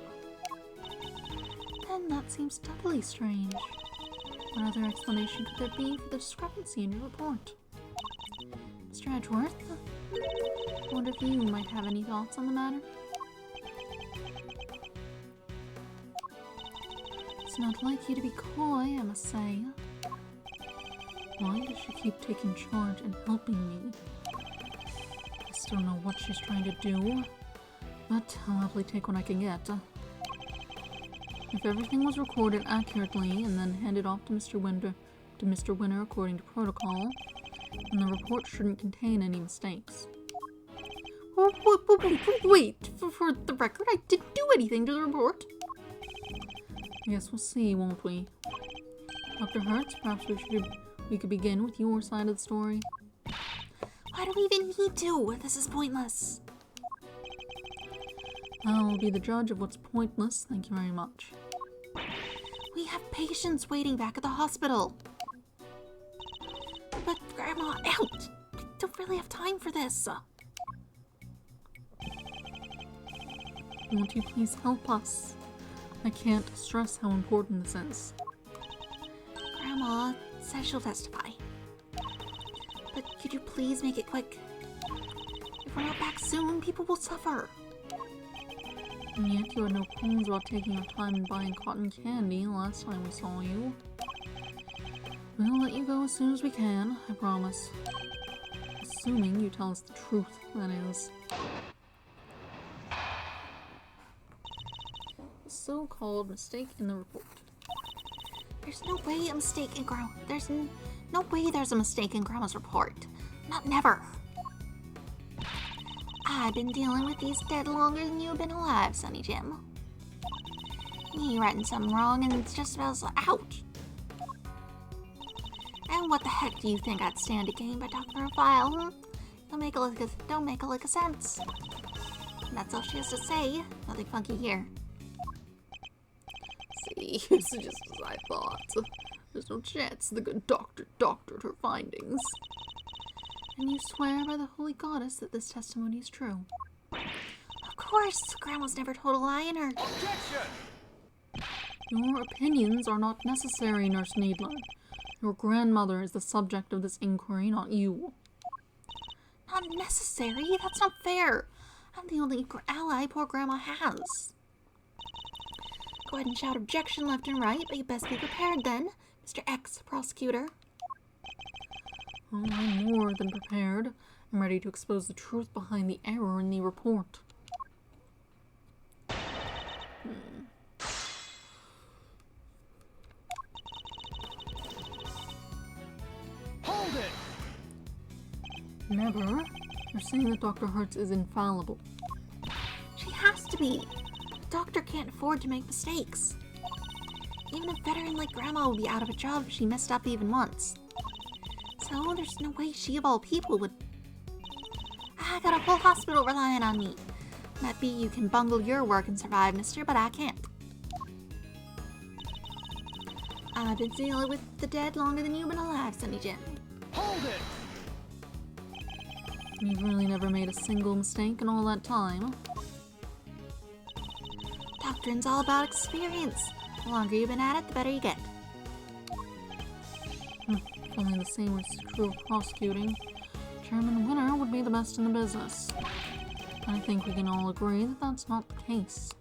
Then that seems doubly strange. What other explanation could there be for the discrepancy in your report? Mr. Edgeworth, I wonder if you might have any thoughts on the matter? It's not like you to be coy, I must say. Why does she keep taking charge and helping me? I still don't know what she's trying to do, but I'll happily take what I can get. If everything was recorded accurately and then handed off to Mr. Winter according to protocol, then the report shouldn't contain any mistakes. Wait, for the record, I didn't do anything to the report. I guess we'll see, won't we? Dr. Hertz, perhaps we could begin with your side of the story. Why do we even need to? This is pointless. I'll be the judge of what's pointless, thank you very much. We have patients waiting back at the hospital. But Grandma, out! I don't really have time for this. Won't you please help us? I can't stress how important this is. Grandma says she'll testify. But could you please make it quick? If we're not back soon, people will suffer. And yet you had no qualms about taking your time and buying cotton candy last time we saw you. We'll let you go as soon as we can, I promise. Assuming you tell us the truth, that is. The so-called mistake in the report. There's no way a mistake in There's no way there's a mistake in Grandma's report. Not never. I've been dealing with these dead longer than you've been alive, Sonny Jim. Me writing something wrong and it's just about ouch. And what the heck do you think I'd stand to gain by talking to her file? Don't make a lick of sense. And that's all she has to say. Nothing funky here. See, it's just as I thought. There's no chance the good doctor doctored her findings. And you swear by the holy goddess that this testimony is true? Of course! Grandma's never told a lie in her. Objection! Your opinions are not necessary, Nurse Needler. Your grandmother is the subject of this inquiry, not you. Not necessary? That's not fair. I'm the only ally poor Grandma has. Go ahead and shout objection left and right, but you best be prepared then, Mr. X, Prosecutor. Oh, I'm more than prepared. I'm ready to expose the truth behind the error in the report. Hold it! Never. You're saying that Dr. Hertz is infallible. She has to be. The doctor can't afford to make mistakes. Even a veteran like Grandma would be out of a job if she messed up even once. So there's no way she of all people would... I got a whole hospital relying on me. Might be you can bungle your work and survive, mister, but I can't. I've been dealing with the dead longer than you've been alive, Sonny Jim. Hold it! You've really never made a single mistake in all that time. Doctrine's all about experience. The longer you've been at it, the better you get. If only the same was true of prosecuting. Chairman Winner would be the best in the business. I think we can all agree that that's not the case.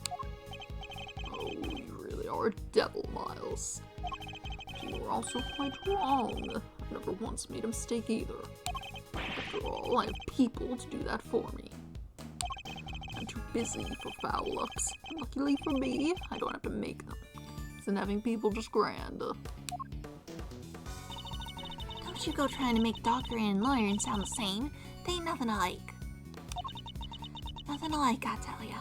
Oh, you really are a devil, Miles. But you are also quite wrong. I've never once made a mistake either. After all, I have people to do that for me. I'm too busy for foul-ups. Luckily for me, I don't have to make them. Isn't having people just grand? Don't you go trying to make doctor and lawyer sound the same. They ain't nothing alike. Nothing alike, I tell ya.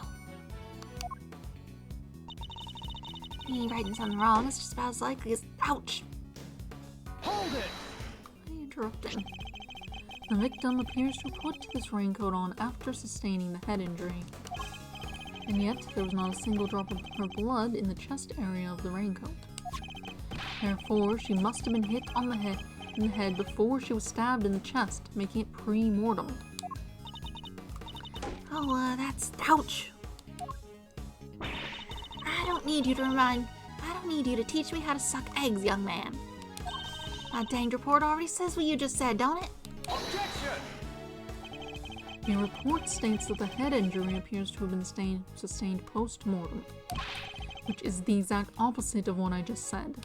Me writing something wrong is just about as likely as— ouch! Hold it! Why are you interrupting? The victim appears to have put this raincoat on after sustaining the head injury. And yet, there was not a single drop of her blood in the chest area of the raincoat. Therefore, she must have been hit on the head before she was stabbed in the chest, making it pre-mortem. Oh, that's— ouch! I don't need you to teach me how to suck eggs, young man. My danged report already says what you just said, don't it? Objection! The report states that the head injury appears to have been sustained post-mortem, which is the exact opposite of what I just said.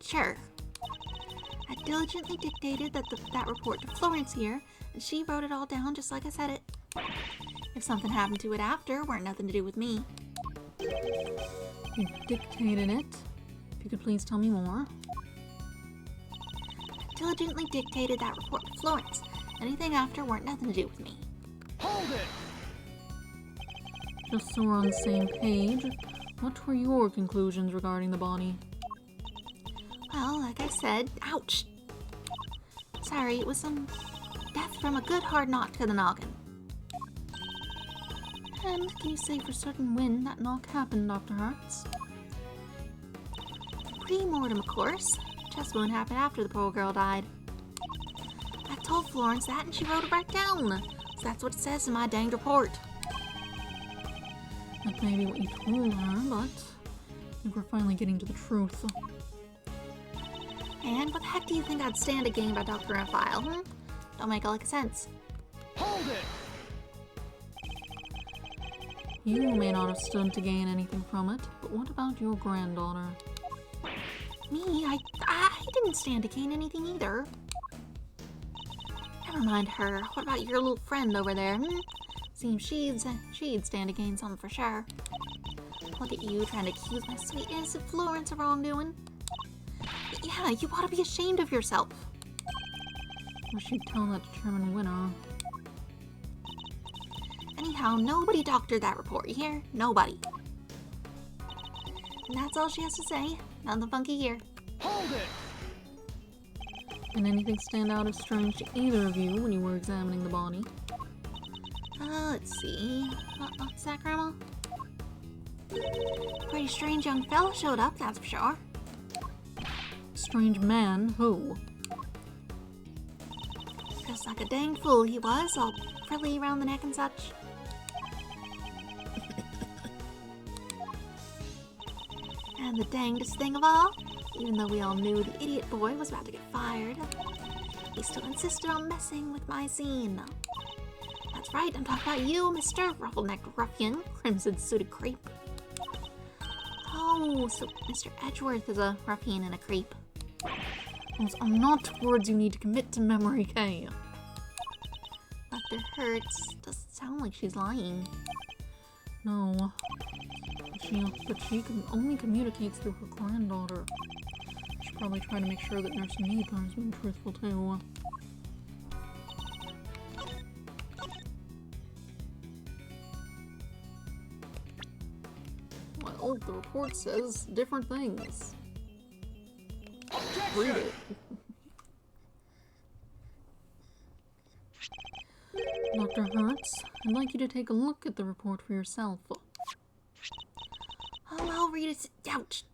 Sure. I diligently dictated that report to Florence here, and she wrote it all down just like I said it. If something happened to it after, weren't nothing to do with me. You dictated it. If you could please tell me more. I diligently dictated that report to Florence. Anything after weren't nothing to do with me. Hold it! Just so we're on the same page, what were your conclusions regarding the body? Well, like I said, ouch! Sorry, it was some death from a good hard knock to the noggin. And can you say for certain when that knock happened, Dr. Hartz? Pre-mortem, of course. Chest wound happened after the poor girl died. I told Florence that and she wrote it right down. So that's what it says in my danged report. That may be what you told her, but I think we're finally getting to the truth. And what the heck do you think I'd stand to gain by doctoring a file, Don't make a lick of sense. Hold it! You may not have stood to gain anything from it, but what about your granddaughter? Me? I didn't stand to gain anything either. Never mind her. What about your little friend over there, Seems she'd stand to gain something for sure. Look at you trying to accuse my sweet innocent Florence of wrongdoing. Yeah, you ought to be ashamed of yourself. Wish you'd tell that to Chairman Winner. Anyhow, nobody doctored that report, you hear? Nobody. And that's all she has to say. Nothing funky here. Hold it! Did anything stand out as strange to either of you when you were examining the body? Let's see. What's that, Grandma? Pretty strange young fella showed up, that's for sure. Strange man? Who? Dressed like a dang fool he was, all frilly around the neck and such. And the dangest thing of all, even though we all knew the idiot boy was about to get fired, he still insisted on messing with my scene. That's right, I'm talking about you, Mr. Ruffle-necked Ruffian, crimson-suited creep. Oh, so Mr. Edgeworth is a ruffian and a creep. Those are not words you need to commit to memory, Kay. Dr. Hertz doesn't sound like she's lying. No. But she can only communicates through her granddaughter. She's probably trying to make sure that Nurse Needler is being truthful too. Well, the report says different things. Objection! Read it. Dr. Hertz, I'd like you to take a look at the report for yourself. Oh, I'll read it. Ouch.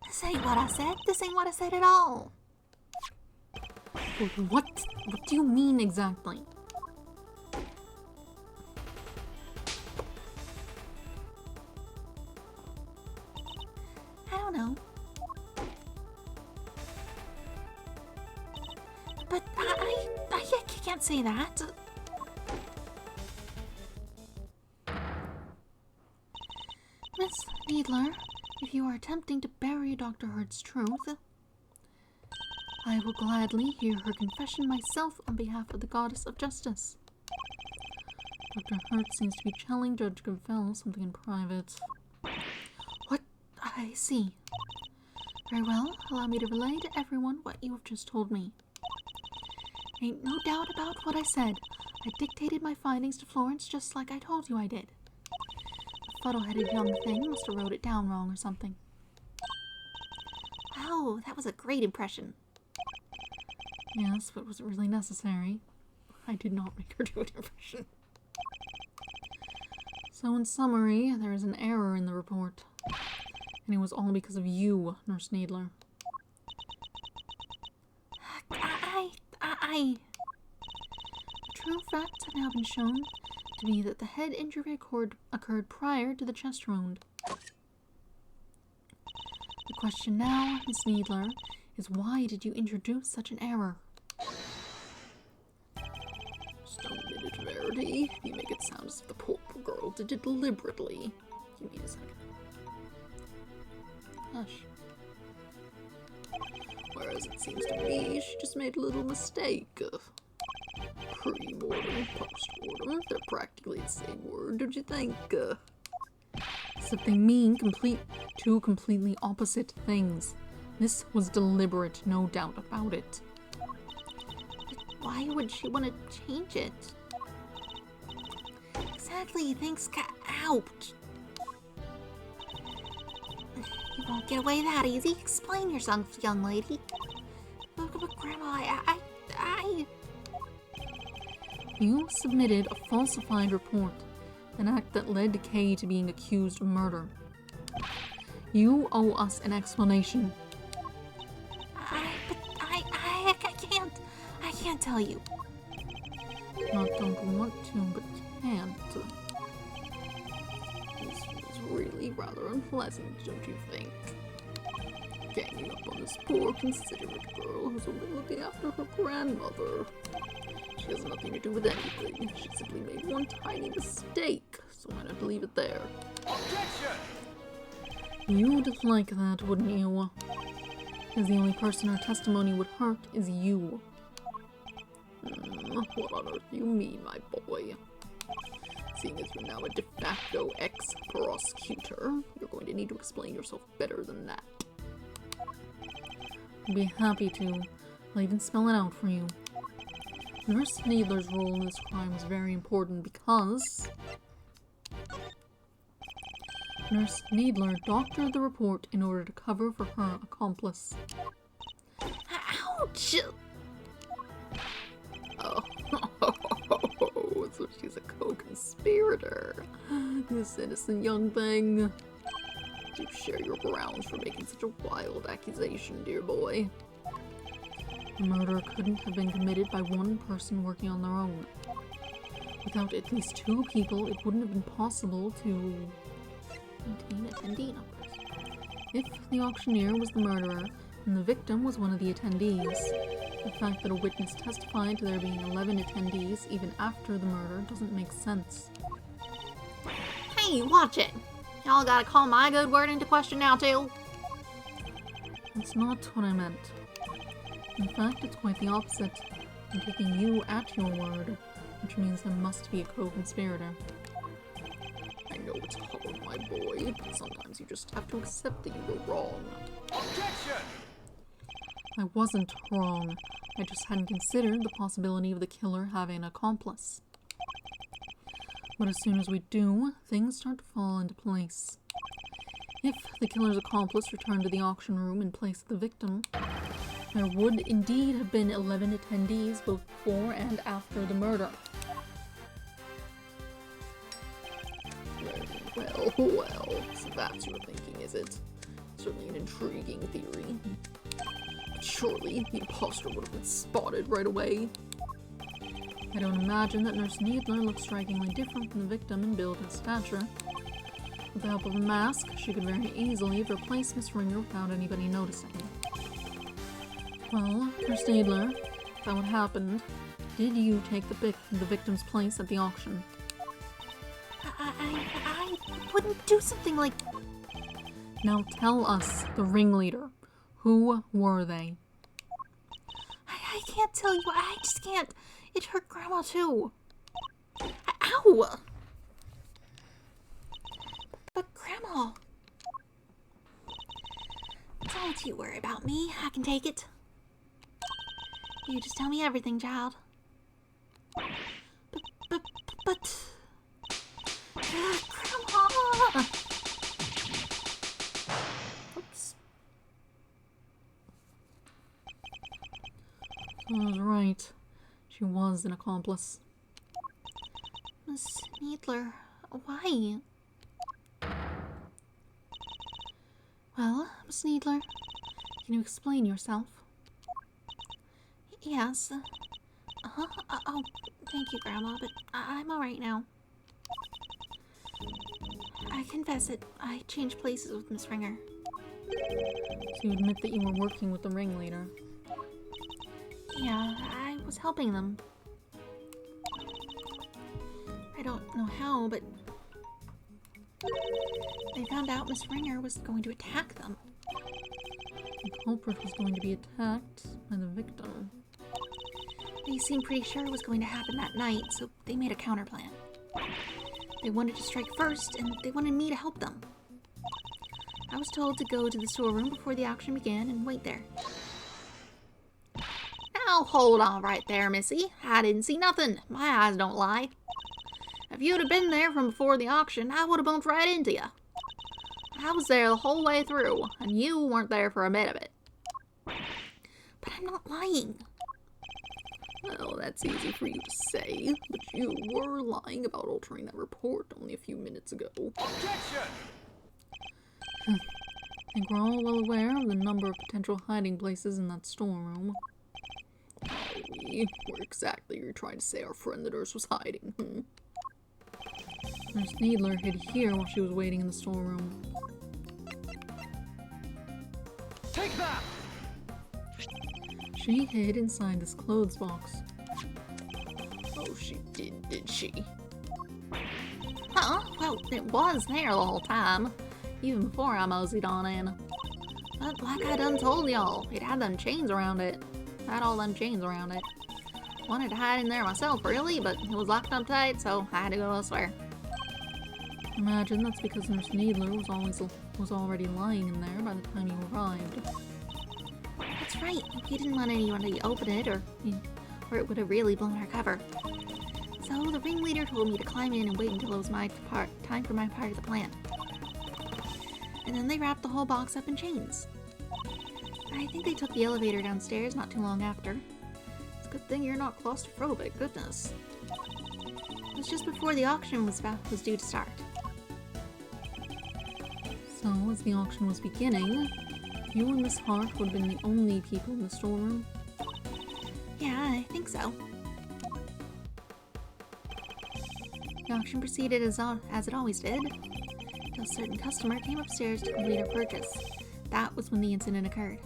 This ain't what I said. This ain't what I said at all. What do you mean exactly? I don't know. But I can't say that. Miss Needler, if you are attempting to bury Dr. Hertz's truth, I will gladly hear her confession myself on behalf of the Goddess of Justice. Dr. Hertz seems to be telling Judge Gavell something in private. What? I see. Very well, allow me to relay to everyone what you have just told me. Ain't no doubt about what I said. I dictated my findings to Florence just like I told you I did. The fuddle-headed young thing must have wrote it down wrong or something. Wow, that was a great impression. Yes, but was it really necessary? I did not make her do an impression. So in summary, there is an error in the report. And it was all because of you, Nurse Needler. The true facts have now been shown to be that the head injury occurred prior to the chest wound. The question now, Miss Needler, is why did you introduce such an error? Just don't admit it, Verity. You make it sound as if the poor girl did it deliberately. Give me a second. Hush. Whereas it seems to me she just made a little mistake. Pre-mortem, post-mortem, they're practically the same word, don't you think? Except they mean two completely opposite things. This was deliberate, no doubt about it. But why would she want to change it? Exactly, things got out. You won't get away that easy. Explain yourself, young lady. Look, Grandma, You submitted a falsified report, an act that led Kay to being accused of murder. You owe us an explanation. I can't tell you. Not don't want to, but can't. This is really rather unpleasant, don't you think? Ganging up on this poor, considerate girl who's only looking after her grandmother. She has nothing to do with anything. She simply made one tiny mistake, so why not leave it there? Objection! You'd like that, wouldn't you? Because the only person her testimony would hurt is you. What on earth do you mean, my boy? Seeing as you're now a de facto ex-prosecutor, you're going to need to explain yourself better than that. I'd be happy to. I'll even spell it out for you. Nurse Needler's role in this crime was very important because Nurse Needler doctored the report in order to cover for her accomplice. Ouch! Oh, so she's a co-conspirator. This innocent young thing. Do share your grounds for making such a wild accusation, dear boy. The murder couldn't have been committed by one person working on their own. Without at least two people, it wouldn't have been possible to maintain attendee numbers. If the auctioneer was the murderer and the victim was one of the attendees, the fact that a witness testified to there being 11 attendees even after the murder doesn't make sense. Hey, watch it! Y'all gotta call my good word into question now, too. That's not what I meant. In fact, it's quite the opposite. I'm taking you at your word, which means there must be a co-conspirator. I know it's hard, my boy, but sometimes you just have to accept that you were wrong. Objection! I wasn't wrong. I just hadn't considered the possibility of the killer having an accomplice. But as soon as we do, things start to fall into place. If the killer's accomplice returned to the auction room in place of the victim, there would indeed have been 11 attendees both before and after the murder. Well, so that's your thinking, is it? Certainly an intriguing theory. But surely the imposter would have been spotted right away. I don't imagine that Nurse Needler looks strikingly different from the victim in build and stature. With the help of a mask, she could very easily have replaced Miss Ringer without anybody noticing. Well, Nurse Needler, if that what happened, did you take the victim's place at the auction? I wouldn't do something like... Now tell us, the ringleader. Who were they? I can't tell you. I just can't. It hurt Grandma too. Ow! But Grandma... Don't you worry about me. I can take it. You just tell me everything, child. But... Grandma! Oops. I was right. She was an accomplice. Miss Needler, why? Well, Miss Needler, can you explain yourself? Yes. Oh, thank you, Grandma, but I'm alright now. I confess it. I changed places with Miss Ringer. So you admit that you were working with the ringleader? Yeah, I was helping them. I don't know how, but they found out Miss Ringer was going to attack them. The culprit was going to be attacked by the victim. They seemed pretty sure it was going to happen that night, so they made a counterplan. They wanted to strike first, and they wanted me to help them. I was told to go to the storeroom before the auction began and wait there. Now hold on right there, Missy. I didn't see nothing. My eyes don't lie. If you'd have been there from before the auction, I would have bumped right into you. I was there the whole way through, and you weren't there for a bit of it. But I'm not lying. Well, that's easy for you to say, but you were lying about altering that report only a few minutes ago. Objection! I think we're all well aware of the number of potential hiding places in that storeroom. Where exactly are you trying to say our friend the nurse was hiding? Nurse Needler hid here while she was waiting in the storeroom. Take that! She hid inside this clothes box. Oh, she did she? Huh? Well, it was there the whole time, even before I moseyed on in. But like I done told y'all, it had them chains around it. Had all them chains around it. Wanted to hide in there myself, really, but it was locked up tight, so I had to go elsewhere. Imagine that's because Nurse Needler was already lying in there by the time you arrived. That's right. He didn't want anyone to open it, or it would have really blown our cover. So the ringleader told me to climb in and wait until it was time for my part of the plan. And then they wrapped the whole box up in chains. I think they took the elevator downstairs not too long after. It's a good thing you're not claustrophobic, goodness. It was just before the auction was due to start. So, as the auction was beginning, you and Miss Hart would have been the only people in the storeroom? Yeah, I think so. The auction proceeded as it always did, until a certain customer came upstairs to complete her purchase. That was when the incident occurred.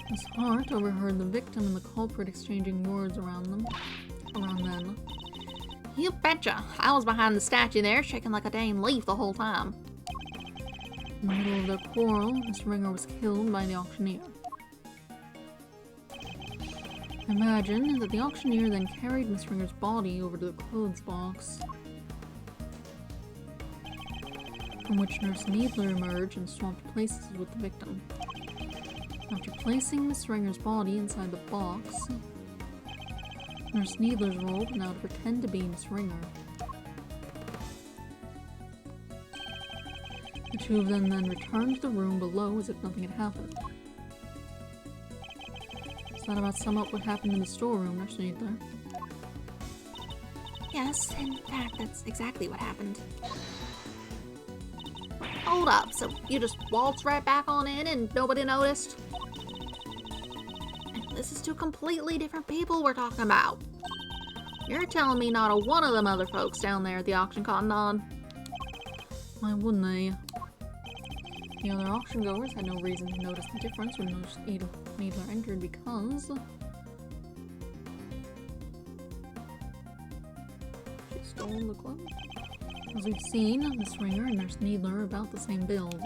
Miss Hart overheard the victim and the culprit exchanging words around them. You betcha! I was behind the statue there, shaking like a dang leaf the whole time. In the middle of their quarrel, Miss Ringer was killed by the auctioneer. Imagine that the auctioneer then carried Miss Ringer's body over to the clothes box, from which Nurse Needler emerged and swapped places with the victim. After placing Miss Ringer's body inside the box, Nurse Needler's role was now to pretend to be Miss Ringer. The two of them then returned to the room below as if nothing had happened. Does that about sum up what happened in the storeroom, Nurse Needler? Yes, in fact, that's exactly what happened. Hold up, so you just waltzed right back on in and nobody noticed? This is two completely different people we're talking about. You're telling me not a one of them other folks down there at the auction caught on? Why wouldn't they? The other auction goers had no reason to notice the difference when Nurse Needler entered because she stole the clothes. As we've seen, Miss Ringer and Nurse Needler are about the same build.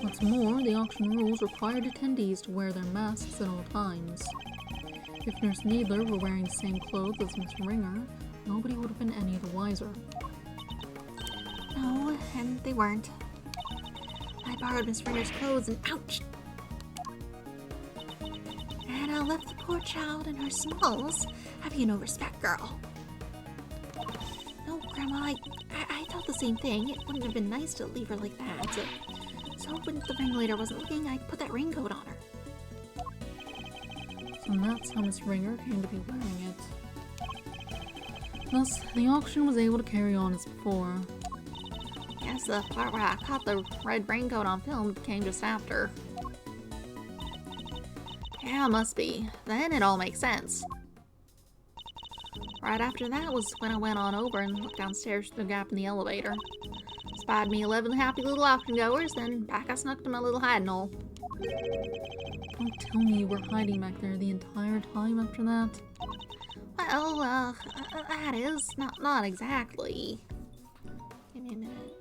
What's more, the auction rules required attendees to wear their masks at all times. If Nurse Needler were wearing the same clothes as Miss Ringer, nobody would have been any the wiser. No, and they weren't. I borrowed Miss Ringer's clothes and ouch! And I left the poor child in her smalls. Have you no respect, girl? No, Grandma, I thought the same thing. It wouldn't have been nice to leave her like that. So when the ringleader wasn't looking, I put that raincoat on her. So that's how Miss Ringer came to be wearing it. Thus, the auction was able to carry on as before. Yes, the part where I caught the red raincoat on film came just after. Yeah, must be. Then it all makes sense. Right after that was when I went on over and looked downstairs through the gap in the elevator. Spied me 11 happy little auction goers, then back I snuck to my little hiding hole. Don't tell me you were hiding back there the entire time after that. Well, that is not exactly. Give me a minute.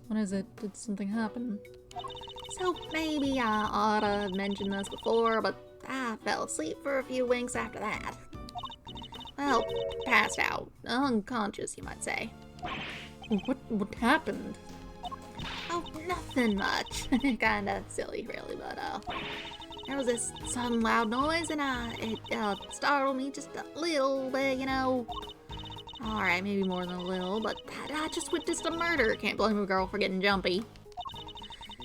What is it? Did something happen? So maybe I ought to have mentioned this before, but I fell asleep for a few winks after that. Well, passed out. Unconscious, you might say. What happened? Oh, nothing much. Kinda silly, really, but, there was this sudden loud noise, and, it startled me just a little bit, you know. Alright, maybe more than a little, but I just witnessed a murder. Can't blame a girl for getting jumpy.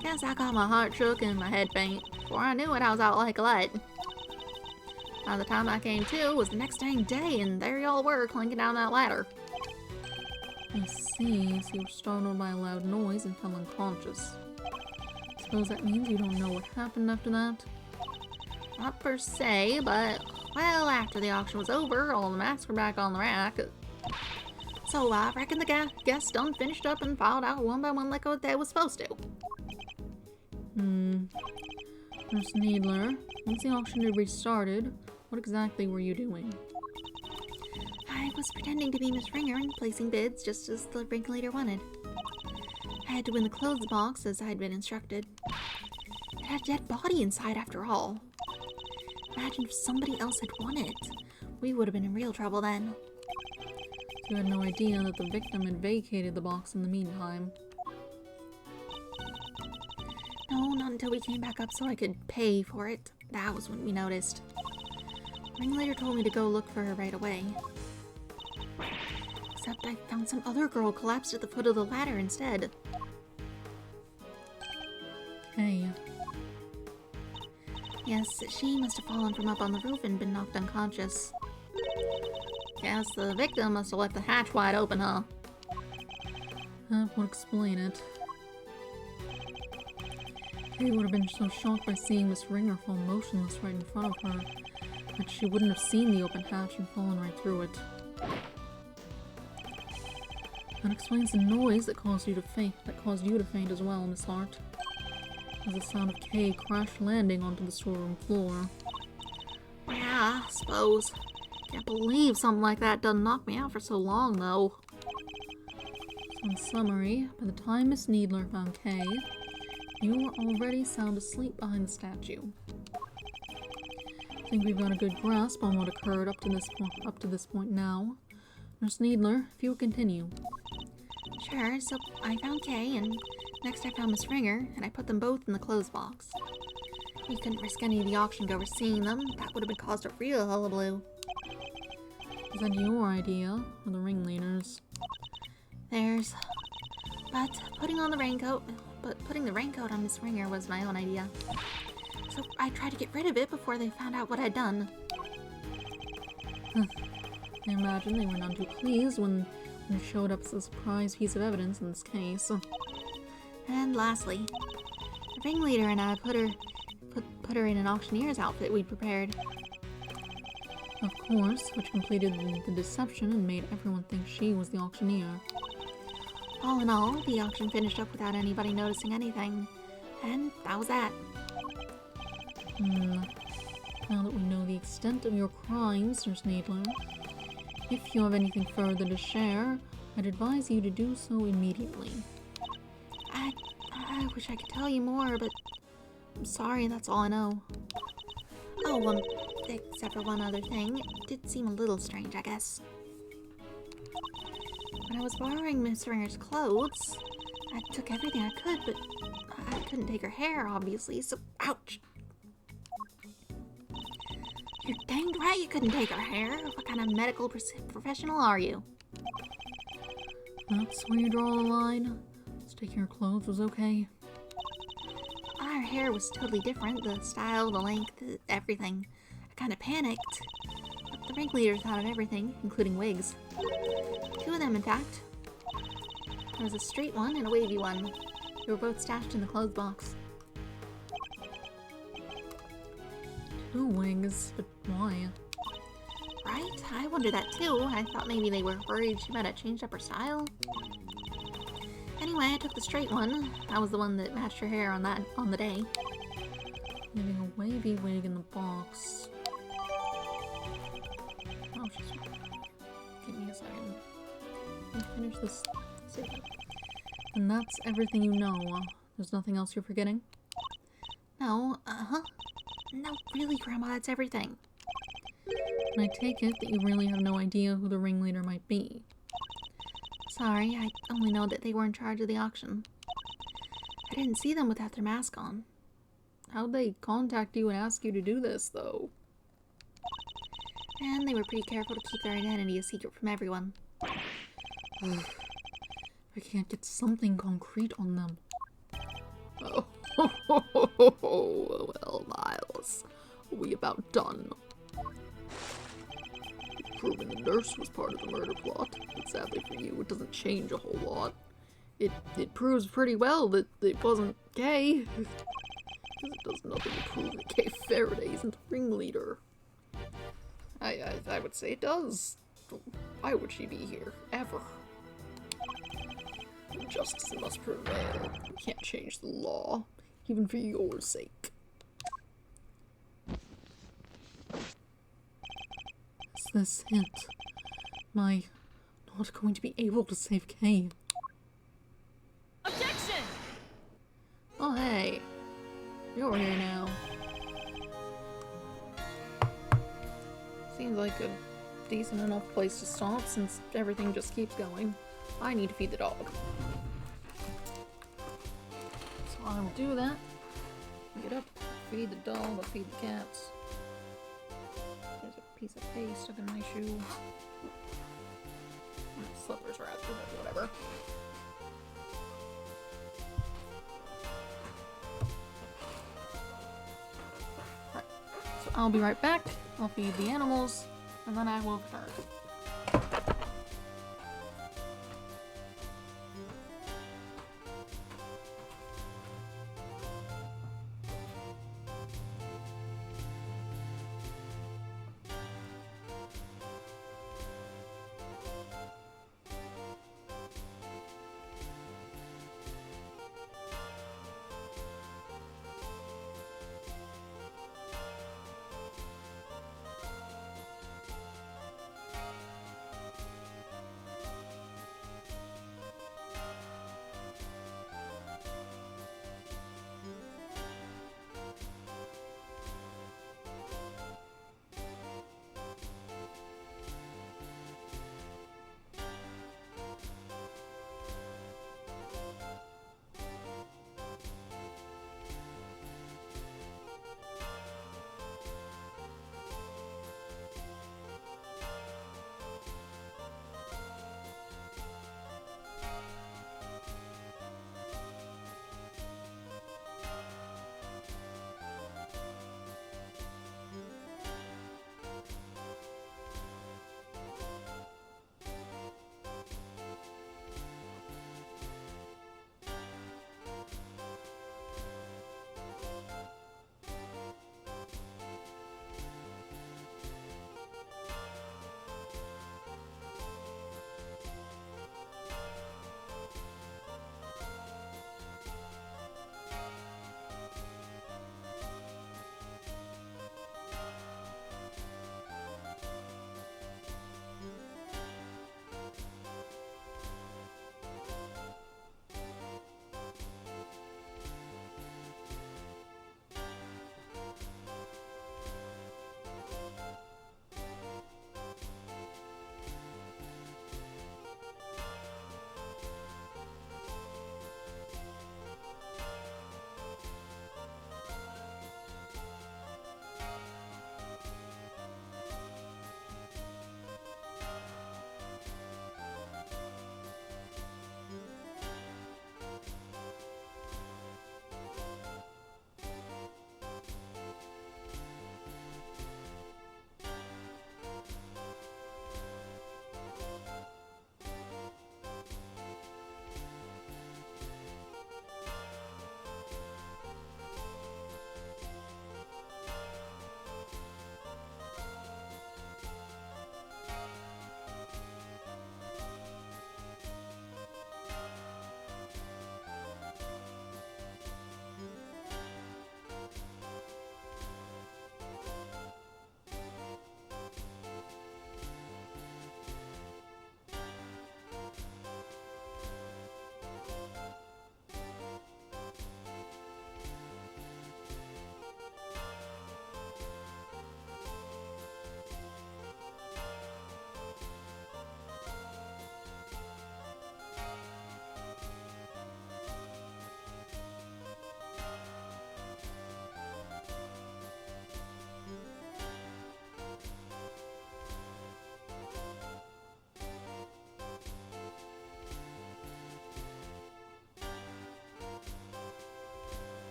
Guess I got my heart shook and my head faint. Before I knew it, I was out like a light. By the time I came to, it was the next dang day, and there y'all were, clinking down that ladder. I see, so you were startled by a loud noise and fell unconscious. Suppose that means you don't know what happened after that? Not per se, but, well, after the auction was over, all the masks were back on the rack. So I reckon the guests done finished up and filed out one by one like what they was supposed to. Nurse Needler, once the auction had restarted, what exactly were you doing? I was pretending to be Miss Ringer and placing bids just as the ringleader wanted. I had to win the clothes box as I had been instructed. It had a dead body inside after all. Imagine if somebody else had won it. We would have been in real trouble then. You had no idea that the victim had vacated the box in the meantime. No, not until we came back up so I could pay for it. That was when we noticed. Ringleader told me to go look for her right away. Except I found some other girl collapsed at the foot of the ladder instead. Hey. Yes, she must have fallen from up on the roof and been knocked unconscious. Guess the victim must have left the hatch wide open, huh? That would explain it. Kay would have been so shocked by seeing Miss Ringer fall motionless right in front of her that she wouldn't have seen the open hatch and fallen right through it. That explains the noise that caused you to faint as well, Miss Hart. As the sound of Kay crash landing onto the storeroom floor. Yeah, I suppose. Can't believe something like that done knock me out for so long, though. So in summary, by the time Miss Needler found Kay, you were already sound asleep behind the statue. I think we've got a good grasp on what occurred up to this point now. Nurse Needler, if you would continue. Sure, so I found Kay, and next I found Miss Ringer, and I put them both in the clothes box. We couldn't risk any of the auction goers seeing them. That would have been caused a real hullabaloo. Was that your idea, or the ringleaders? There's But putting the raincoat on Miss Ringer was my own idea. So I tried to get rid of it before they found out what I'd done. I imagine they were none too pleased when it showed up as a surprise piece of evidence in this case. And lastly, the ringleader and I put her in an auctioneer's outfit we'd prepared. Of course, which completed the deception and made everyone think she was the auctioneer. All in all, the auction finished up without anybody noticing anything. And that was that. Now that we know the extent of your crimes, Nurse Nadler, if you have anything further to share, I'd advise you to do so immediately. I wish I could tell you more, but I'm sorry, that's all I know. Oh, except for one other thing. It did seem a little strange, I guess. When I was borrowing Miss Ringer's clothes, I took everything I could, but I couldn't take her hair, obviously, so ouch! You're danged right you couldn't take her hair. What kind of medical professional are you? That's where you draw the line? Taking her clothes was okay? Her hair was totally different. The style, the length, everything. I kind of panicked. But the ringleader thought of everything, including wigs. 2 of them, in fact. There was a straight one and a wavy one. They were both stashed in the clothes box. 2 wigs, but why? Right? I wondered that too. I thought maybe they were worried she might have changed up her style. Anyway, I took the straight one. That was the one that matched her hair on the day. Leaving a wavy wig in the box. Oh, just give me a second. Let me finish this. And that's everything you know. There's nothing else you're forgetting? No, No, really, Grandma, that's everything. And I take it that you really have no idea who the ringleader might be. Sorry, I only know that they were in charge of the auction. I didn't see them without their mask on. How'd they contact you and ask you to do this, though? And they were pretty careful to keep their identity a secret from everyone. I can't get something concrete on them. Oh, well, Miles, we about done. We've proven the nurse was part of the murder plot, but sadly for you, it doesn't change a whole lot. It proves pretty well that it wasn't Kay. Because it does nothing to prove that Kay Faraday isn't the ringleader. I would say it does. Why would she be here, ever? Justice must prevail. We can't change the law, even for your sake. Is this it? Am I not going to be able to save Kay? Objection! Oh, hey. You're here now. Seems like a decent enough place to stop since everything just keeps going. I need to feed the dog. So I will do that. Get up, feed the dog, I'll feed the cats. There's a piece of paste stuck in my shoe. Slippers are out there, but whatever. Right. So I'll be right back. I'll feed the animals, and then I will return.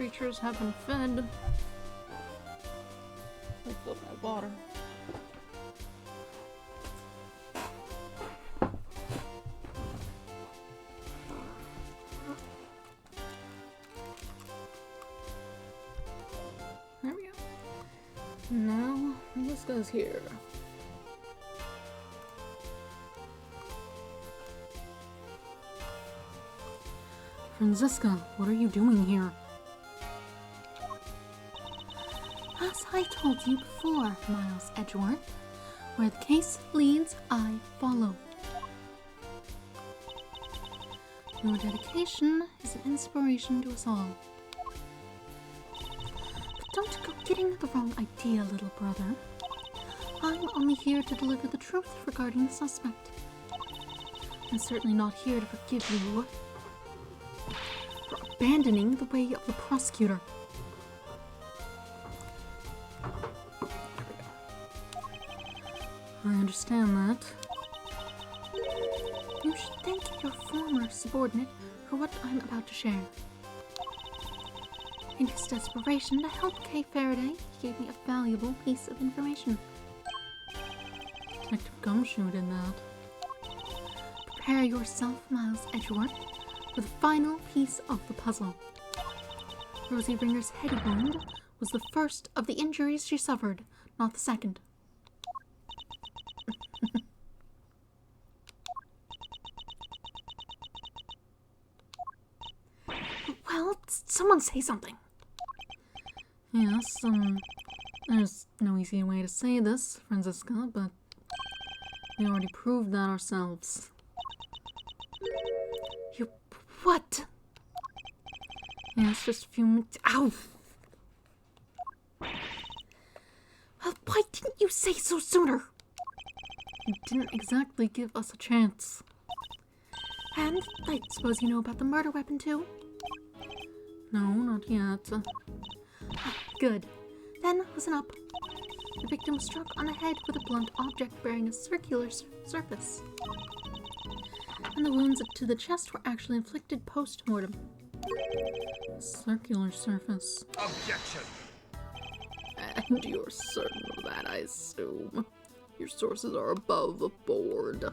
creatures have been fed. I filled my water. There we go. Now, this goes here. Franziska, what are you doing here? As I told you before, Miles Edgeworth, where the case leads, I follow. Your dedication is an inspiration to us all. But don't go getting the wrong idea, little brother. I'm only here to deliver the truth regarding the suspect. I'm certainly not here to forgive you for abandoning the way of the prosecutor. I understand that. You should thank your former subordinate for what I'm about to share. In his desperation to help Kay Faraday, he gave me a valuable piece of information. Detective Gumshoe did that. Prepare yourself, Miles Edgeworth, for the final piece of the puzzle. Rosie Ringer's head wound was the first of the injuries she suffered, not the second. Well, someone say something. Yes, there's no easy way to say this, Franziska, but we already proved that ourselves. You what? Yes, just a few minutes. Ow! Well, why didn't you say so sooner? You didn't exactly give us a chance. And I suppose you know about the murder weapon too? No, not yet. Good. Then listen up. The victim was struck on the head with a blunt object bearing a circular surface. And the wounds to the chest were actually inflicted post-mortem. Circular surface. Objection! And you're certain of that, I assume. Your sources are above board.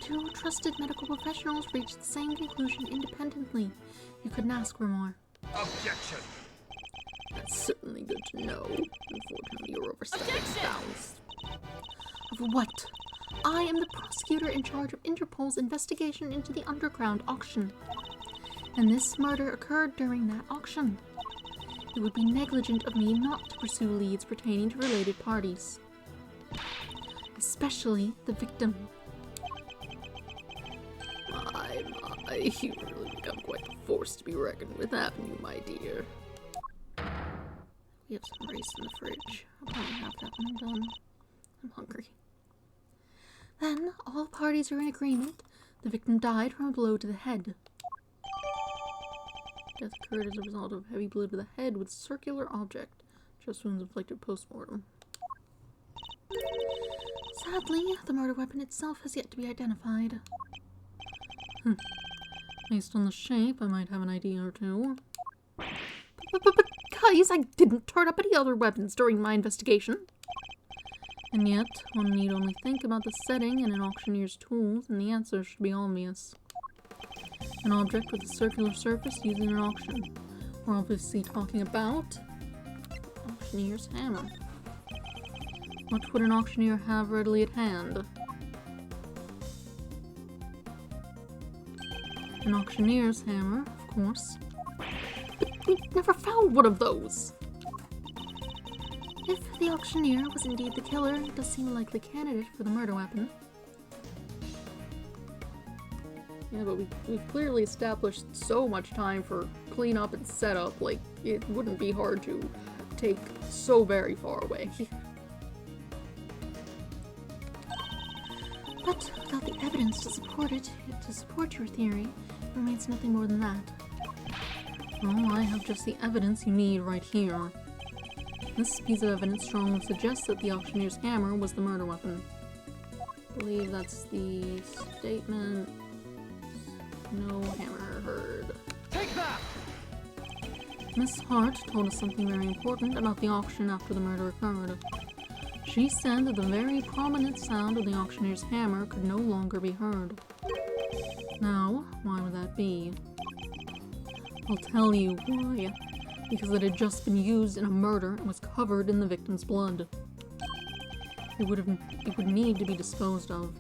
Two trusted medical professionals reached the same conclusion independently. You couldn't ask for more. Objection! That's certainly good to know. Unfortunately, you're overstepping bounds. Of what? I am the prosecutor in charge of Interpol's investigation into the underground auction. And this murder occurred during that auction. It would be negligent of me not to pursue leads pertaining to related parties. Especially the victim. My, you really become quite the force to be reckoned with, haven't you, my dear? We have some rice in the fridge. I'll probably have that when I'm done. I'm hungry. Then, all parties are in agreement. The victim died from a blow to the head. Death occurred as a result of heavy blow to the head with a circular object. Chest wounds inflicted post-mortem. Sadly, the murder weapon itself has yet to be identified. Based on the shape, I might have an idea or two. But guys, I didn't turn up any other weapons during my investigation. And yet, one need only think about the setting and an auctioneer's tools, and the answer should be obvious. An object with a circular surface used in an auction. We're obviously talking about auctioneer's hammer. What would an auctioneer have readily at hand? An auctioneer's hammer, of course. But we never found one of those. If the auctioneer was indeed the killer, it does seem a likely candidate for the murder weapon. Yeah, but we've clearly established so much time for cleanup and setup, like, it wouldn't be hard to take so very far away. But without the evidence to support your theory, it remains nothing more than that. Well, I have just the evidence you need right here. This piece of evidence strongly suggests that the auctioneer's hammer was the murder weapon. I believe that's the statement. No hammer heard. Take that! Miss Hart told us something very important about the auction after the murder occurred. She said that the very prominent sound of the auctioneer's hammer could no longer be heard. Now, why would that be? I'll tell you why. Because it had just been used in a murder and was covered in the victim's blood. It would need to be disposed of.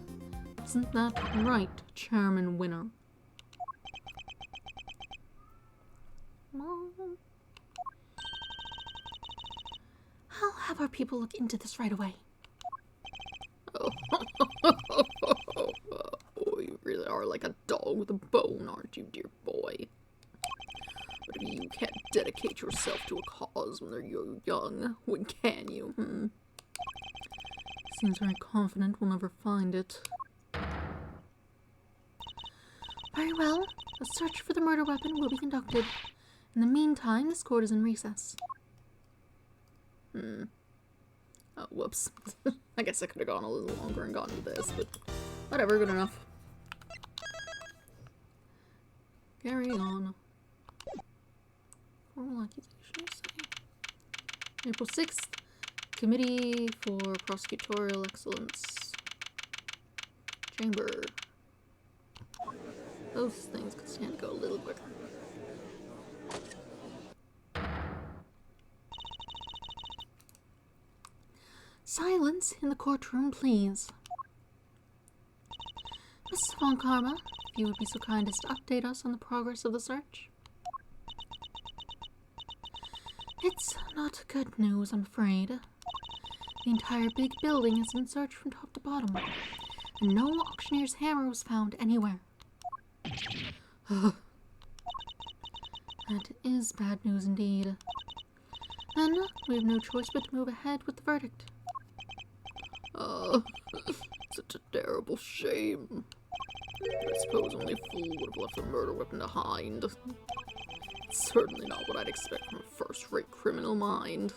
Isn't that right, Chairman Winner? Mom. I'll have our people look into this right away. Oh, you really are like a dog with a bone, aren't you, dear boy? But if you can't dedicate yourself to a cause when you're young, when can you, Seems very confident we'll never find it. Very well. A search for the murder weapon will be conducted. In the meantime, this court is in recess. Oh, whoops. I guess I could have gone a little longer and gone with this, but whatever, good enough. Carry on. Formal accusations. April 6th. Committee for Prosecutorial Excellence. Chamber. Those things could stand to go a little quicker. Silence in the courtroom, please. Miss Von Karma, if you would be so kind as to update us on the progress of the search. It's not good news, I'm afraid. The entire big building has been searched from top to bottom, and no auctioneer's hammer was found anywhere. That is bad news indeed. Then we have no choice but to move ahead with the verdict. Such a terrible shame. I suppose only a fool would have left a murder weapon behind. It's certainly not what I'd expect from a first-rate criminal mind.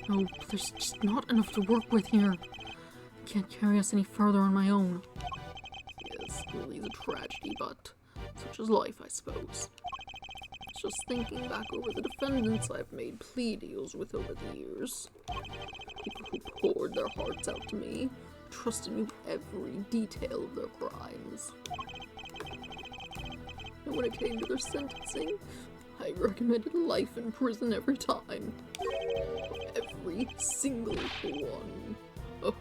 No, there's just not enough to work with here. I can't carry us any further on my own. Yes, it really is a tragedy, but such is life, I suppose. Just thinking back over the defendants I've made plea deals with over the years. People who poured their hearts out to me, trusted me with every detail of their crimes. And when it came to their sentencing, I recommended life in prison every time. Every single one. Oh,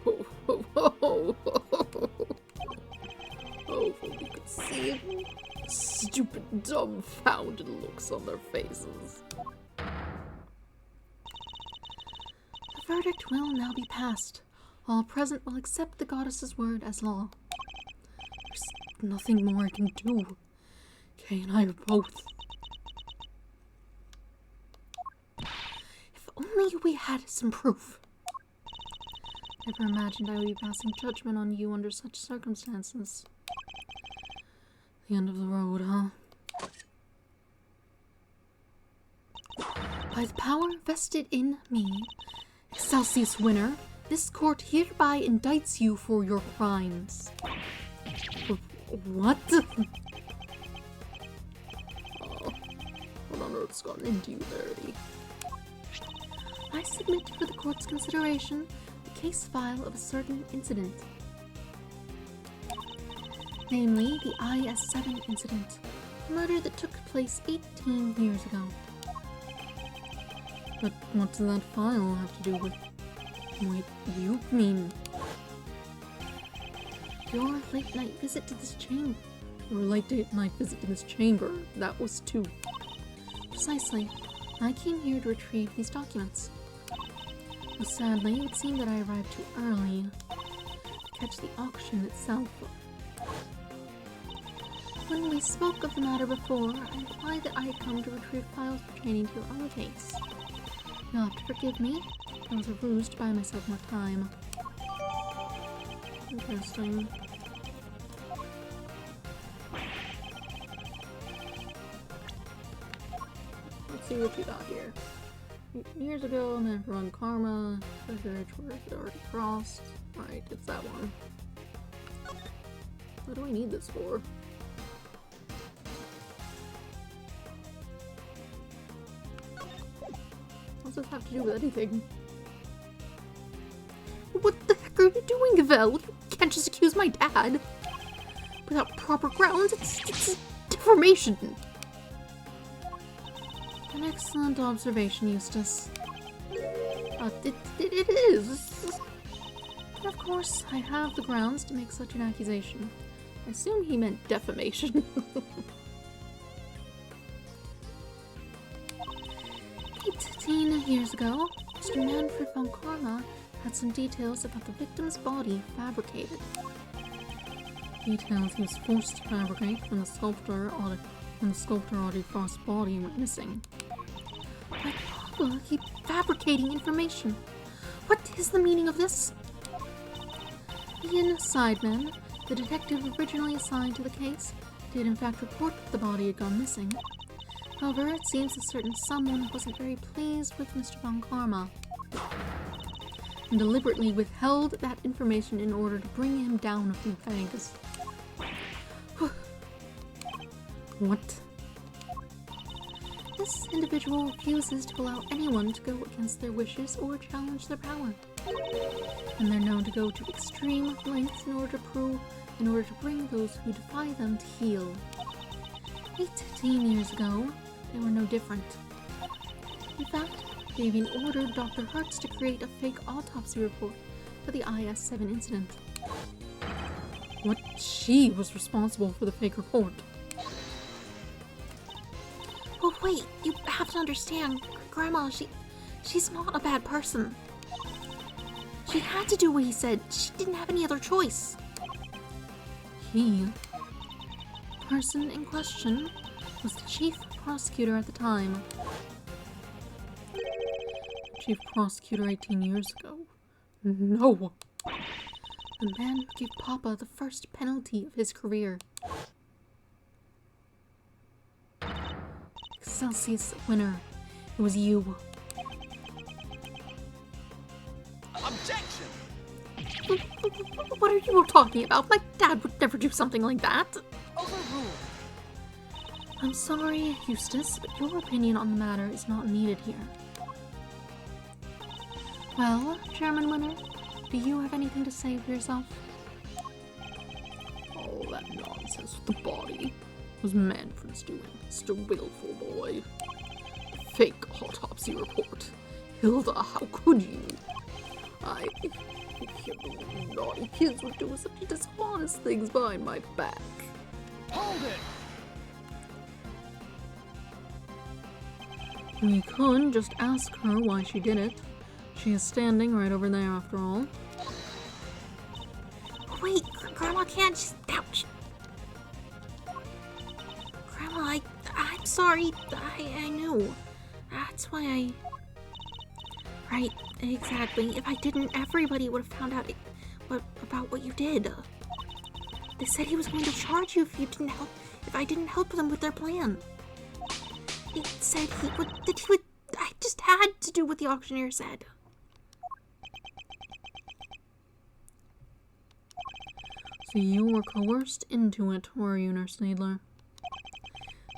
if only you could see it. Stupid, dumbfounded looks on their faces. The verdict will now be passed. All present will accept the goddess's word as law. There's nothing more I can do. Kay and I are both. If only we had some proof. Never imagined I would be passing judgment on you under such circumstances. The end of the road, huh? By the power vested in me, Excelsius Winner, this court hereby indicts you for your crimes. What? What on earth's gotten into you, Verity? I submit for the court's consideration the case file of a certain incident. Namely, the IS-7 incident, a murder that took place 18 years ago. But what does that file have to do with... Wait, you mean... Your late night visit to this chamber. Your late night visit to this chamber, that was too... Precisely. I came here to retrieve these documents. But sadly, it would seem that I arrived too early to catch the auction itself. When we spoke of the matter before, I implied that I had come to retrieve files pertaining to your own case. You'll have to forgive me. I was a ruse to buy myself more time. Interesting. Let's see what you got here. Years ago, a man from Karma, treasure where it already crossed. Right, it's that one. What do we need this for? does this have to do with anything? What the heck are you doing, Vel? You can't just accuse my dad. Without proper grounds, it's defamation. An excellent observation, Eustace. It is. But of course, I have the grounds to make such an accusation. I assume he meant defamation. 18 years ago, Mr. Manfred von Karma had some details about the victim's body fabricated. Details he was forced to fabricate when the sculptor Audie Frost's body went missing. My Papa, keep fabricating information. What is the meaning of this? Ian Sideman, the detective originally assigned to the case, did in fact report that the body had gone missing. However, it seems a certain someone wasn't very pleased with Mr. von Karma and deliberately withheld that information in order to bring him down a few pegs. What? This individual refuses to allow anyone to go against their wishes or challenge their power. And they're known to go to extreme lengths in order to bring those who defy them to heel. 18 years ago, they were no different. In fact, they even ordered Dr. Hertz to create a fake autopsy report for the IS-7 incident. What? She was responsible for the fake report. Oh wait, you have to understand, Grandma, she's not a bad person. She had to do what he said. She didn't have any other choice. He? The person in question was the chief prosecutor at the time. Chief prosecutor 18 years ago? No! The man who gave Papa the first penalty of his career. Excelsius winner. It was you. Objection! What are you talking about? My dad would never do something like that. Overruled. I'm sorry, Eustace, but your opinion on the matter is not needed here. Well, Chairman Winner, do you have anything to say for yourself? All that nonsense with the body was Manfred's doing. Mr. Willful boy. Fake autopsy report. Hilda, how could you? I can't believe naughty kids would do such dishonest things behind my back. Hold it! We could just ask her why she did it. She is standing right over there after all. Wait, Grandma can't. She's ouch. Grandma, I'm sorry. I knew. That's why I. Right, exactly. If I didn't, everybody would have found out about what you did. They said he was going to charge you if I didn't help them with their plan. He said I just had to do what the auctioneer said. So you were coerced into it, were you, Nurse Needler?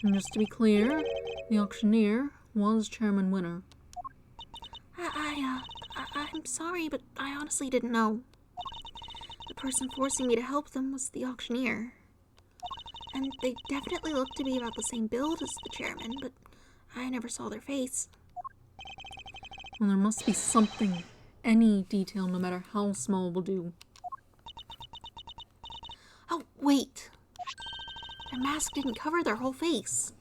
And just to be clear, the auctioneer was Chairman Winner. I'm sorry, but I honestly didn't know. The person forcing me to help them was the auctioneer. And they definitely looked to be about the same build as the chairman, but I never saw their face. Well, there must be something. Any detail, no matter how small, will do. Oh, wait. Their mask didn't cover their whole face.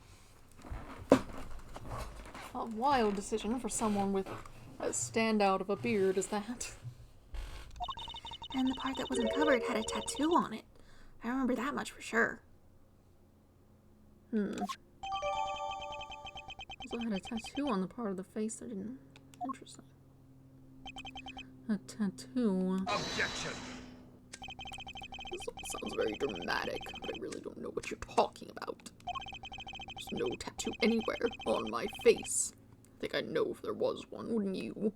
A wild decision for someone with as standout of a beard as that. And the part that wasn't covered had a tattoo on it. I remember that much for sure. Also had a tattoo on the part of the face that didn't. Interesting. A tattoo. Objection! This all sounds very dramatic, but I really don't know what you're talking about. There's no tattoo anywhere on my face. I think I'd know if there was one, wouldn't you?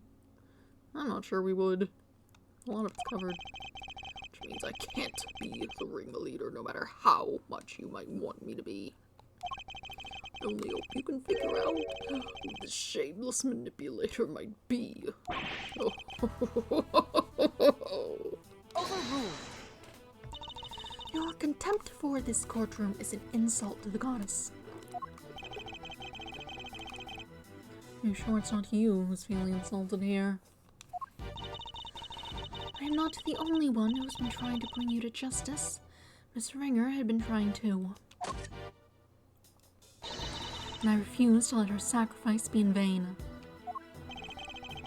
I'm not sure we would. A lot of it's covered. Which means I can't be the ringleader no matter how much you might want me to be. only hope you can figure out who this shameless manipulator might be. Overruled. Your contempt for this courtroom is an insult to the goddess. You sure it's not you who's feeling insulted here? I am not the only one who's been trying to bring you to justice. Miss Ringer had been trying too. And I refuse to let her sacrifice be in vain.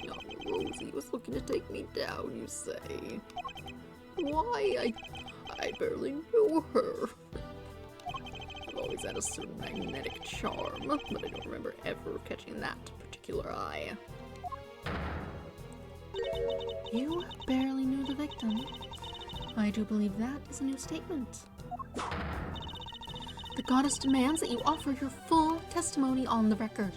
Young Rosie was looking to take me down, you say? Why, I barely knew her. I've always had a certain magnetic charm, but I don't remember ever catching that particular eye. You barely knew the victim. I do believe that is a new statement. The goddess demands that you offer your full testimony on the record.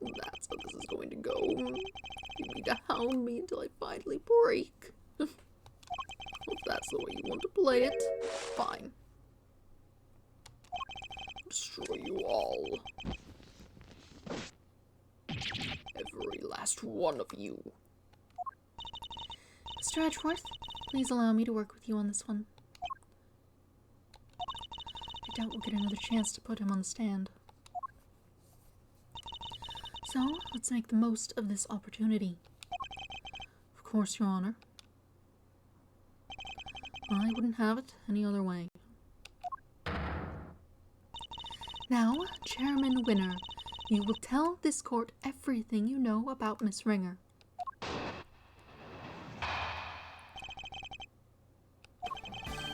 That's how this is going to go. You need to hound me until I finally break. If that's the way you want to play it, fine. Destroy you all. Every last one of you. Mr. Edgeworth, please allow me to work with you on this one. I doubt we'll get another chance to put him on the stand. So, let's make the most of this opportunity. Of course, Your Honor. I wouldn't have it any other way. Now, Chairman Winner, you will tell this court everything you know about Miss Ringer.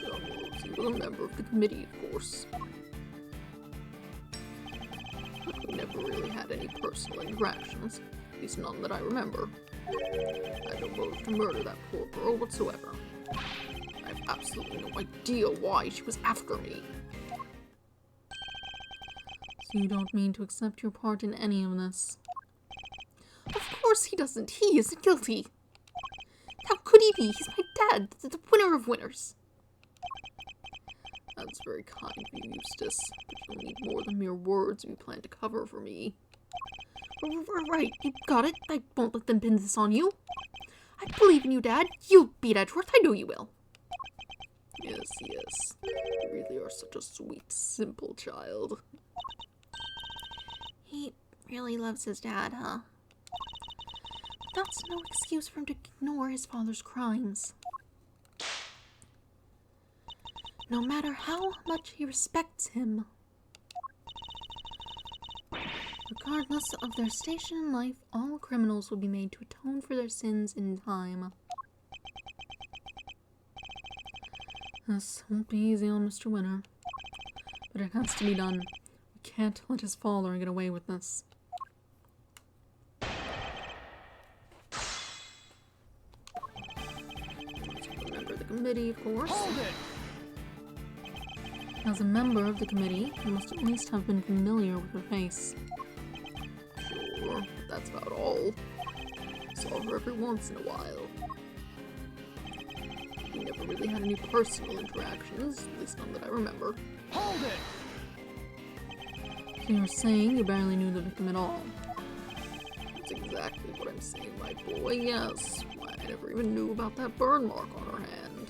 Young Rosie was a member of the committee, of course. We never really had any personal interactions, at least none that I remember. I had no motive to murder that poor girl whatsoever. I have absolutely no idea why she was after me. So you don't mean to accept your part in any of this? Of course he doesn't. He isn't guilty. How could he be? He's my dad, the winner of winners. That's very kind of you, Eustace, but you'll need more than mere words if you plan to cover for me. Right, you got it. I won't let them pin this on you. I believe in you, Dad. You'll beat Edgeworth. I know you will. Yes, yes. You really are such a sweet, simple child. He really loves his dad, huh? But that's no excuse for him to ignore his father's crimes. No matter how much he respects him. Regardless of their station in life, all criminals will be made to atone for their sins in time. This won't be easy on Mr. Winner. But it has to be done. We can't let his father get away with this. Remember the committee, of course. Hold it! As a member of the committee, you must at least have been familiar with her face. Sure, but that's about all. Saw her every once in a while. We never really had any personal interactions, at least none that I remember. Hold it! So you're saying you barely knew the victim at all? That's exactly what I'm saying, my boy, yes. Why, I never even knew about that burn mark on her hand.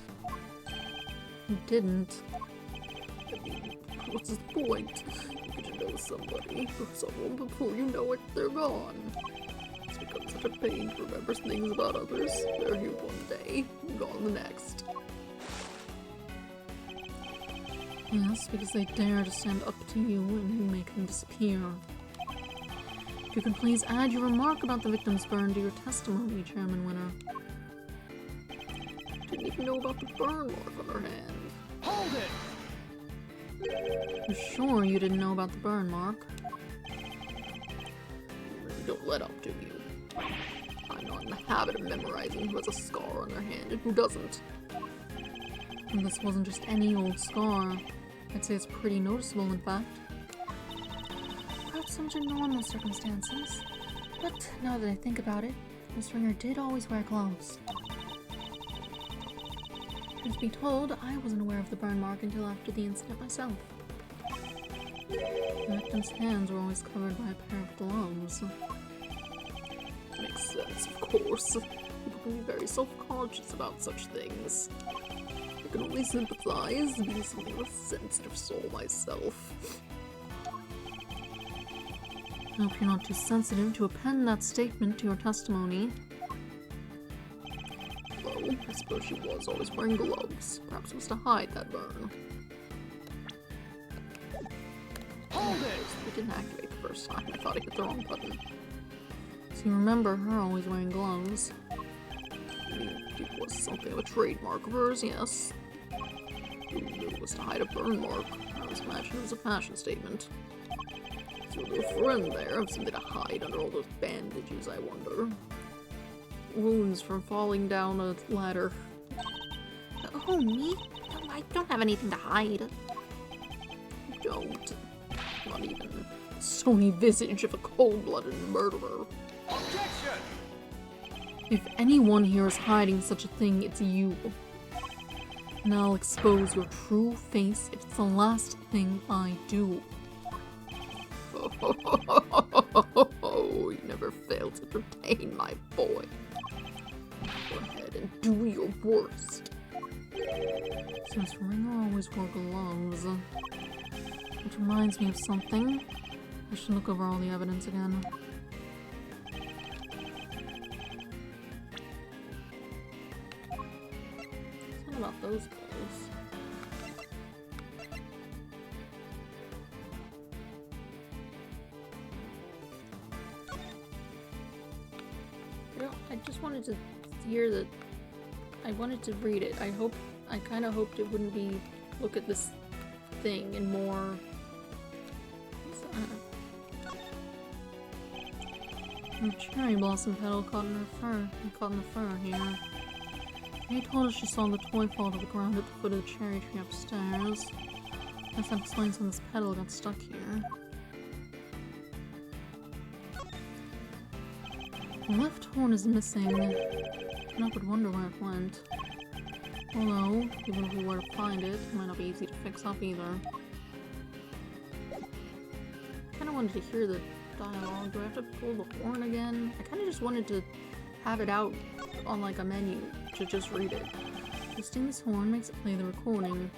You didn't. I mean, what's the point? You get to know somebody, or someone, before you know it, they're gone. It's become such a pain to remember things about others. They're here one day, gone the next. Yes, because they dare to stand up to you and you make them disappear. If you could please add your remark about the victim's burn to your testimony, Chairman Winner. Didn't even know about the burn mark on her hand. Hold it! You sure you didn't know about the burn mark? You really don't let up, do you? I'm not in the habit of memorizing who has a scar on their hand and who doesn't. And this wasn't just any old scar. I'd say it's pretty noticeable, in fact. Perhaps under normal circumstances. But now that I think about it, Miss Ringer did always wear gloves. Truth be told, I wasn't aware of the burn mark until after the incident myself. The victim's hands were always covered by a pair of gloves. Makes sense, of course. People can be very self-conscious about such things. I can only sympathize, being something of a sensitive soul myself. I hope you're not too sensitive to append that statement to your testimony. Though, I suppose she was always wearing gloves. Perhaps it was to hide that burn. Hold it! It didn't activate the first time. I thought I hit the wrong button. So you remember her always wearing gloves. I mean, it was something of a trademark of hers, yes. Who knew it was to hide a burn mark? I always imagined it was a fashion statement. So a little friend there have something to hide under all those bandages, I wonder. Wounds from falling down a ladder. Oh, me? No, I don't have anything to hide. Don't. Not even the stony visage of a cold-blooded murderer. Objection! If anyone here is hiding such a thing, it's you. And I'll expose your true face if it's the last thing I do. Oh, you never fail to entertain my boy. Go ahead and do your worst. Since Ringer always wore gloves. Which reminds me of something. I should look over all the evidence again. It's not about those clothes. I just wanted to hear that. I wanted to read it. I kind of hoped it wouldn't be look at this thing and more. A cherry blossom petal caught in her fur. Caught in the fur here. They told us she saw the toy fall to the ground at the foot of the cherry tree upstairs. Guess that explains when this petal got stuck here. The left horn is missing. I would wonder where it went. Although, even if we were to find it, it might not be easy to fix up either. I kinda wanted to hear the dialogue. Do I have to pull the horn again? I kinda just wanted to have it out on like a menu to just read it. Twisting this horn makes it play the recording.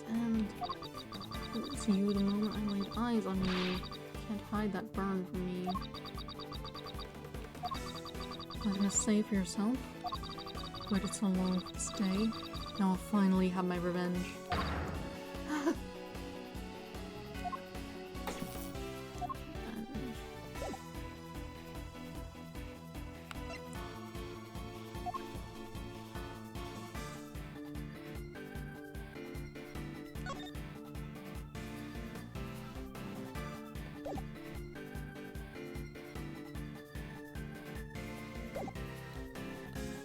And it's you the moment I laid eyes on you. Can't hide that burn from me. Nothing to say for yourself? Waited so long for this day. Now I'll finally have my revenge.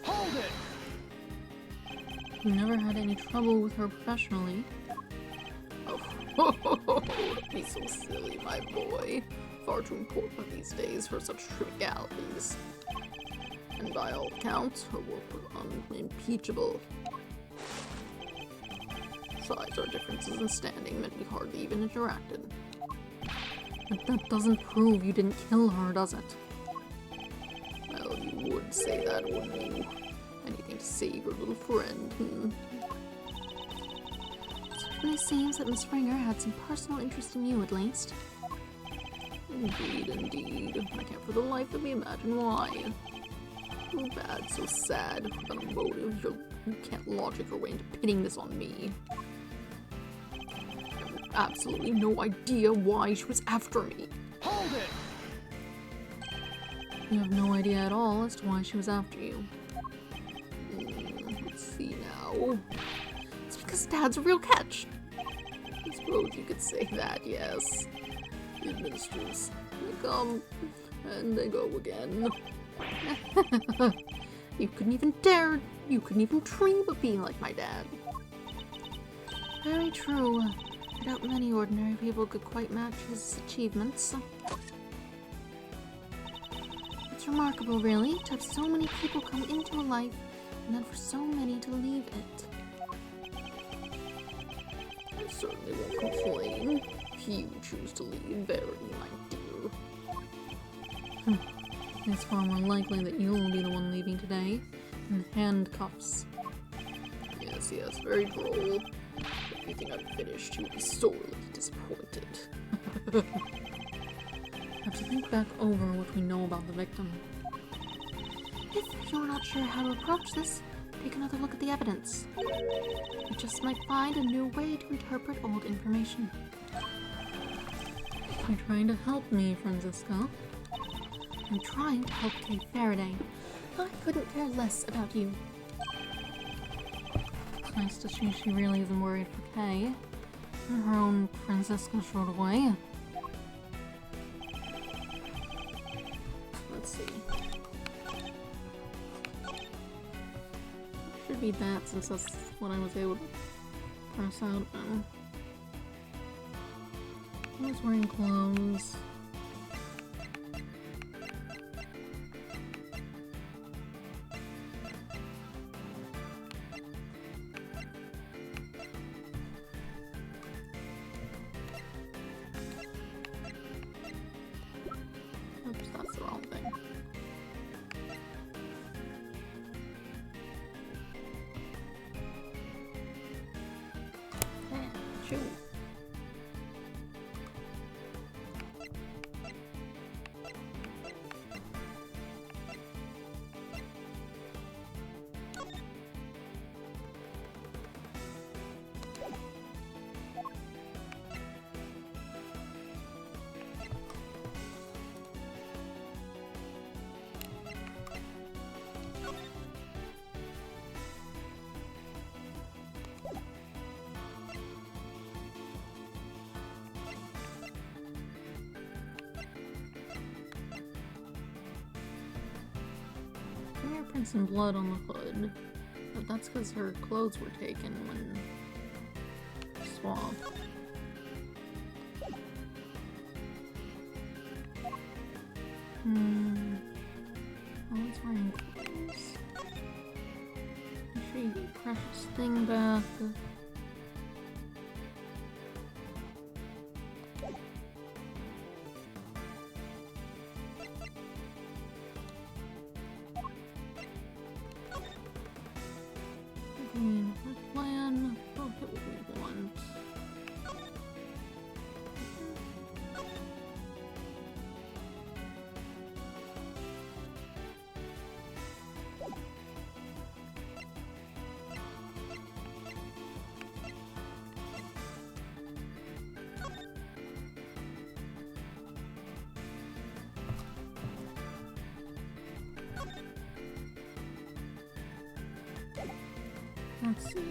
Hold it! You never had any trouble with her professionally. Oh, don't be so silly, my boy. Far too important these days for such trivialities. And by all accounts, her work was unimpeachable. Besides, our differences in standing meant we hardly even interacted. But that doesn't prove you didn't kill her, does it? Well, you would say that, wouldn't you? Anything to save your little friend, Certainly seems that Miss Ringer had some personal interest in you, at least. Indeed, indeed. I can't for the life of me imagine why. So bad, so sad. Without a motive, you can't logic your way into pitting this on me. I have absolutely no idea why she was after me. Hold it! You have no idea at all as to why she was after you. Let's see now. It's because Dad's a real catch. I suppose you could say that, yes. The administrators, they come, and they go again. You couldn't even dare, you couldn't even dream of being like my dad. Very true. I doubt many ordinary people could quite match his achievements. It's remarkable, really, to have so many people come into a life and then for so many to leave it. I certainly won't complain. If you choose to leave, Verity, my dear. It's far more likely that you'll be the one leaving today, in handcuffs. Yes, very droll. If you think I'm finished, you'll be sorely disappointed. Have to think back over what we know about the victim. If you're not sure how to approach this, take another look at the evidence. You just might find a new way to interpret old information. You're trying to help me, Franziska. I'm trying to help Kay Faraday. I couldn't care less about you. It's nice to see she really isn't worried for Kay. And her own Franziska showed away. Let's see. Should be that since that's what I was able to press out. I was wearing clothes. Oops, that's the wrong thing. True. Fingerprints and blood on the hood. But that's because her clothes were taken when swabbed. Always wearing clothes. Make sure you get precious thing back. Green plan. We'll get what we want. Let's see.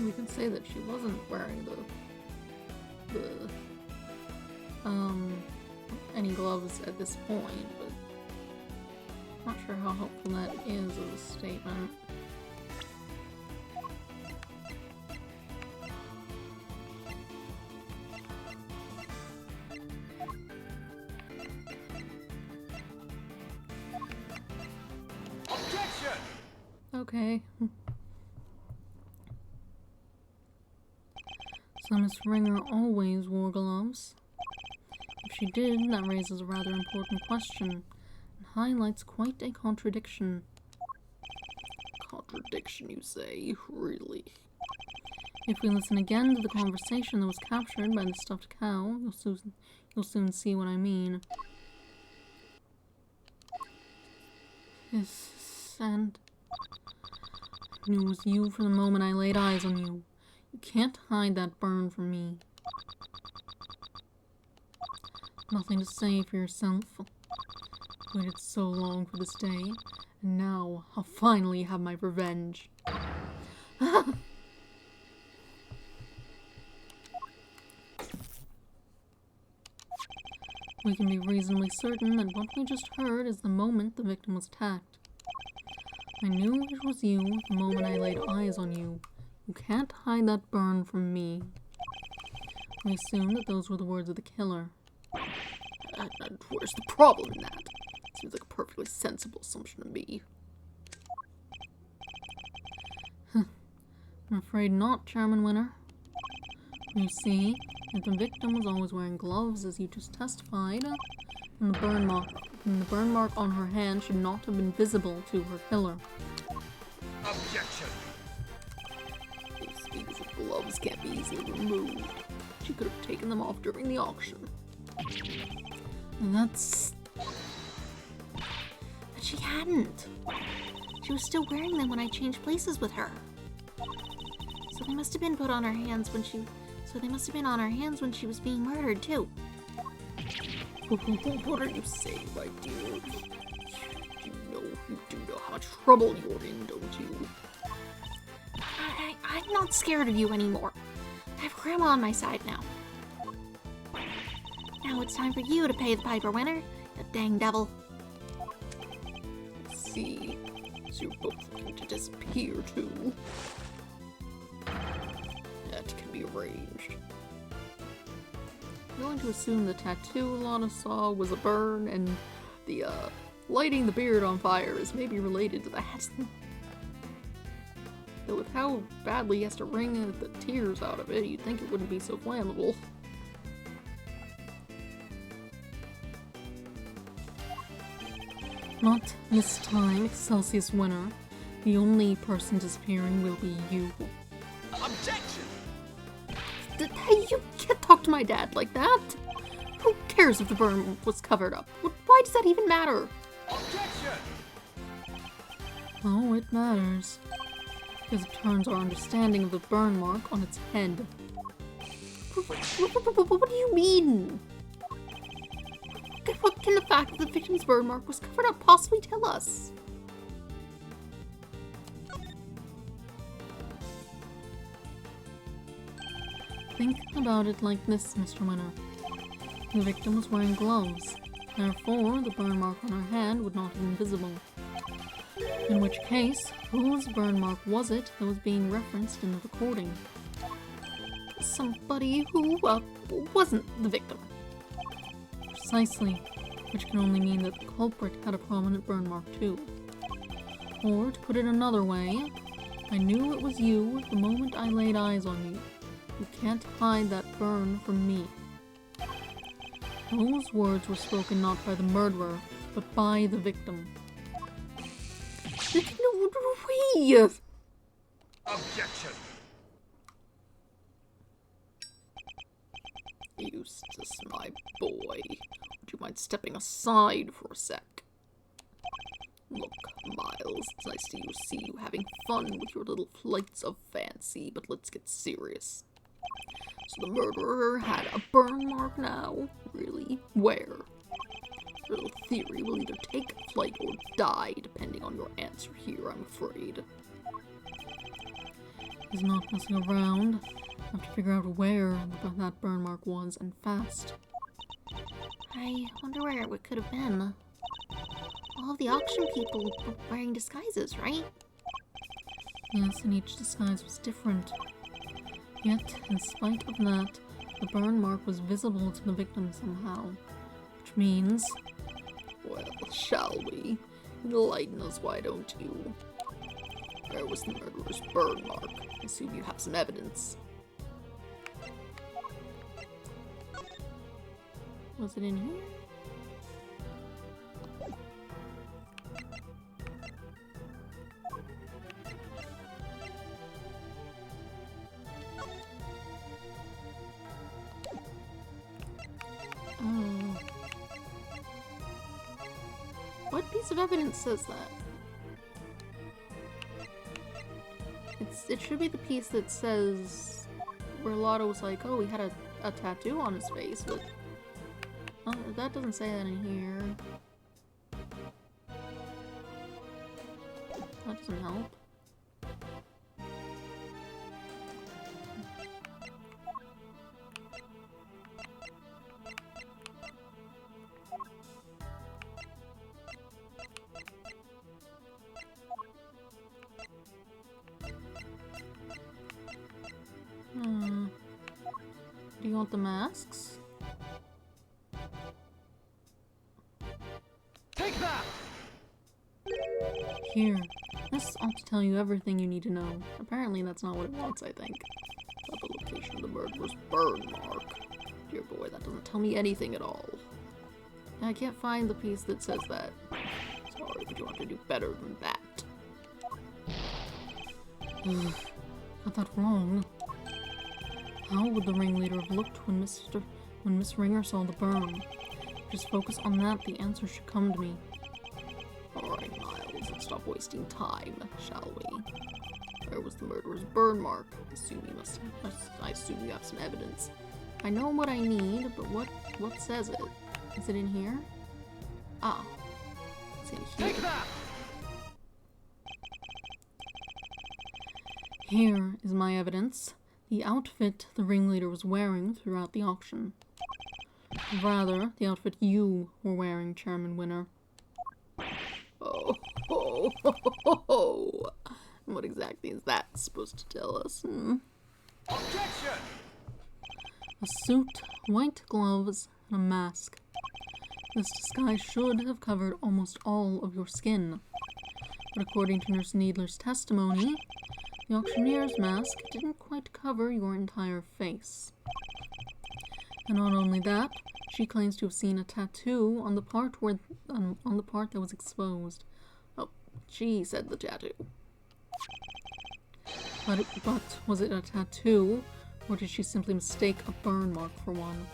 We can say that she wasn't wearing any gloves at this point, but not sure how helpful that is as a statement. Objection! Okay. So Miss Ringer always wore gloves. If she did, that raises a rather important question, and highlights quite a contradiction. Contradiction, you say? Really? If we listen again to the conversation that was captured by the stuffed cow, you'll soon see what I mean. Yes, and I knew it was you from the moment I laid eyes on you. You can't hide that burn from me. Nothing to say for yourself. I've waited so long for this day, and now I'll finally have my revenge. We can be reasonably certain that what we just heard is the moment the victim was attacked. I knew it was you the moment I laid eyes on you. You can't hide that burn from me. I assume that those were the words of the killer. And where's the problem in that? Seems like a perfectly sensible assumption to me. I'm afraid not, Chairman Winner. You see, if the victim was always wearing gloves, as you just testified, then the burn mark on her hand should not have been visible to her killer. Objection. Those pieces of gloves can't be easily removed. She could have taken them off during the auction. And that's... But she hadn't. She was still wearing them when I changed places with her. So they must have been put on her hands when she... So they must have been on her hands when she was being murdered, too. What are you saying, my dear? You do know how much trouble you're in, don't you? I'm not scared of you anymore. I have Grandma on my side now. Now it's time for you to pay the piper, Winner. You dang devil. See, so you're both looking to disappear, too. That can be arranged. I'm going to assume the tattoo Lana saw was a burn, and the, lighting the beard on fire is maybe related to that. Though with how badly he has to wring the tears out of it, you'd think it wouldn't be so flammable. Not this time, Excelsius Winner. The only person disappearing will be you. Objection. Hey, you can't talk to my dad like that. Who cares if the burn was covered up? Why does that even matter? Objection. Oh, it matters. Because it turns our understanding of the burn mark on its head. What do you mean? What can the fact that the victim's burn mark was covered up possibly tell us? Think about it like this, Mr. Winner. The victim was wearing gloves. Therefore, the burn mark on her hand would not have been visible. In which case, whose burn mark was it that was being referenced in the recording? Somebody who, wasn't the victim. Precisely, which can only mean that the culprit had a prominent burn mark too. Or, to put it another way, I knew it was you the moment I laid eyes on you. You can't hide that burn from me. Those words were spoken not by the murderer, but by the victim. No way! Objection. Eustace, my boy, would you mind stepping aside for a sec? Look, Miles, it's nice to see you having fun with your little flights of fancy, but let's get serious. So the murderer had a burn mark now? Really? Where? Your little theory will either take flight or die, depending on your answer here, I'm afraid. He's not messing around. I have to figure out where that burn mark was, and fast. I wonder where it could have been. All of the auction people were wearing disguises, right? Yes, and each disguise was different. Yet, in spite of that, the burn mark was visible to the victim somehow. Which means... Well, shall we? Enlighten us, why don't you? Where was the murderer's burn mark? I assume you have some evidence. Was it in here? Oh. What piece of evidence says that? It should be the piece that says where Lotto was like, oh, he had a tattoo on his face, but oh, that doesn't say that in here. That doesn't help. Do you want the masks? Take that! Here. This ought to tell you everything you need to know. Apparently that's not what it wants, I think. About the location of the murderer's burn mark. Dear boy, that doesn't tell me anything at all. I can't find the piece that says that. Sorry, but you have to do better than that. Got that wrong. How would the ringleader have looked when Miss Ringer saw the burn? Just focus on that, the answer should come to me. Alright, Miles, let's stop wasting time, shall we? Where was the murderer's burn mark? I assume you have some evidence. I know what I need, but what says it? Is it in here? Ah. It's in here. Take that! Here is my evidence. The outfit the ringleader was wearing throughout the auction. Rather, the outfit you were wearing, Chairman Winner. Oh. What exactly is that supposed to tell us? Objection! A suit, white gloves, and a mask. This disguise should have covered almost all of your skin. But according to Nurse Needler's testimony, the auctioneer's mask didn't quite cover your entire face. And not only that, she claims to have seen a tattoo on the part that was exposed. Oh, she said the tattoo. But was it a tattoo, or did she simply mistake a burn mark for one?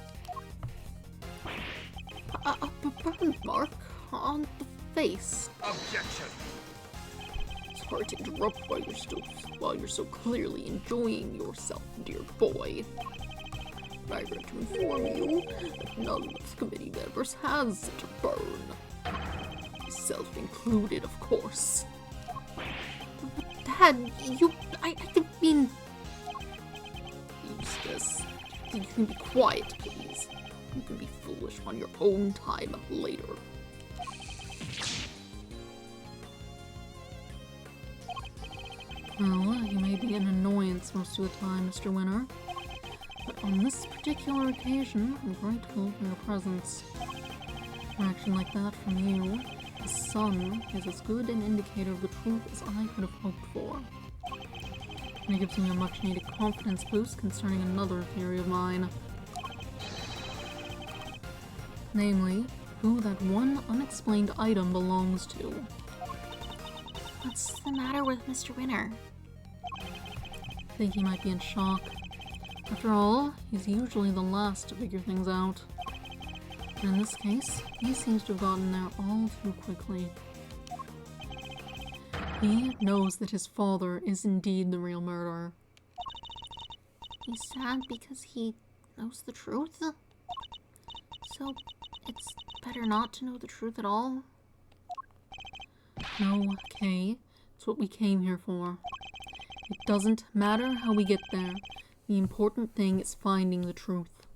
A burn mark on the face. Objection! It's hard to interrupt while you're so clearly enjoying yourself, dear boy. I regret to inform you that none of the committee members has such a burn. Myself included, of course. Dad, I didn't mean... Eustace, you can be quiet, please. You can be foolish on your own time later. Well, you may be an annoyance most of the time, Mr. Winner. But on this particular occasion, I'm grateful for your presence. An action like that from you, the sun, is as good an indicator of the truth as I could have hoped for. And it gives me a much-needed confidence boost concerning another theory of mine. Namely, who that one unexplained item belongs to. What's the matter with Mr. Winner? I think he might be in shock. After all, he's usually the last to figure things out. And in this case, he seems to have gotten there all too quickly. He knows that his father is indeed the real murderer. He's sad because he knows the truth? So, it's better not to know the truth at all? No, Kay. It's what we came here for. It doesn't matter how we get there. The important thing is finding the truth.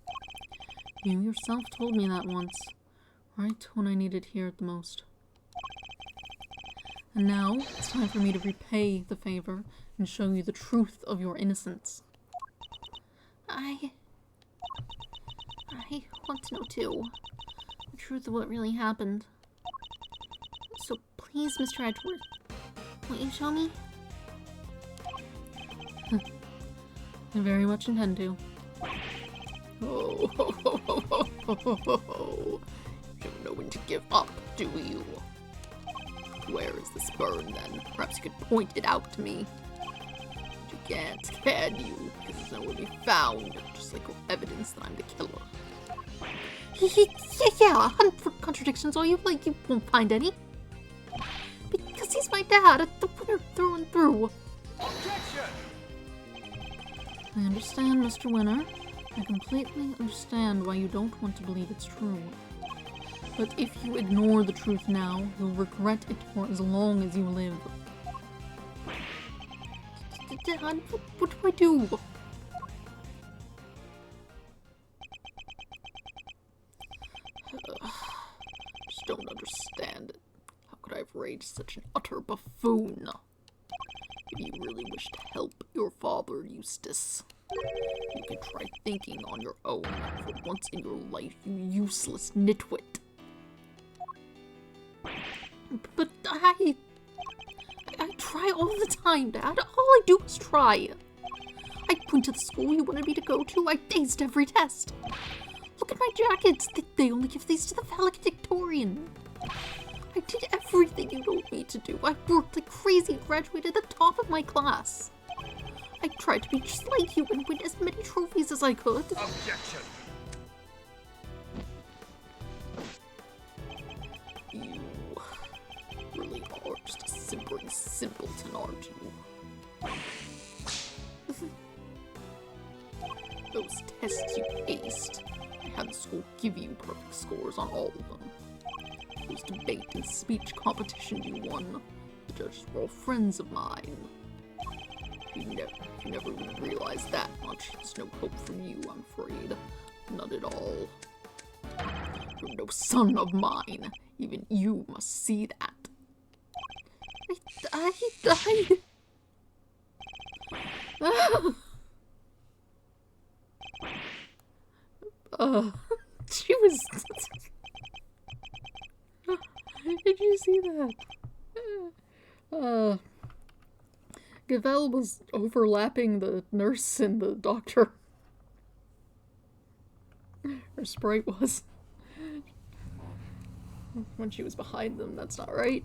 You yourself told me that once, right when I needed to hear it the most. And now, it's time for me to repay the favor and show you the truth of your innocence. I want to know too. The truth of what really happened. So please, Mr. Edward, won't you show me? I very much intend to. Oh, you don't know when to give up, do you? Where is this burn, then? Perhaps you could point it out to me. But you can't, can you? Because it's nowhere to be found, just like your evidence that I'm the killer. Yeah, hunt for contradictions all you like, you won't find any. Because he's my dad, the winner through and through. Objection! I understand, Mr. Winner. I completely understand why you don't want to believe it's true. But if you ignore the truth now, you'll regret it for as long as you live. Dad, what do I do? Just don't understand it. How could I have raised such an utter buffoon? If you really wish to help your father, Eustace, you can try thinking on your own for once in your life, you useless nitwit. But I try all the time, Dad. All I do is try. I went to the school you wanted me to go to. I aced every test. Look at my jackets. They only give these to the valedictorian. I did everything you told me to do. I worked like crazy, graduated at the top of my class. I tried to be just like you and win as many trophies as I could. Objection. You really are just a simpering simpleton, aren't you? Those tests you aced, I had the school give you perfect scores on all of them. Those debate and speech competitions you won, the judges were all friends of mine. You never would realize that much. There's no hope for you, I'm afraid. None at all. You're no son of mine. Even you must see that. I she was. Did you see that? Gavel was overlapping the nurse and the doctor. Or Sprite was. When she was behind them, that's not right.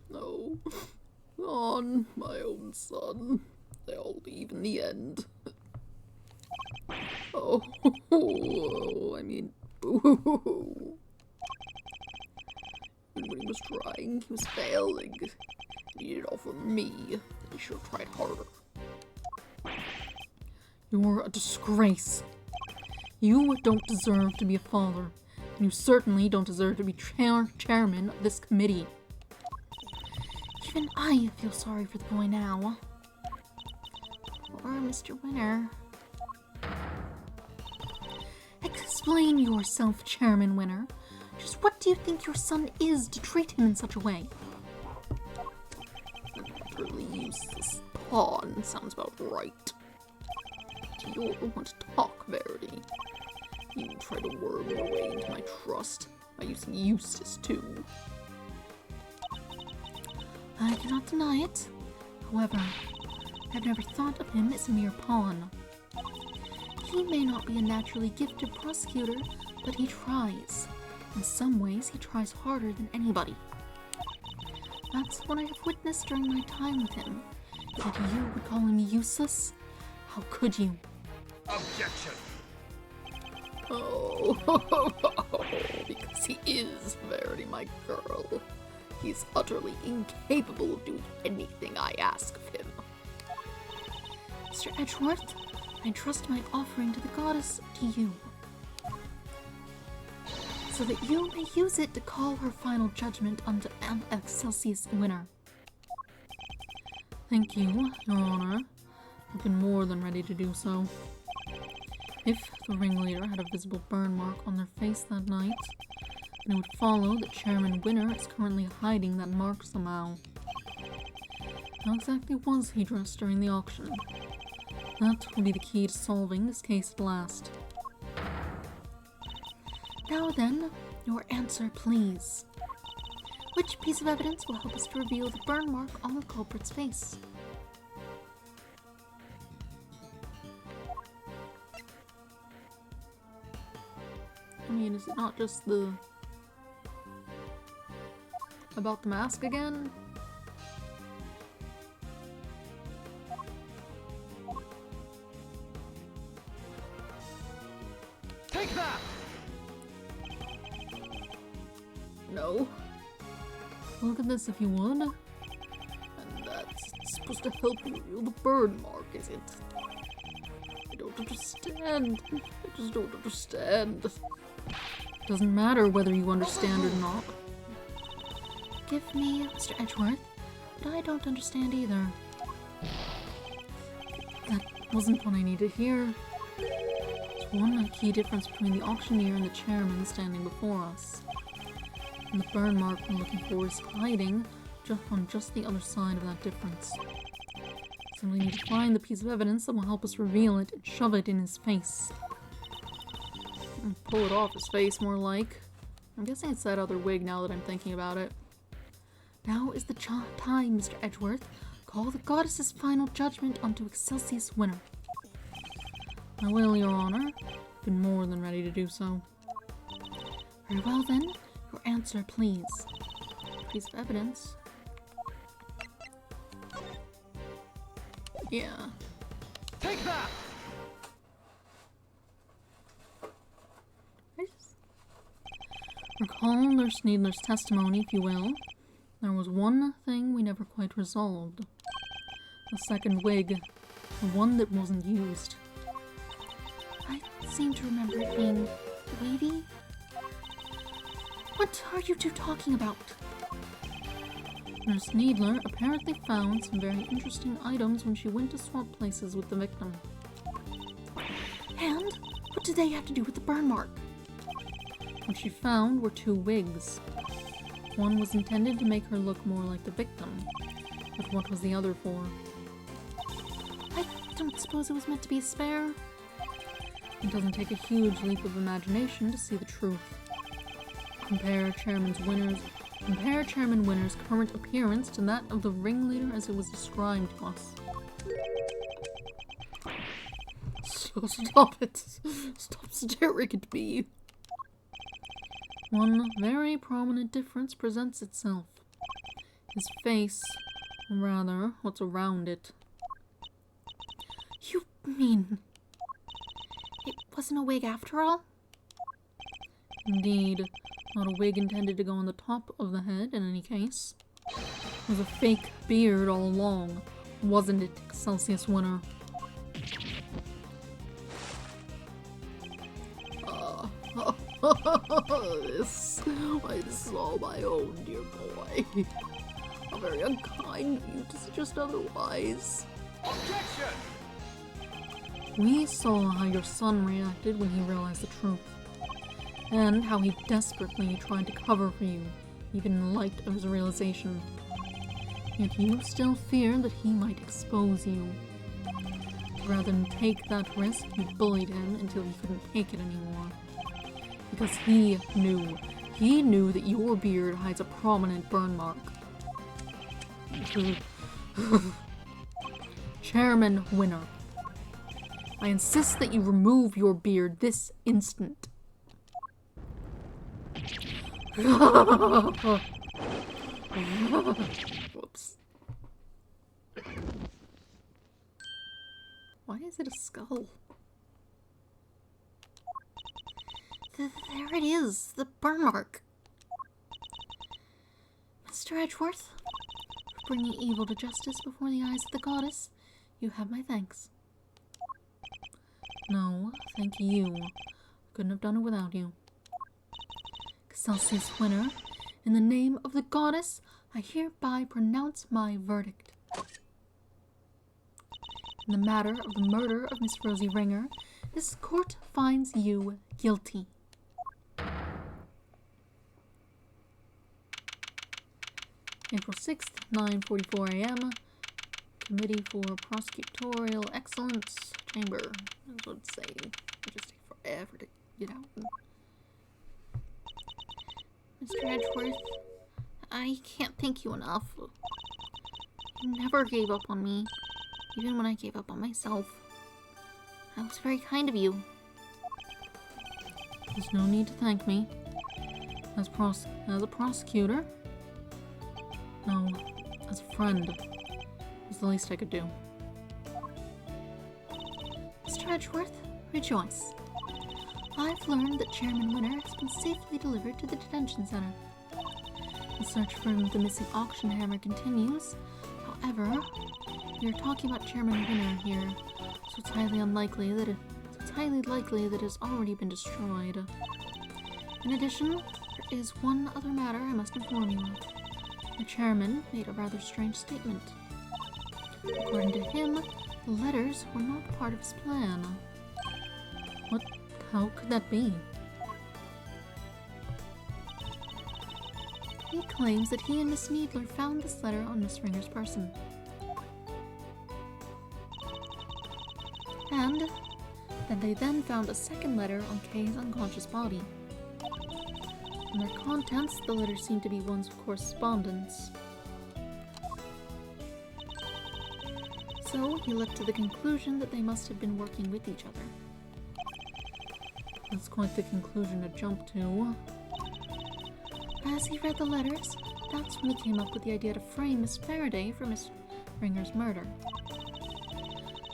No. On my own son. They all leave in the end. Oh, I mean, boo. And when he was trying, he was failing. He did it all for me. He should have tried harder. You're a disgrace. You don't deserve to be a father, and you certainly don't deserve to be chairman of this committee. Even I feel sorry for the boy now. Or Mr. Winner. Explain yourself, Chairman Winner. Just what do you think your son is to treat him in such a way? An utterly useless pawn sounds about right. You're the one to talk, Verity. You try to worm your way into my trust by using Eustace too. I cannot deny it. However, I've never thought of him as a mere pawn. He may not be a naturally gifted prosecutor, but he tries. In some ways, he tries harder than anybody. That's what I have witnessed during my time with him. Yet you would call him useless? How could you? Objection. Oh, because he is Verity, my girl. He's utterly incapable of doing anything I ask of him. Mr. Edgeworth, I trust my offering to the goddess to you, so that you may use it to call her final judgment on the Excelsius Winner. Thank you, Your Honor. I've been more than ready to do so. If the ringleader had a visible burn mark on their face that night, then it would follow that Chairman Winner is currently hiding that mark somehow. How exactly was he dressed during the auction? That will be the key to solving this case at last. Now then, your answer, please. Which piece of evidence will help us to reveal the burn mark on the culprit's face? I mean, is it not just the... about the mask again? Take that! No, Look at this if you would. and that's supposed to help you reveal the burn mark, is it? I don't understand. I just don't understand. Doesn't matter whether you understand or not. Forgive me, Mr. Edgeworth, but I don't understand either. That wasn't what I need to hear. There's one key difference between the auctioneer and the chairman standing before us. And the burn mark we're looking for is hiding on just the other side of that difference. Simply need to find the piece of evidence that will help us reveal it and shove it in his face. And pull it off his face, more like. I'm guessing it's that other wig now that I'm thinking about it. Now is the time, Mr. Edgeworth. Call the goddess's final judgment onto Excelsius winner. I will, Your Honor. Been more than ready to do so. Very well then, your answer please. Piece of evidence. Yeah. Take that! Recall Nurse Needler's testimony, if you will. There was one thing we never quite resolved. The second wig. The one that wasn't used. I seem to remember it being wavy. What are you two talking about? Nurse Needler apparently found some very interesting items when she went to swap places with the victim. And what did they have to do with the burn mark? What she found were two wigs. One was intended to make her look more like the victim, but what was the other for? I don't suppose it was meant to be a spare? It doesn't take a huge leap of imagination to see the truth. Compare Chairman Winner's current appearance to that of the ringleader as it was described to us. Stop it. Stop staring at me. One very prominent difference presents itself. His face, or rather, what's around it. You mean it wasn't a wig after all? Indeed, not a wig intended to go on the top of the head in any case. It was a fake beard all along, wasn't it, Excelsius Winner? This is all my own, dear boy. How very unkind of you to suggest otherwise. Objection! We saw how your son reacted when he realized the truth, and how he desperately tried to cover for you, even in light of his realization. Yet you still fear that he might expose you. Rather than take that risk, you bullied him until he couldn't take it anymore. Because he knew that your beard hides a prominent burn mark. Chairman Winner, I insist that you remove your beard this instant. Whoops. Why is it a skull? There it is, the burn mark. Mr. Edgeworth, for bringing evil to justice before the eyes of the goddess, you have my thanks. No, thank you. Couldn't have done it without you. Excelsius Winner, in the name of the goddess, I hereby pronounce my verdict. In the matter of the murder of Miss Rosie Ringer, this court finds you guilty. April 6th, 9:44 a.m. Committee for Prosecutorial Excellence Chamber. That's what it's saying. It just takes forever to get out. Mr. Edgeworth, I can't thank you enough. You never gave up on me, even when I gave up on myself. That was very kind of you. There's no need to thank me. As a prosecutor? No, as a friend. It's the least I could do. Mr. Edgeworth, rejoice. I've learned that Chairman Winner has been safely delivered to the detention center. The search for the missing auction hammer continues. However, we are talking about Chairman Winner here, so it's highly likely that it has already been destroyed. In addition, there is one other matter I must inform you of. The chairman made a rather strange statement. According to him, the letters were not part of his plan. What? How could that be? He claims that he and Miss Needler found this letter on Miss Ringer's person. And they then found a second letter on Kay's unconscious body. In their contents, the letters seemed to be ones of correspondence. So he leapt to the conclusion that they must have been working with each other. That's quite the conclusion to jump to. As he read the letters, that's when he came up with the idea to frame Miss Faraday for Miss Ringer's murder.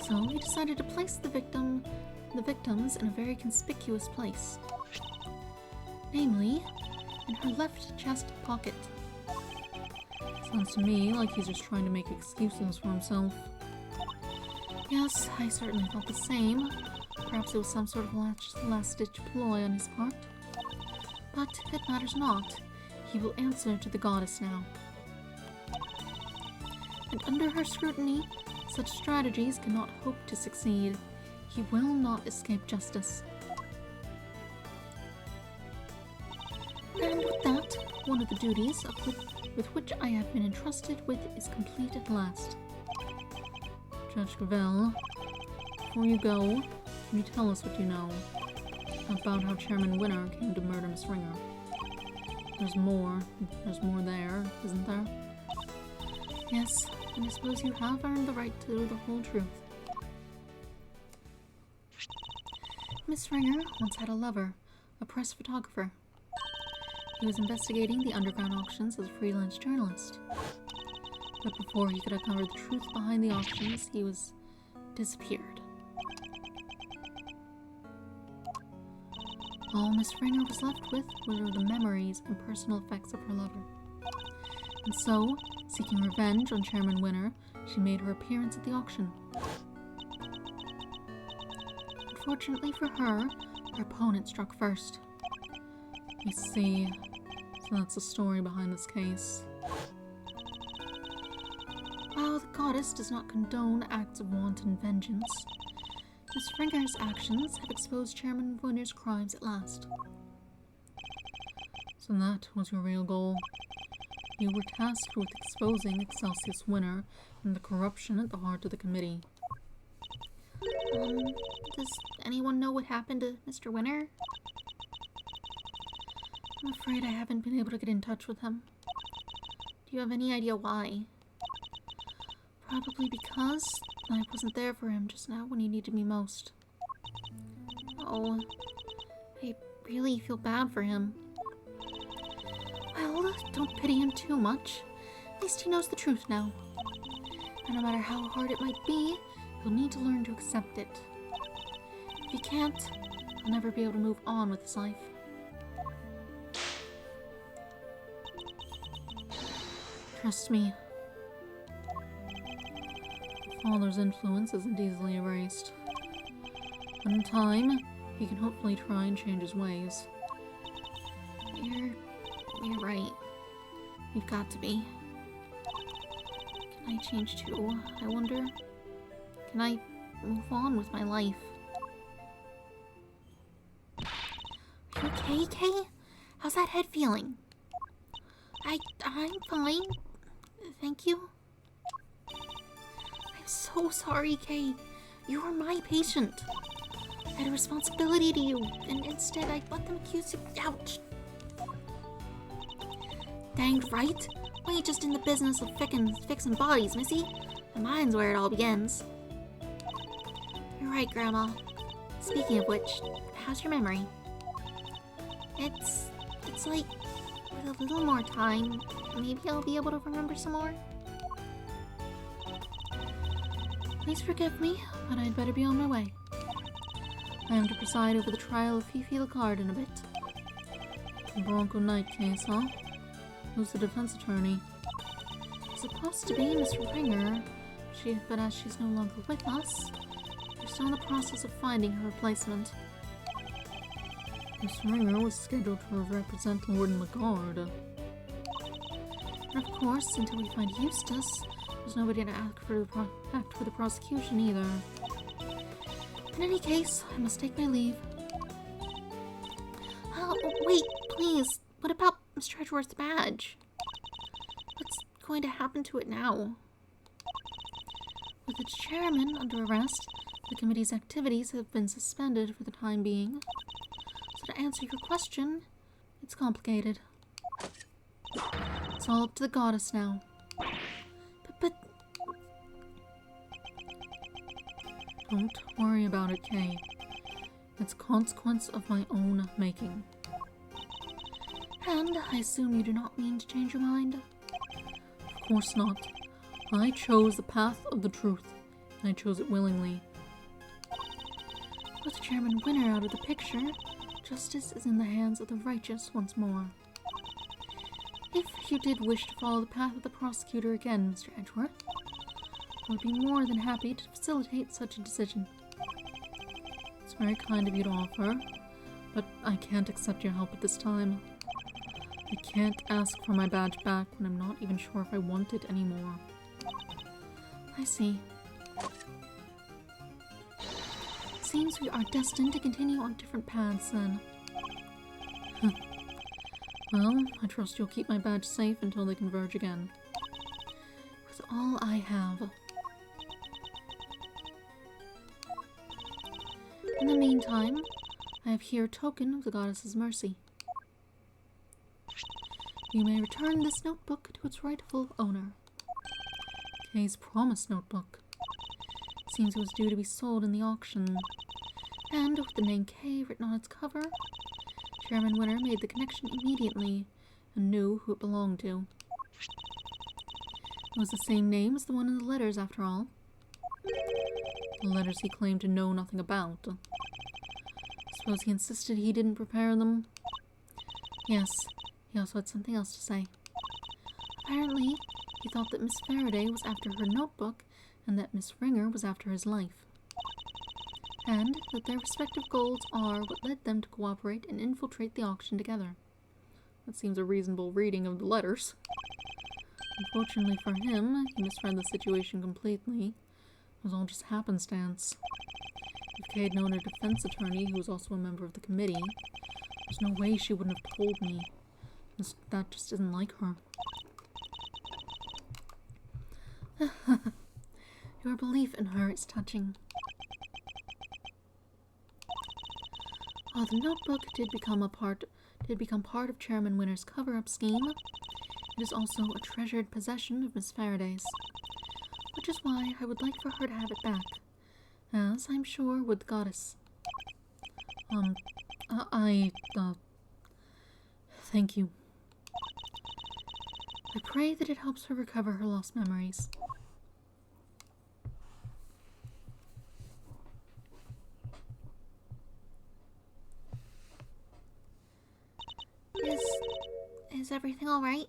So he decided to place the victims in a very conspicuous place. Namely, in her left chest pocket. Sounds to me like he's just trying to make excuses for himself. Yes, I certainly thought the same. Perhaps it was some sort of last-ditch ploy on his part. But it matters not. He will answer to the goddess now. And under her scrutiny, such strategies cannot hope to succeed. He will not escape justice. And with that, one of the duties with which I have been entrusted with is complete at last. Judge Gravel, before you go, can you tell us what you know about how Chairman Winner came to murder Miss Ringer? There's more there, isn't there? Yes, and I suppose you have earned the right to know the whole truth. Miss Ringer once had a lover, a press photographer. He was investigating the underground auctions as a freelance journalist. But before he could uncover the truth behind the auctions, he was disappeared. All Miss Ringer was left with were the memories and personal effects of her lover. And so, seeking revenge on Chairman Winner, she made her appearance at the auction. Unfortunately for her, her opponent struck first. I see. So that's the story behind this case. While the goddess does not condone acts of wanton vengeance, Miss Ringer's actions have exposed Chairman Winner's crimes at last. So that was your real goal. You were tasked with exposing Excelsius Winner and the corruption at the heart of the committee. Does anyone know what happened to Mr. Winner? I'm afraid I haven't been able to get in touch with him. Do you have any idea why? Probably because I wasn't there for him just now when he needed me most. Oh, I really feel bad for him. Well, don't pity him too much. At least he knows the truth now. And no matter how hard it might be, he'll need to learn to accept it. If he can't, he'll never be able to move on with his life. Trust me. Father's influence isn't easily erased. But in time, he can hopefully try and change his ways. You're right. You've got to be. Can I change too, I wonder? Can I move on with my life? Are you okay, Kay? How's that head feeling? I'm fine. Thank you. I'm so sorry, Kay. You were my patient. I had a responsibility to you, and instead I let them accuse you. Ouch. Danged right. We ain't just in the business of fixing bodies, missy. The mind's where it all begins. You're right, Grandma. Speaking of which, how's your memory? It's like, with a little more time, maybe I'll be able to remember some more. Please forgive me, but I'd better be on my way. I am to preside over the trial of Fifi Lacard in a bit. The Bronco Knight case, huh? Who's the defense attorney? It's supposed to be Miss Ringer, but as she's no longer with us, we're still in the process of finding her replacement. Miss Ringer was scheduled to represent Lord Lagarde. And of course, until we find Eustace, there's nobody to act for the prosecution either. In any case, I must take my leave. Oh, wait, please. What about Mr. Edgeworth's badge? What's going to happen to it now? With its chairman under arrest, The committee's activities have been suspended for the time being. So to answer your question, it's complicated. It's all up to the goddess now. But Don't worry about it, Kay. It's a consequence of my own making. And I assume you do not mean to change your mind? Of course not. I chose the path of the truth, and I chose it willingly. With Chairman Winner out of the picture, justice is in the hands of the righteous once more. If you did wish to follow the path of the prosecutor again, Mr. Edgeworth, I would be more than happy to facilitate such a decision. It's very kind of you to offer, but I can't accept your help at this time. I can't ask for my badge back when I'm not even sure if I want it anymore. I see. Seems we are destined to continue on different paths then. Well, I trust you'll keep my badge safe until they converge again. With all I have. In the meantime, I have here a token of the goddess's mercy. You may return this notebook to its rightful owner. Kay's promise notebook. Seems it was due to be sold in the auction. And with the name K written on its cover, Chairman Winner made the connection immediately and knew who it belonged to. It was the same name as the one in the letters, after all. The letters he claimed to know nothing about. Suppose he insisted he didn't prepare them? Yes, he also had something else to say. Apparently, he thought that Miss Faraday was after her notebook and that Miss Ringer was after his life. And that their respective goals are what led them to cooperate and infiltrate the auction together. That seems a reasonable reading of the letters. Unfortunately for him, he misread the situation completely. It was all just happenstance. If Kay had known a defense attorney who was also a member of the committee, there's no way she wouldn't have told me. That just isn't like her. Your belief in her is touching. While the notebook did become part of Chairman Winner's cover-up scheme, it is also a treasured possession of Miss Faraday's, which is why I would like for her to have it back, as I'm sure would the goddess. Thank you. I pray that it helps her recover her lost memories. Is everything all right?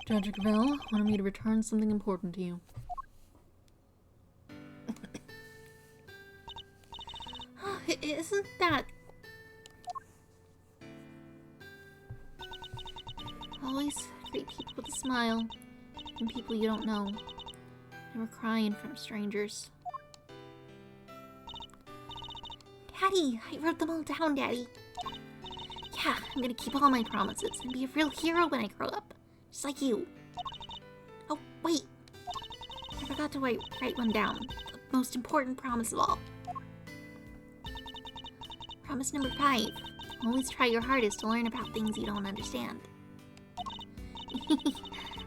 Judge Gravel wanted me to return something important to you. Isn't that... Always greet people with a smile, and people you don't know. Never cry in front of strangers. Daddy, I wrote them all down, Daddy. Yeah, I'm gonna keep all my promises and be a real hero when I grow up. Just like you. Oh, wait. I forgot to write one down. The most important promise of all. Promise number 5. Always try your hardest to learn about things you don't understand.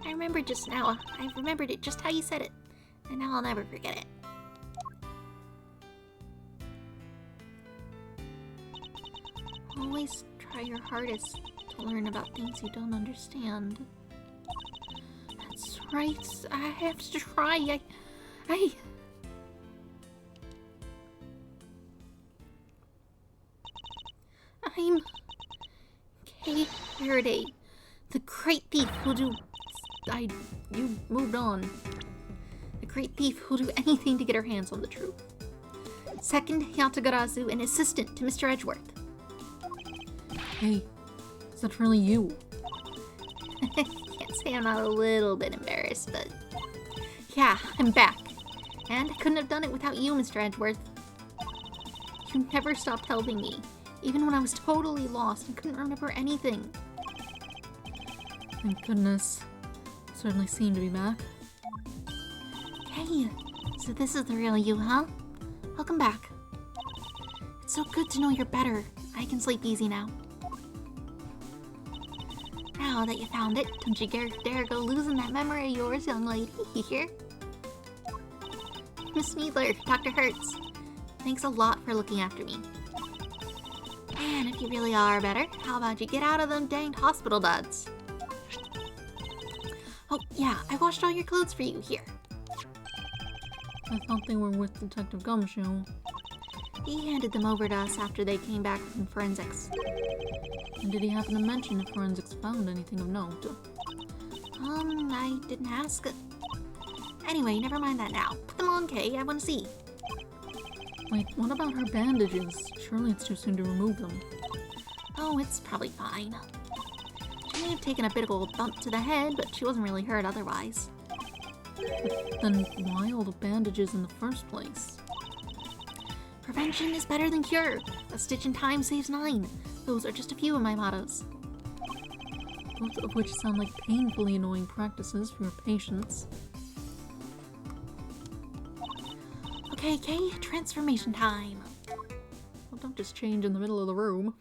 I remembered just now. I remembered it just how you said it. And now I'll never forget it. Always try your hardest to learn about things you don't understand. That's right. I have to try. I'm Kay Faraday, the great thief who'll do... You moved on. The great thief who'll do anything to get her hands on the truth. Second Yatagarazu, an assistant to Mr. Edgeworth. Hey, is that really you? Can't say I'm not a little bit embarrassed, but... Yeah, I'm back. And I couldn't have done it without you, Mr. Edgeworth. You never stopped helping me, even when I was totally lost and couldn't remember anything. Thank goodness. Certainly seem to be back. Hey, so this is the real you, huh? Welcome back. It's so good to know you're better. I can sleep easy now. Now that you found it, don't you dare go losing that memory of yours, young lady. You hear? Miss Needler, Dr. Hertz. Thanks a lot for looking after me. And if you really are better, how about you get out of them danged hospital duds? Oh, yeah, I washed all your clothes for you. Here. I thought they were with Detective Gumshoe. He handed them over to us after they came back from forensics. And did he happen to mention if forensics found anything of note? I didn't ask. Anyway, never mind that now. Put them on, Kay. I want to see. Wait, what about her bandages? Surely it's too soon to remove them. Oh, it's probably fine. She may have taken a bit of a bump to the head, but she wasn't really hurt otherwise. But then why all the bandages in the first place? Prevention is better than cure. A stitch in time saves 9. Those are just a few of my mottos. Both of which sound like painfully annoying practices for your patients. Okay, Kay, transformation time. Well, don't just change in the middle of the room.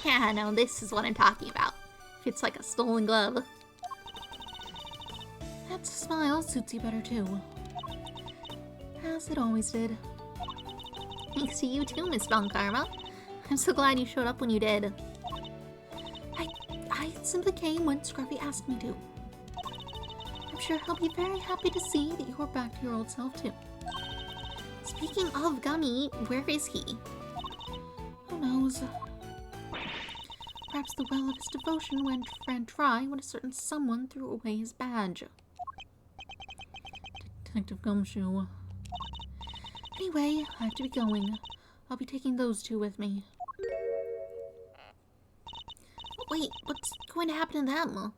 Yeah, no, this is what I'm talking about. Fits like a stolen glove. That smile suits you better too. As it always did. Thanks to you too, Miss Von Karma. I'm so glad you showed up when you did. I simply came when Scruffy asked me to. I'm sure he'll be very happy to see that you're back to your old self too. Speaking of Gummy, where is he? Who knows? Perhaps the well of his devotion went ran dry when a certain someone threw away his badge. Detective Gumshoe. Anyway, I have to be going. I'll be taking those two with me. Wait, what's going to happen to them?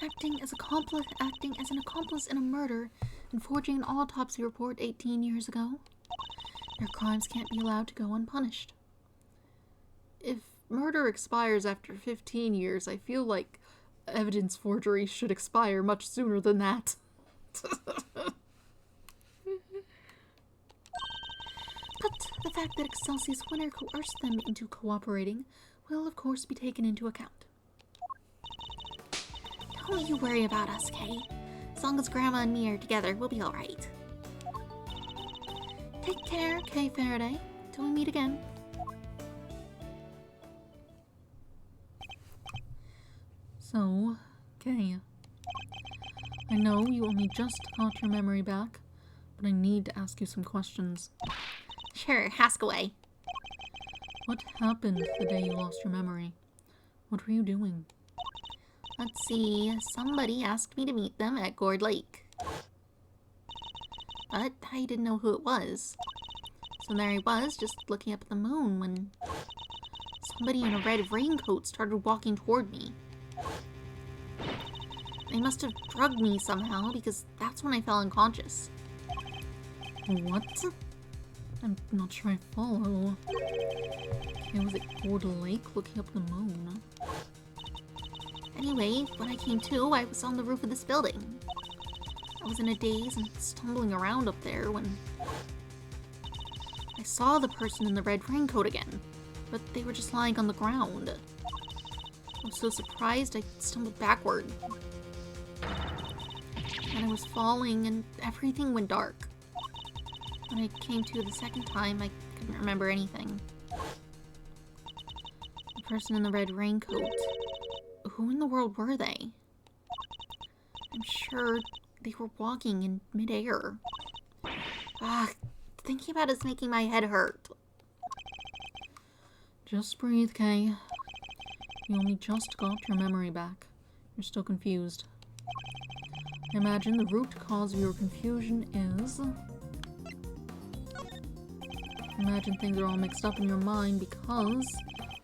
Acting as an accomplice in a murder and forging an autopsy report 18 years ago. Their crimes can't be allowed to go unpunished. If murder expires after 15 years, I feel like evidence forgery should expire much sooner than that. But the fact that Excelsius Winner coerced them into cooperating will, of course, be taken into account. Don't you worry about us, Kay. As long as Grandma and me are together, we'll be alright. Take care, Kay Faraday. Till we meet again. So, Kay, I know you only just got your memory back, but I need to ask you some questions. Sure, ask away. What happened the day you lost your memory? What were you doing? Let's see, somebody asked me to meet them at Gourd Lake. But I didn't know who it was. So there I was, just looking up at the moon when somebody in a red raincoat started walking toward me. They must have drugged me somehow, because that's when I fell unconscious. What? I'm not sure I follow. Okay, was it Gourd Lake looking up the moon? Anyway, when I came to, I was on the roof of this building. I was in a daze and stumbling around up there when I saw the person in the red raincoat again, but they were just lying on the ground. I was so surprised I stumbled backward. And I was falling and everything went dark. When I came to the second time, I couldn't remember anything. The person in the red raincoat. Who in the world were they? I'm sure they were walking in midair. Thinking about it is making my head hurt. Just breathe, Kay. You only just got your memory back. You're still confused. I imagine the root cause of your confusion is... Imagine things are all mixed up in your mind because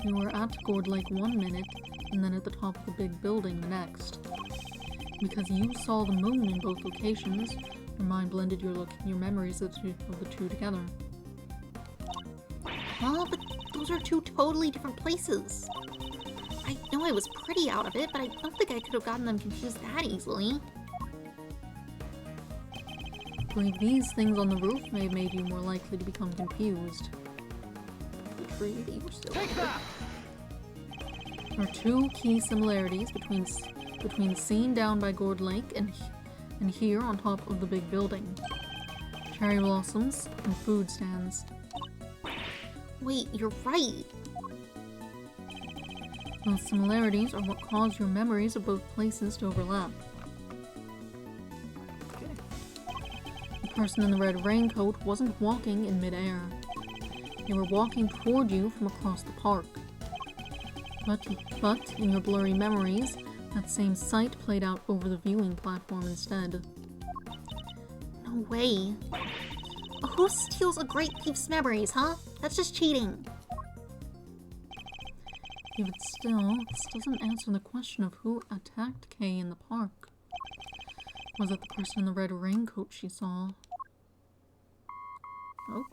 you were at Gourd Lake one minute and then at the top of the big building the next. Because you saw the moon in both locations, your mind blended your memories of the two together. Huh? But those are two totally different places. I know I was pretty out of it, but I don't think I could have gotten them confused that easily. I believe these things on the roof may have made you more likely to become confused. The tree that you were still Take under. that! There are two key similarities between the scene down by Gourd Lake and here on top of the big building. Cherry blossoms and food stands. Wait, you're right. Those similarities are what cause your memories of both places to overlap. The person in the red raincoat wasn't walking in midair. They were walking toward you from across the park. But in your blurry memories, that same sight played out over the viewing platform instead. No way. Who steals a great thief's memories, huh? That's just cheating. Even still, this doesn't answer the question of who attacked Kay in the park. Was it the person in the red raincoat she saw? Oh,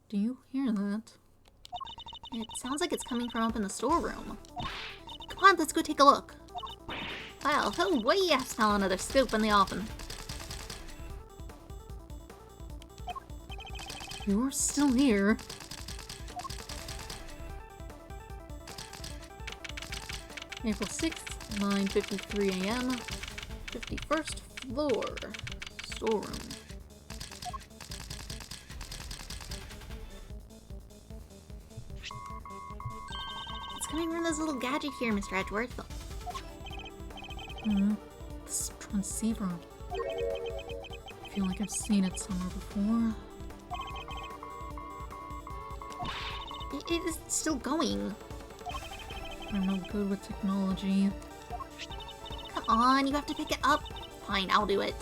Do you hear that? it sounds like it's coming from up in the storeroom. Come on, let's go take a look. Well, oh boy, I smell another scoop in the oven. You're still here. April 6th, 9:53 a.m. 51st floor. Storeroom. It's coming from this little gadget here, Mr. Edgeworth. This transceiver. I feel like I've seen it somewhere before. It is still going. I'm no good with technology. Come on, you have to pick it up. Fine, I'll do it.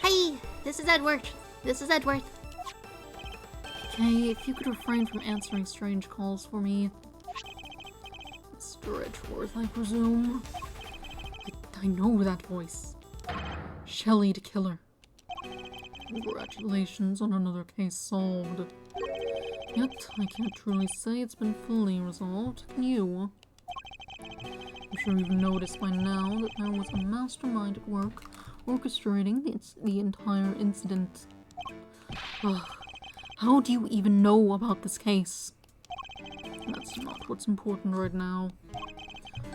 Hey, this is Edgeworth. This is Edgeworth. Okay, if you could refrain from answering strange calls for me. Mr. Edgeworth, I presume. I know that voice. Shelley the killer. Congratulations on another case solved. Yet, I can't truly say it's been fully resolved, can you? I'm sure you've noticed by now that there was a mastermind at work orchestrating the entire incident. Ugh. How do you even know about this case? That's not what's important right now.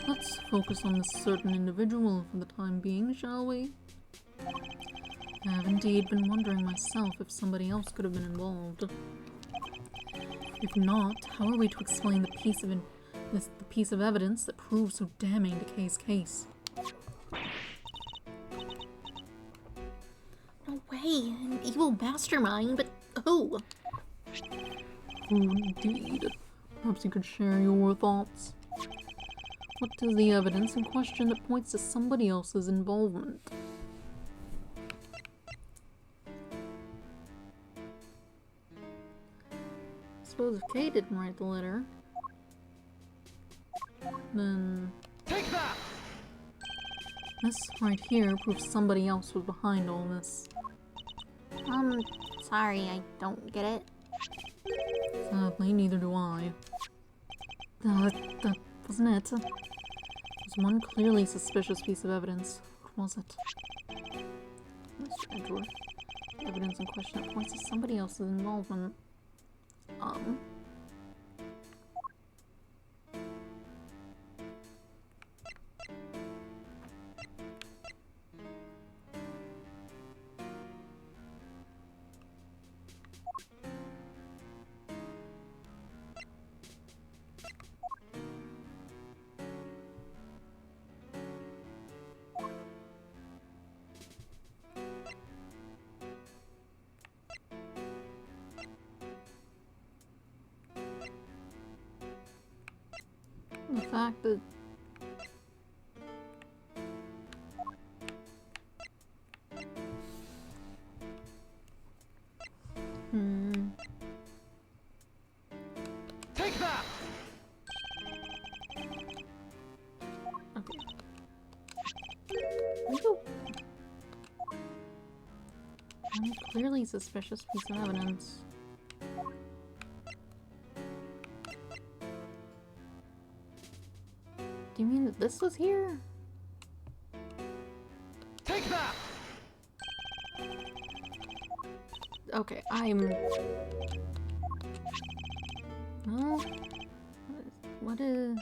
Let's focus on this certain individual for the time being, shall we? I have indeed been wondering myself if somebody else could have been involved. If not, how are we to explain the piece of evidence that proves so damning to Kay's case? No way, an evil mastermind, but who? Oh, indeed. Perhaps you could share your thoughts. What is the evidence in question that points to somebody else's involvement? I suppose if Kay didn't write the letter, then Take that! this right here proves somebody else was behind all this. Sorry, I don't get it. Sadly, neither do I. That wasn't it. There's one clearly suspicious piece of evidence. What was it? Mr. Edgeworth. Evidence in question that points to somebody else's involvement. The fact that Take that! okay. One clearly suspicious piece of evidence. Do you mean that this was here? Okay, I'm... Well... What is...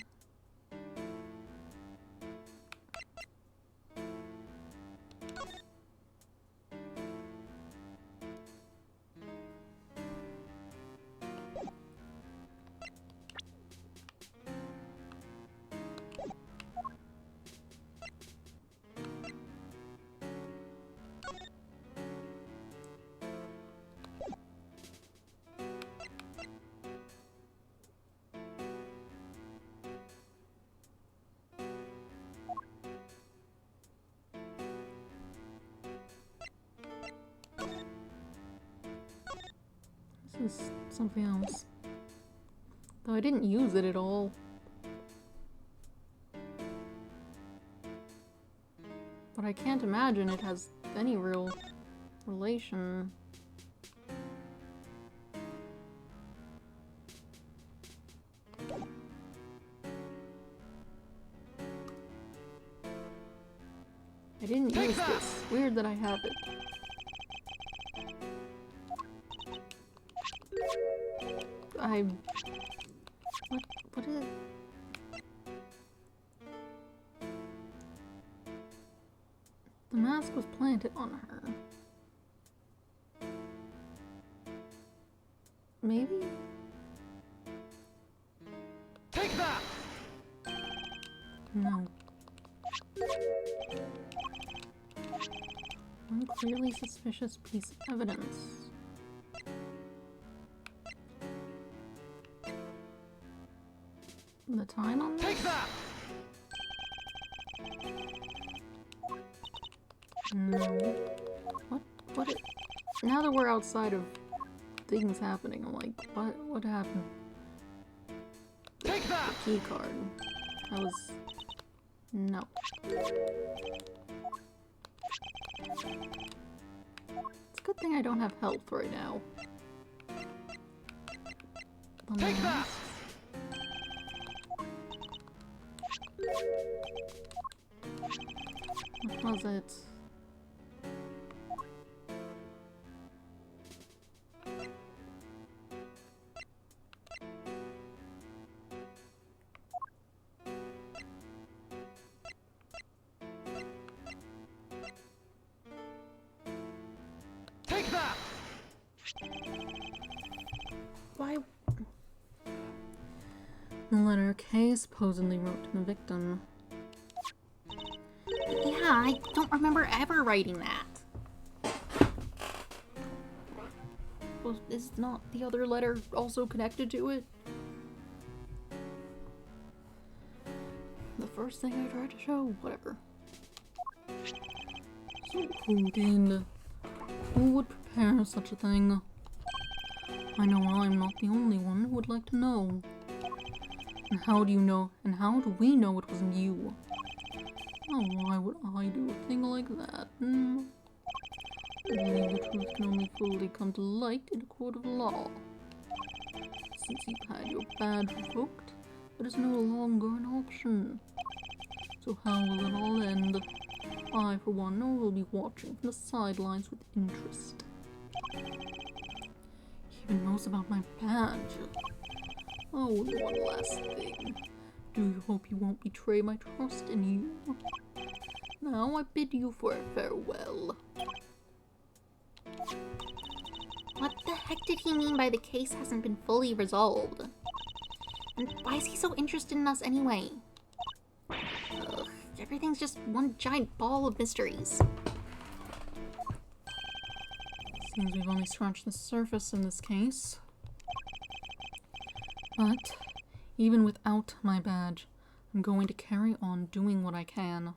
This is something else. Though I didn't use it at all. But I can't imagine it has any real relation. I didn't use this. Weird that I have it. What is... The mask was planted on her. Maybe? Take that! No. One clearly suspicious piece of evidence. The time on this? Take that! No. What is... Now that we're outside of things happening, I'm like, what happened? Take that! Key card. That was... No. It's a good thing I don't have health right now. Take that! What was it? Take that! Why? The letter K supposedly wrote to the victim. Yeah, I don't remember ever writing that. Well, is not the other letter also connected to it? The first thing I tried to show, whatever. So who did? Who would prepare such a thing? I know I'm not the only one who would like to know. And how do you know, and how do we know it wasn't you? Oh, why would I do a thing like that? I believe the truth can only fully come to light in a court of law. Since you've had your badge revoked, it is no longer an option. So how will it all end? I, for one, will be watching from the sidelines with interest. He even knows about my badge. Oh, and one last thing. Do you hope you won't betray my trust in you? Now I bid you for a farewell. What the heck did he mean by the case hasn't been fully resolved? And why is he so interested in us anyway? Ugh, everything's just one giant ball of mysteries. Seems we've only scratched the surface in this case. But, even without my badge, I'm going to carry on doing what I can.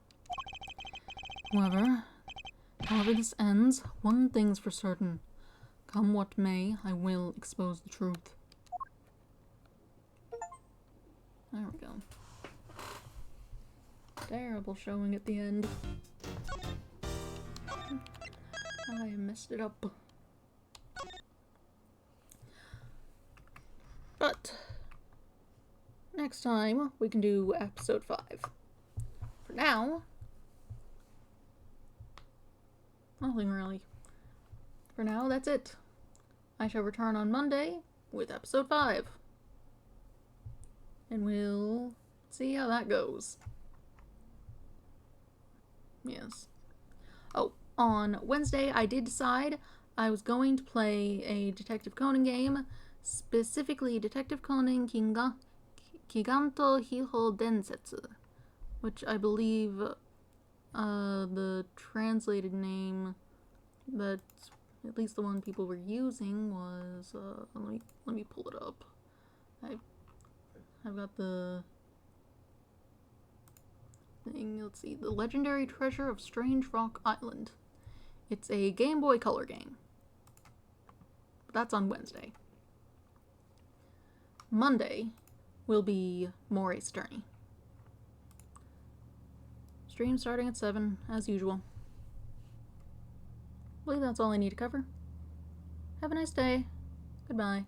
However this ends, one thing's for certain. Come what may, I will expose the truth. There we go. Terrible showing at the end. I messed it up. But next time we can do episode 5. For now, nothing really. For now, that's it. I shall return on Monday with episode 5. And we'll see how that goes. Yes. Oh, on Wednesday I did decide I was going to play a Detective Conan game, specifically Detective Conan Kiganto Hiho Densetsu, which I believe the translated name that at least the one people were using was let me pull it up. I've got the thing. Let's see, The Legendary Treasure of Strange Rock Island. It's a Game Boy Color game. But that's on Wednesday. Monday will be more Ace Attorney. Stream starting at 7, as usual. I believe that's all I need to cover. Have a nice day. Goodbye.